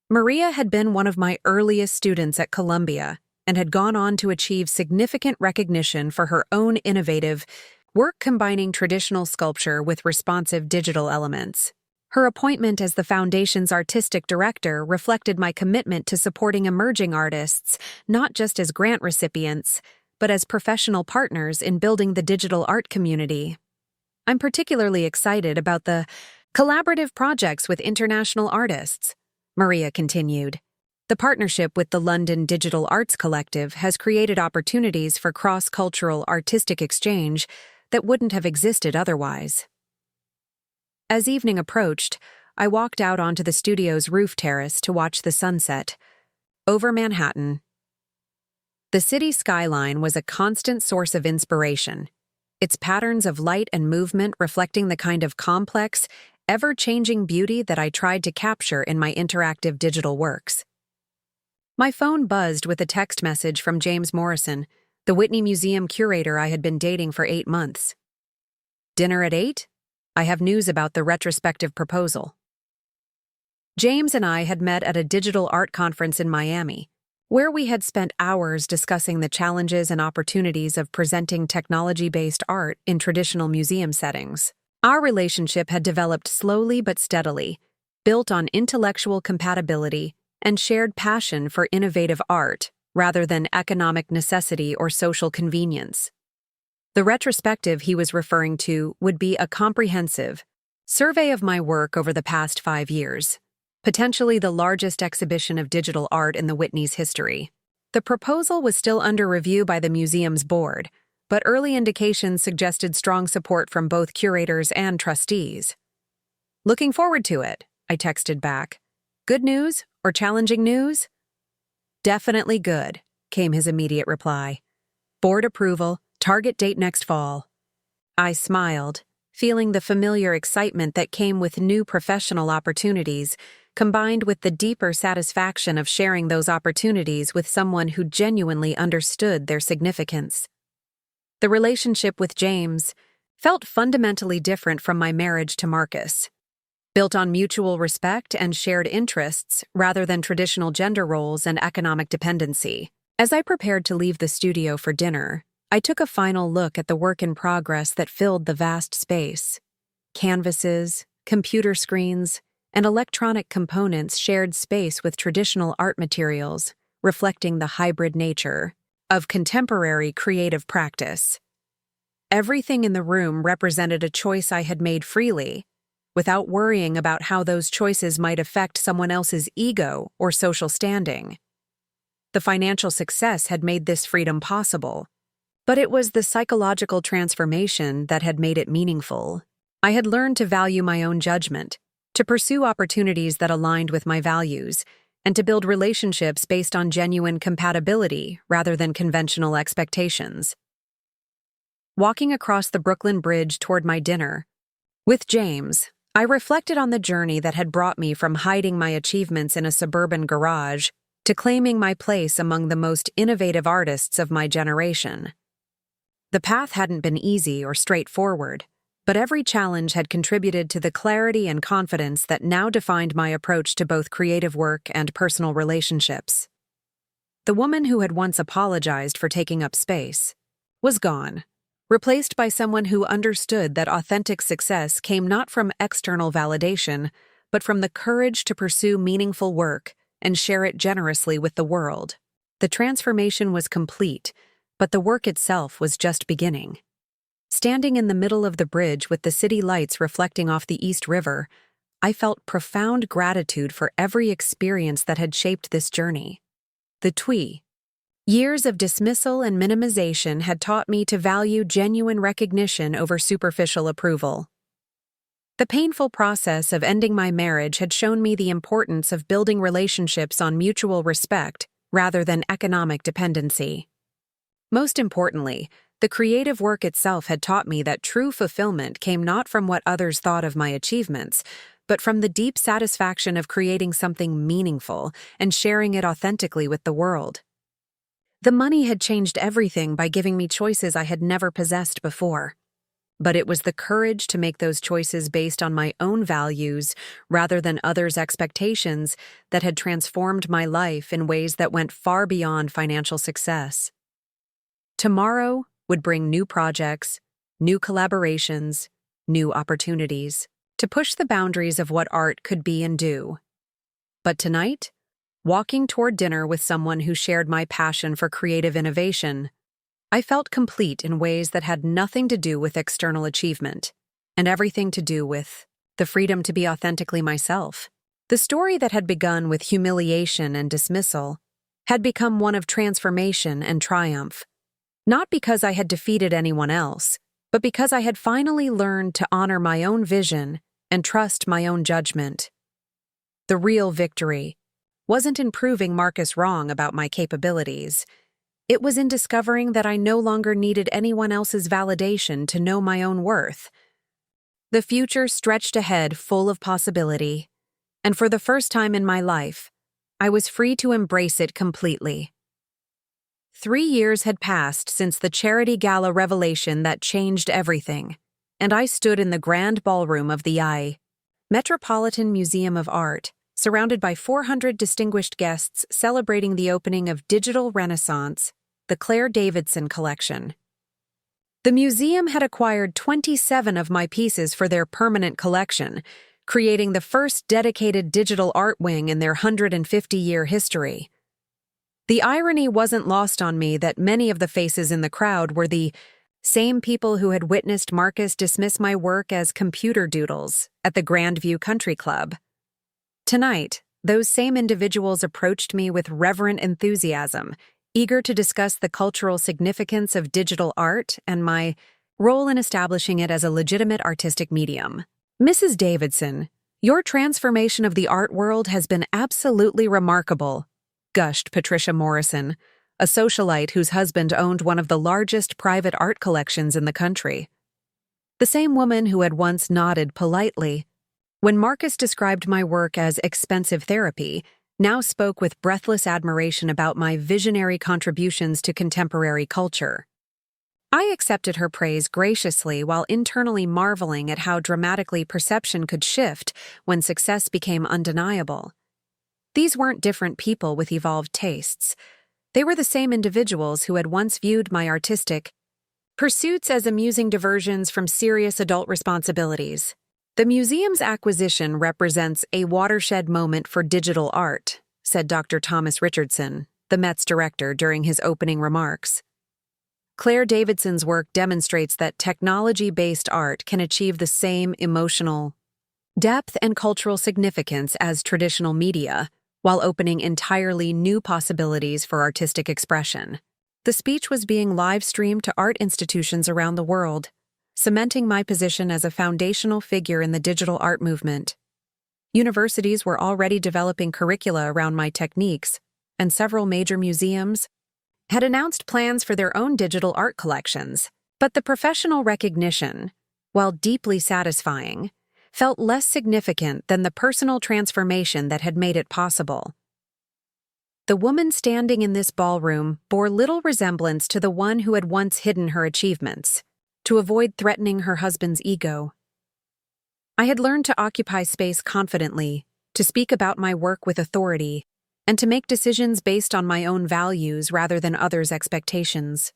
Maria had been one of my earliest students at Columbia and had gone on to achieve significant recognition for her own innovative work combining traditional sculpture with responsive digital elements. Her appointment as the foundation's artistic director reflected my commitment to supporting emerging artists, not just as grant recipients, but as professional partners in building the digital art community. I'm particularly excited about the collaborative projects with international artists, Maria continued. The partnership with the London Digital Arts Collective has created opportunities for cross-cultural artistic exchange that wouldn't have existed otherwise. As evening approached, I walked out onto the studio's roof terrace to watch the sunset. Over Manhattan. The city skyline was a constant source of inspiration, its patterns of light and movement reflecting the kind of complex, ever-changing beauty that I tried to capture in my interactive digital works. My phone buzzed with a text message from James Morrison, the Whitney Museum curator I had been dating for 8 months. "Dinner at 8? I have news about the retrospective proposal." James and I had met at a digital art conference in Miami, where we had spent hours discussing the challenges and opportunities of presenting technology-based art in traditional museum settings. Our relationship had developed slowly but steadily, built on intellectual compatibility and shared passion for innovative art rather than economic necessity or social convenience. The retrospective he was referring to would be a comprehensive survey of my work over the past 5 years, potentially the largest exhibition of digital art in the Whitney's history. The proposal was still under review by the museum's board, but early indications suggested strong support from both curators and trustees. "Looking forward to it," I texted back. "Good news or challenging news?" "Definitely good," came his immediate reply. "Board approval, target date next fall." I smiled, feeling the familiar excitement that came with new professional opportunities, combined with the deeper satisfaction of sharing those opportunities with someone who genuinely understood their significance. The relationship with James felt fundamentally different from my marriage to Marcus, built on mutual respect and shared interests rather than traditional gender roles and economic dependency. As I prepared to leave the studio for dinner, I took a final look at the work in progress that filled the vast space. Canvases, computer screens, and electronic components shared space with traditional art materials, reflecting the hybrid nature of contemporary creative practice. Everything in the room represented a choice I had made freely, without worrying about how those choices might affect someone else's ego or social standing. The financial success had made this freedom possible, but it was the psychological transformation that had made it meaningful. I had learned to value my own judgment, to pursue opportunities that aligned with my values, and to build relationships based on genuine compatibility rather than conventional expectations. Walking across the Brooklyn Bridge toward my dinner with James, I reflected on the journey that had brought me from hiding my achievements in a suburban garage to claiming my place among the most innovative artists of my generation. The path hadn't been easy or straightforward, but every challenge had contributed to the clarity and confidence that now defined my approach to both creative work and personal relationships. The woman who had once apologized for taking up space was gone, replaced by someone who understood that authentic success came not from external validation, but from the courage to pursue meaningful work and share it generously with the world. The transformation was complete, but the work itself was just beginning. Standing in the middle of the bridge with the city lights reflecting off the East River, I felt profound gratitude for every experience that had shaped this journey. The twee. Years of dismissal and minimization had taught me to value genuine recognition over superficial approval. The painful process of ending my marriage had shown me the importance of building relationships on mutual respect rather than economic dependency. Most importantly, the creative work itself had taught me that true fulfillment came not from what others thought of my achievements, but from the deep satisfaction of creating something meaningful and sharing it authentically with the world. The money had changed everything by giving me choices I had never possessed before. But it was the courage to make those choices based on my own values rather than others' expectations that had transformed my life in ways that went far beyond financial success. Tomorrow would bring new projects, new collaborations, new opportunities. to push the boundaries of what art could be and do. But tonight, walking toward dinner with someone who shared my passion for creative innovation, I felt complete in ways that had nothing to do with external achievement, and everything to do with the freedom to be authentically myself. The story that had begun with humiliation and dismissal had become one of transformation and triumph, not because I had defeated anyone else, but because I had finally learned to honor my own vision and trust my own judgment. The real victory wasn't in proving Marcus wrong about my capabilities. It was in discovering that I no longer needed anyone else's validation to know my own worth. The future stretched ahead full of possibility, and for the first time in my life, I was free to embrace it completely. 3 years had passed since the charity gala revelation that changed everything, and I stood in the grand ballroom of the Metropolitan Museum of Art, surrounded by 400 distinguished guests celebrating the opening of Digital Renaissance, the Claire Davidson collection. The museum had acquired 27 of my pieces for their permanent collection, creating the first dedicated digital art wing in their 150-year history. The irony wasn't lost on me that many of the faces in the crowd were the same people who had witnessed Marcus dismiss my work as computer doodles at the Grandview Country Club. Tonight, those same individuals approached me with reverent enthusiasm, eager to discuss the cultural significance of digital art and my role in establishing it as a legitimate artistic medium. Mrs. Davidson, your transformation of the art world has been absolutely remarkable, gushed Patricia Morrison, a socialite whose husband owned one of the largest private art collections in the country. The same woman who had once nodded politely when Marcus described my work as expensive therapy now spoke with breathless admiration about my visionary contributions to contemporary culture. I accepted her praise graciously while internally marveling at how dramatically perception could shift when success became undeniable. These weren't different people with evolved tastes. They were the same individuals who had once viewed my artistic pursuits as amusing diversions from serious adult responsibilities. The museum's acquisition represents a watershed moment for digital art, said Dr. Thomas Richardson, the Met's director, during his opening remarks. Claire Davidson's work demonstrates that technology-based art can achieve the same emotional depth and cultural significance as traditional media, while opening entirely new possibilities for artistic expression. The speech was being live-streamed to art institutions around the world, cementing my position as a foundational figure in the digital art movement. Universities were already developing curricula around my techniques, and several major museums had announced plans for their own digital art collections. But the professional recognition, while deeply satisfying, felt less significant than the personal transformation that had made it possible. The woman standing in this ballroom bore little resemblance to the one who had once hidden her achievements, to avoid threatening her husband's ego. I had learned to occupy space confidently, to speak about my work with authority, and to make decisions based on my own values rather than others' expectations.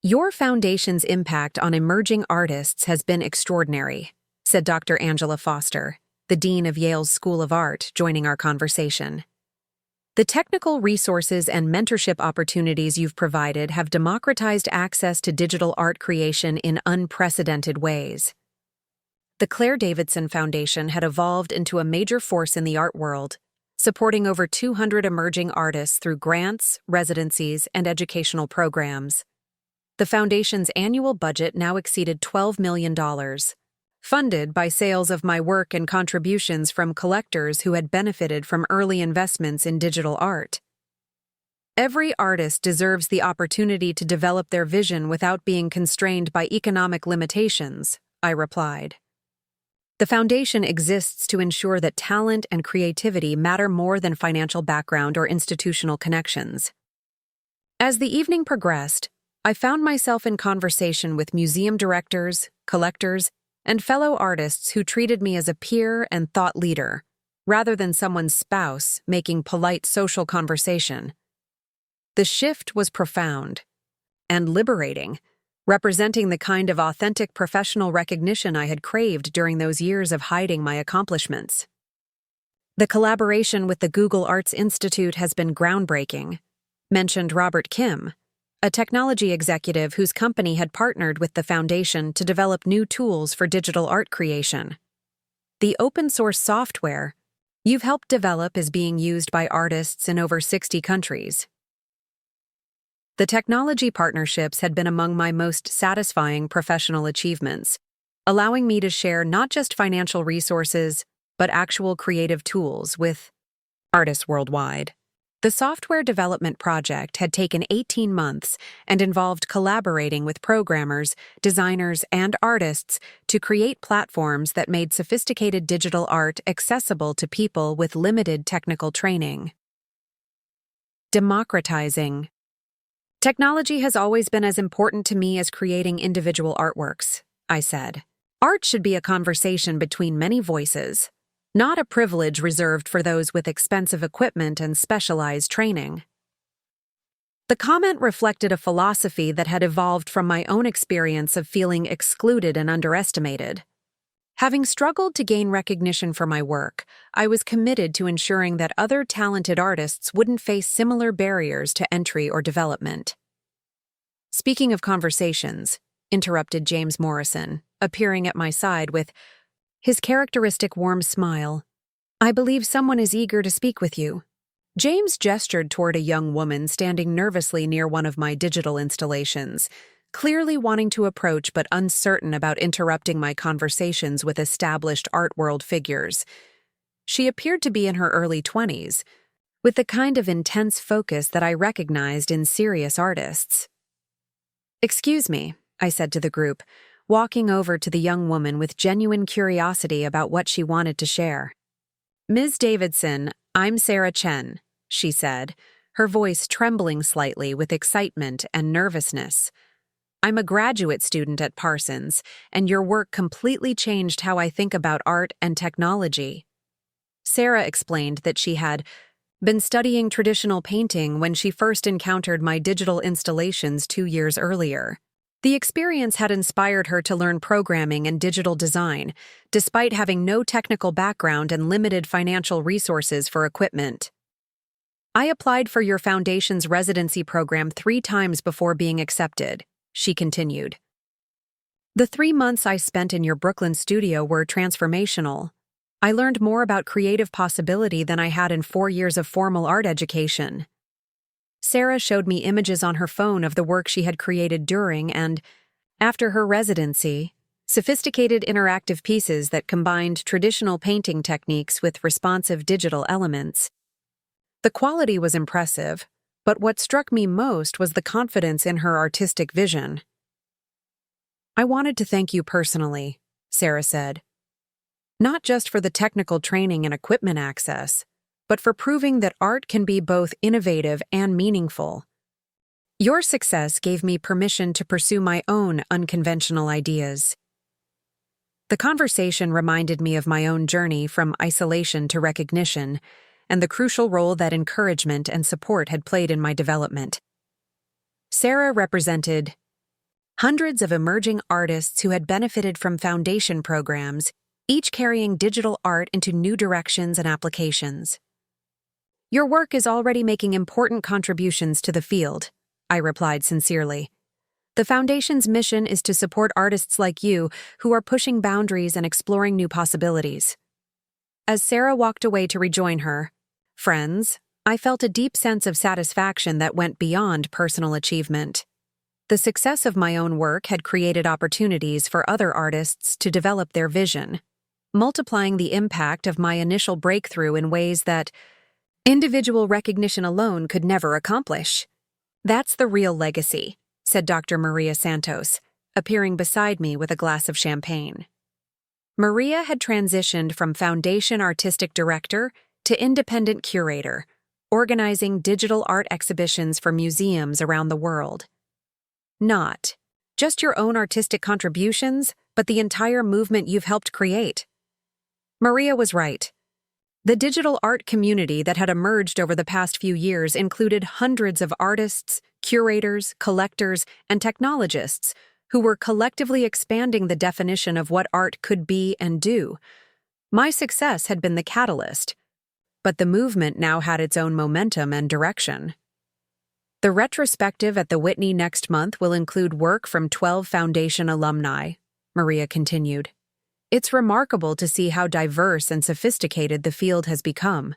Your foundation's impact on emerging artists has been extraordinary, said Dr. Angela Foster, the dean of Yale's School of Art, joining our conversation. The technical resources and mentorship opportunities you've provided have democratized access to digital art creation in unprecedented ways. The Claire Davidson Foundation had evolved into a major force in the art world, supporting over 200 emerging artists through grants, residencies, and educational programs. The foundation's annual budget now exceeded $12 million, funded by sales of my work and contributions from collectors who had benefited from early investments in digital art. Every artist deserves the opportunity to develop their vision without being constrained by economic limitations, I replied. The foundation exists to ensure that talent and creativity matter more than financial background or institutional connections. As the evening progressed, I found myself in conversation with museum directors, collectors, and fellow artists who treated me as a peer and thought leader, rather than someone's spouse making polite social conversation. The shift was profound and liberating, representing the kind of authentic professional recognition I had craved during those years of hiding my accomplishments. The collaboration with the Google Arts Institute has been groundbreaking, mentioned Robert Kim, a technology executive whose company had partnered with the foundation to develop new tools for digital art creation. The open-source software you've helped develop is being used by artists in over 60 countries. The technology partnerships had been among my most satisfying professional achievements, allowing me to share not just financial resources, but actual creative tools with artists worldwide. The software development project had taken 18 months and involved collaborating with programmers, designers, and artists to create platforms that made sophisticated digital art accessible to people with limited technical training. Democratizing. Technology has always been as important to me as creating individual artworks, I said. Art should be a conversation between many voices, not a privilege reserved for those with expensive equipment and specialized training. The comment reflected a philosophy that had evolved from my own experience of feeling excluded and underestimated. Having struggled to gain recognition for my work, I was committed to ensuring that other talented artists wouldn't face similar barriers to entry or development. Speaking of conversations, interrupted James Morrison, appearing at my side with his characteristic warm smile, I believe someone is eager to speak with you. James gestured toward a young woman standing nervously near one of my digital installations, clearly wanting to approach but uncertain about interrupting my conversations with established art world figures. She appeared to be in her early 20s, with the kind of intense focus that I recognized in serious artists. "Excuse me," I said to the group, walking over to the young woman with genuine curiosity about what she wanted to share. "Ms. Davidson, I'm Sarah Chen," she said, her voice trembling slightly with excitement and nervousness. "I'm a graduate student at Parsons, and your work completely changed how I think about art and technology." Sarah explained that she had been studying traditional painting when she first encountered my digital installations 2 years earlier. The experience had inspired her to learn programming and digital design, despite having no technical background and limited financial resources for equipment. "I applied for your foundation's residency program 3 times before being accepted," she continued. "The 3 months I spent in your Brooklyn studio were transformational. I learned more about creative possibility than I had in 4 years of formal art education." Sarah showed me images on her phone of the work she had created during and after her residency, sophisticated interactive pieces that combined traditional painting techniques with responsive digital elements. The quality was impressive, but what struck me most was the confidence in her artistic vision. "I wanted to thank you personally," Sarah said. "Not just for the technical training and equipment access, but for proving that art can be both innovative and meaningful. Your success gave me permission to pursue my own unconventional ideas." The conversation reminded me of my own journey from isolation to recognition, and the crucial role that encouragement and support had played in my development. Sarah represented hundreds of emerging artists who had benefited from foundation programs, each carrying digital art into new directions and applications. "Your work is already making important contributions to the field," I replied sincerely. "The Foundation's mission is to support artists like you who are pushing boundaries and exploring new possibilities." As Sarah walked away to rejoin her friends, I felt a deep sense of satisfaction that went beyond personal achievement. The success of my own work had created opportunities for other artists to develop their vision, multiplying the impact of my initial breakthrough in ways that individual recognition alone could never accomplish. "That's the real legacy," said Dr. Maria Santos, appearing beside me with a glass of champagne. Maria had transitioned from Foundation Artistic Director to Independent Curator, organizing digital art exhibitions for museums around the world. Not just your own artistic contributions, but the entire movement you've helped create. Maria was right. The digital art community that had emerged over the past few years included hundreds of artists, curators, collectors, and technologists who were collectively expanding the definition of what art could be and do. My success had been the catalyst, but the movement now had its own momentum and direction. The retrospective at the Whitney next month will include work from 12 Foundation alumni, Maria continued. It's remarkable to see how diverse and sophisticated the field has become.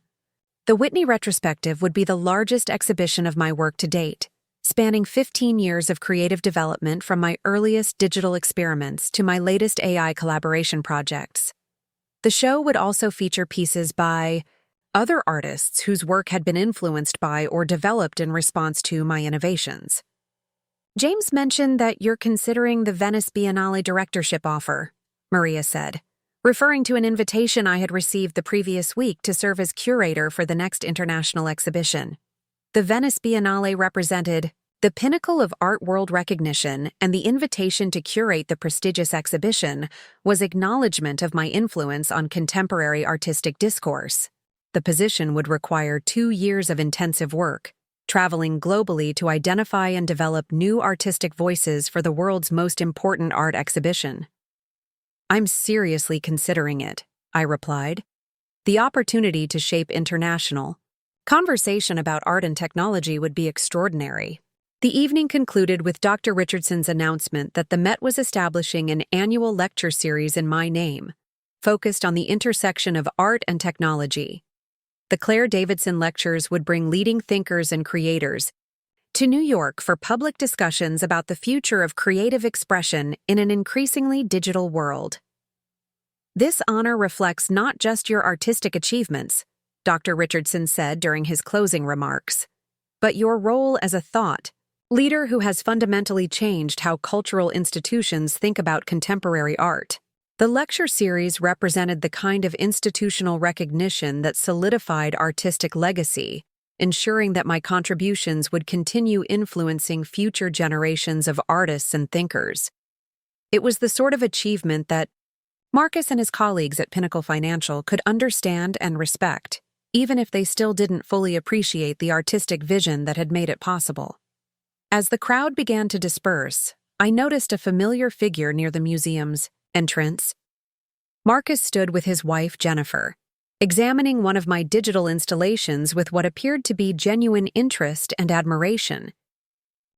The Whitney retrospective would be the largest exhibition of my work to date, spanning 15 years of creative development from my earliest digital experiments to my latest AI collaboration projects. The show would also feature pieces by other artists whose work had been influenced by or developed in response to my innovations. James mentioned that you're considering the Venice Biennale directorship offer, Maria said, referring to an invitation I had received the previous week to serve as curator for the next international exhibition. The Venice Biennale represented the pinnacle of art world recognition, and the invitation to curate the prestigious exhibition was acknowledgement of my influence on contemporary artistic discourse. The position would require 2 years of intensive work, traveling globally to identify and develop new artistic voices for the world's most important art exhibition. I'm seriously considering it, I replied. The opportunity to shape international conversation about art and technology would be extraordinary. The evening concluded with Dr. Richardson's announcement that the Met was establishing an annual lecture series in my name, focused on the intersection of art and technology. The Claire Davidson Lectures would bring leading thinkers and creators to New York for public discussions about the future of creative expression in an increasingly digital world. This honor reflects not just your artistic achievements, Dr. Richardson said during his closing remarks, but your role as a thought leader who has fundamentally changed how cultural institutions think about contemporary art. The lecture series represented the kind of institutional recognition that solidified artistic legacy, ensuring that my contributions would continue influencing future generations of artists and thinkers. It was the sort of achievement that Marcus and his colleagues at Pinnacle Financial could understand and respect, even if they still didn't fully appreciate the artistic vision that had made it possible. As the crowd began to disperse, I noticed a familiar figure near the museum's entrance. Marcus stood with his wife, Jennifer, examining one of my digital installations with what appeared to be genuine interest and admiration.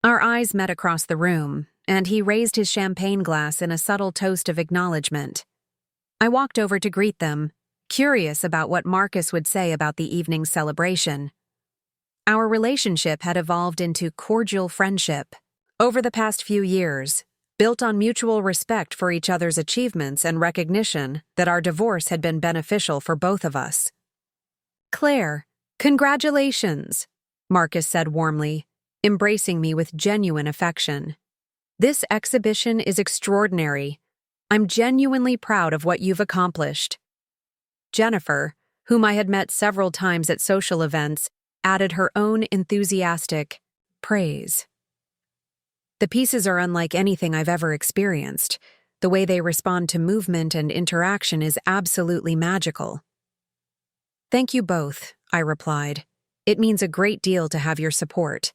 Our eyes met across the room, and he raised his champagne glass in a subtle toast of acknowledgement. I walked over to greet them, curious about what Marcus would say about the evening's celebration. Our relationship had evolved into cordial friendship over the past few years, built on mutual respect for each other's achievements and recognition that our divorce had been beneficial for both of us. "Claire, congratulations," Marcus said warmly, embracing me with genuine affection. "This exhibition is extraordinary. I'm genuinely proud of what you've accomplished." Jennifer, whom I had met several times at social events, added her own enthusiastic praise. "The pieces are unlike anything I've ever experienced. The way they respond to movement and interaction is absolutely magical." "Thank you both," I replied. "It means a great deal to have your support."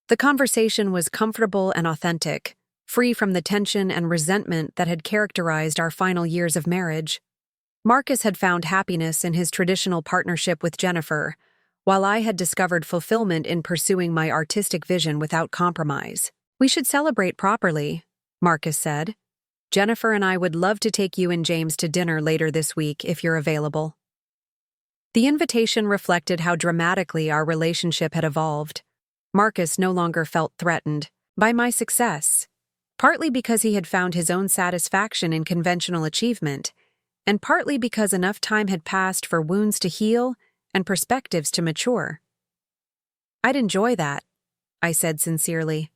The conversation was comfortable and authentic, free from the tension and resentment that had characterized our final years of marriage. Marcus had found happiness in his traditional partnership with Jennifer, while I had discovered fulfillment in pursuing my artistic vision without compromise. "We should celebrate properly," Marcus said. "Jennifer and I would love to take you and James to dinner later this week if you're available." The invitation reflected how dramatically our relationship had evolved. Marcus no longer felt threatened by my success, partly because he had found his own satisfaction in conventional achievement, and partly because enough time had passed for wounds to heal and perspectives to mature. "I'd enjoy that," I said sincerely.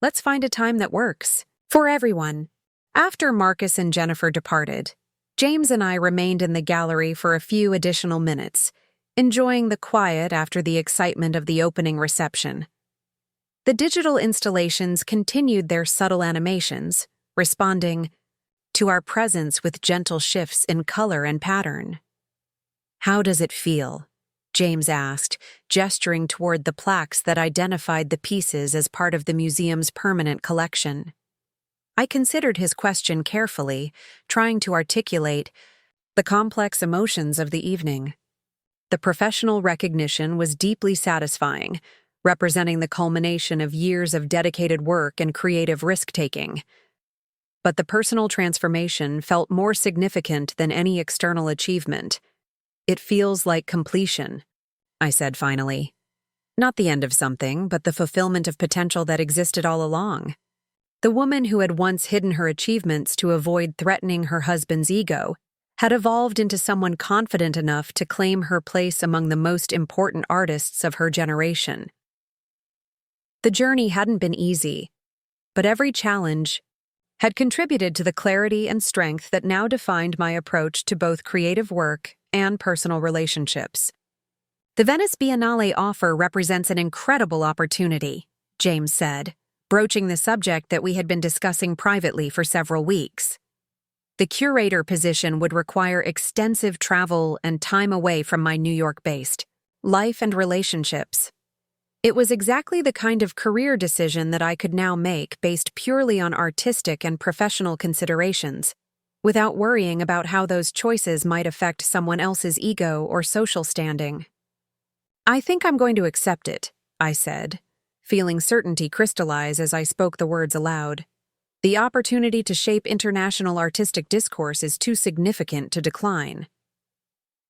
"Let's find a time that works for everyone." After Marcus and Jennifer departed, James and I remained in the gallery for a few additional minutes, enjoying the quiet after the excitement of the opening reception. The digital installations continued their subtle animations, responding to our presence with gentle shifts in color and pattern. "How does it feel?" James asked, gesturing toward the plaques that identified the pieces as part of the museum's permanent collection. I considered his question carefully, trying to articulate the complex emotions of the evening. The professional recognition was deeply satisfying, representing the culmination of years of dedicated work and creative risk-taking. But the personal transformation felt more significant than any external achievement. "It feels like completion," I said finally. "Not the end of something, but the fulfillment of potential that existed all along." The woman who had once hidden her achievements to avoid threatening her husband's ego had evolved into someone confident enough to claim her place among the most important artists of her generation. The journey hadn't been easy, but every challenge had contributed to the clarity and strength that now defined my approach to both creative work and personal relationships. "The Venice Biennale offer represents an incredible opportunity," James said, broaching the subject that we had been discussing privately for several weeks. "The curator position would require extensive travel and time away from my New York-based life and relationships. It was exactly the kind of career decision that I could now make based purely on artistic and professional considerations, without worrying about how those choices might affect someone else's ego or social standing." "I think I'm going to accept it," I said, feeling certainty crystallize as I spoke the words aloud. "The opportunity to shape international artistic discourse is too significant to decline."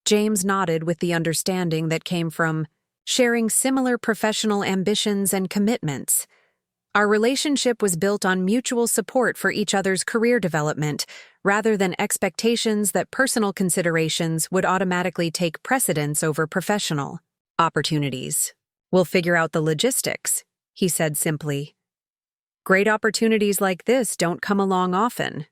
James nodded with the understanding that came from sharing similar professional ambitions and commitments. Our relationship was built on mutual support for each other's career development, rather than expectations that personal considerations would automatically take precedence over professional opportunities. "We'll figure out the logistics," he said simply. "Great opportunities like this don't come along often."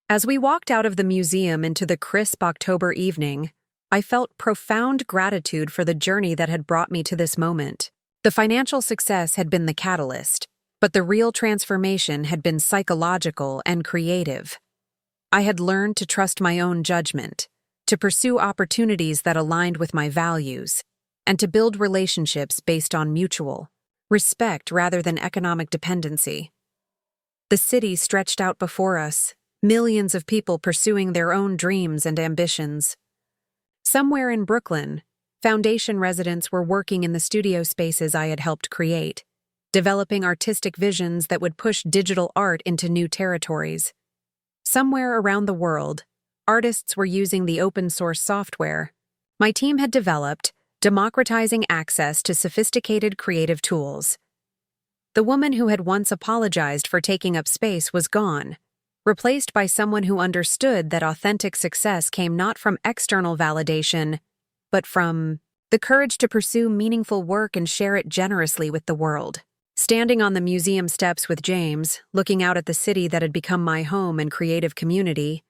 As we walked out of the museum into the crisp October evening, I felt profound gratitude for the journey that had brought me to this moment. The financial success had been the catalyst, but the real transformation had been psychological and creative. I had learned to trust my own judgment, to pursue opportunities that aligned with my values, and to build relationships based on mutual respect rather than economic dependency. The city stretched out before us, millions of people pursuing their own dreams and ambitions. Somewhere in Brooklyn, Foundation residents were working in the studio spaces I had helped create, developing artistic visions that would push digital art into new territories. Somewhere around the world, artists were using the open-source software my team had developed, democratizing access to sophisticated creative tools. The woman who had once apologized for taking up space was gone, replaced by someone who understood that authentic success came not from external validation, but from the courage to pursue meaningful work and share it generously with the world. Standing on the museum steps with James, looking out at the city that had become my home and creative community,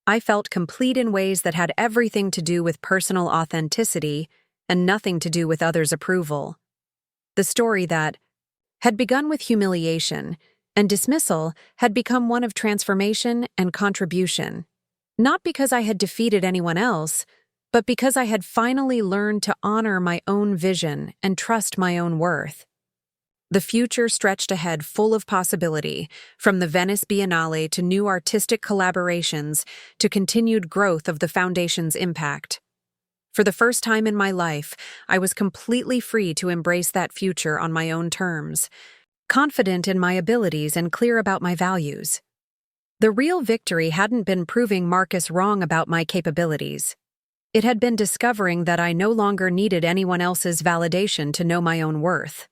I felt complete in ways that had everything to do with personal authenticity and nothing to do with others' approval. The story that had begun with humiliation and dismissal had become one of transformation and contribution, not because I had defeated anyone else, but because I had finally learned to honor my own vision and trust my own worth. The future stretched ahead full of possibility, from the Venice Biennale to new artistic collaborations to continued growth of the Foundation's impact. For the first time in my life, I was completely free to embrace that future on my own terms, confident in my abilities and clear about my values. The real victory hadn't been proving Marcus wrong about my capabilities. It had been discovering that I no longer needed anyone else's validation to know my own worth.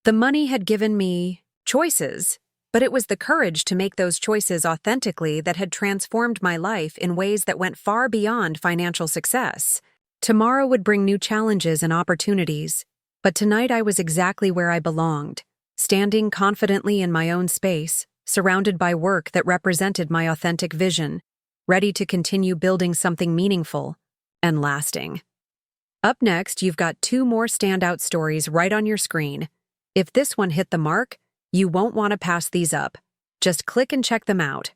The money had given me choices, but it was the courage to make those choices authentically that had transformed my life in ways that went far beyond financial success. Tomorrow would bring new challenges and opportunities, but tonight I was exactly where I belonged, standing confidently in my own space, surrounded by work that represented my authentic vision, ready to continue building something meaningful and lasting. Up next, you've got 2 more standout stories right on your screen. If this one hit the mark, you won't want to pass these up. Just click and check them out.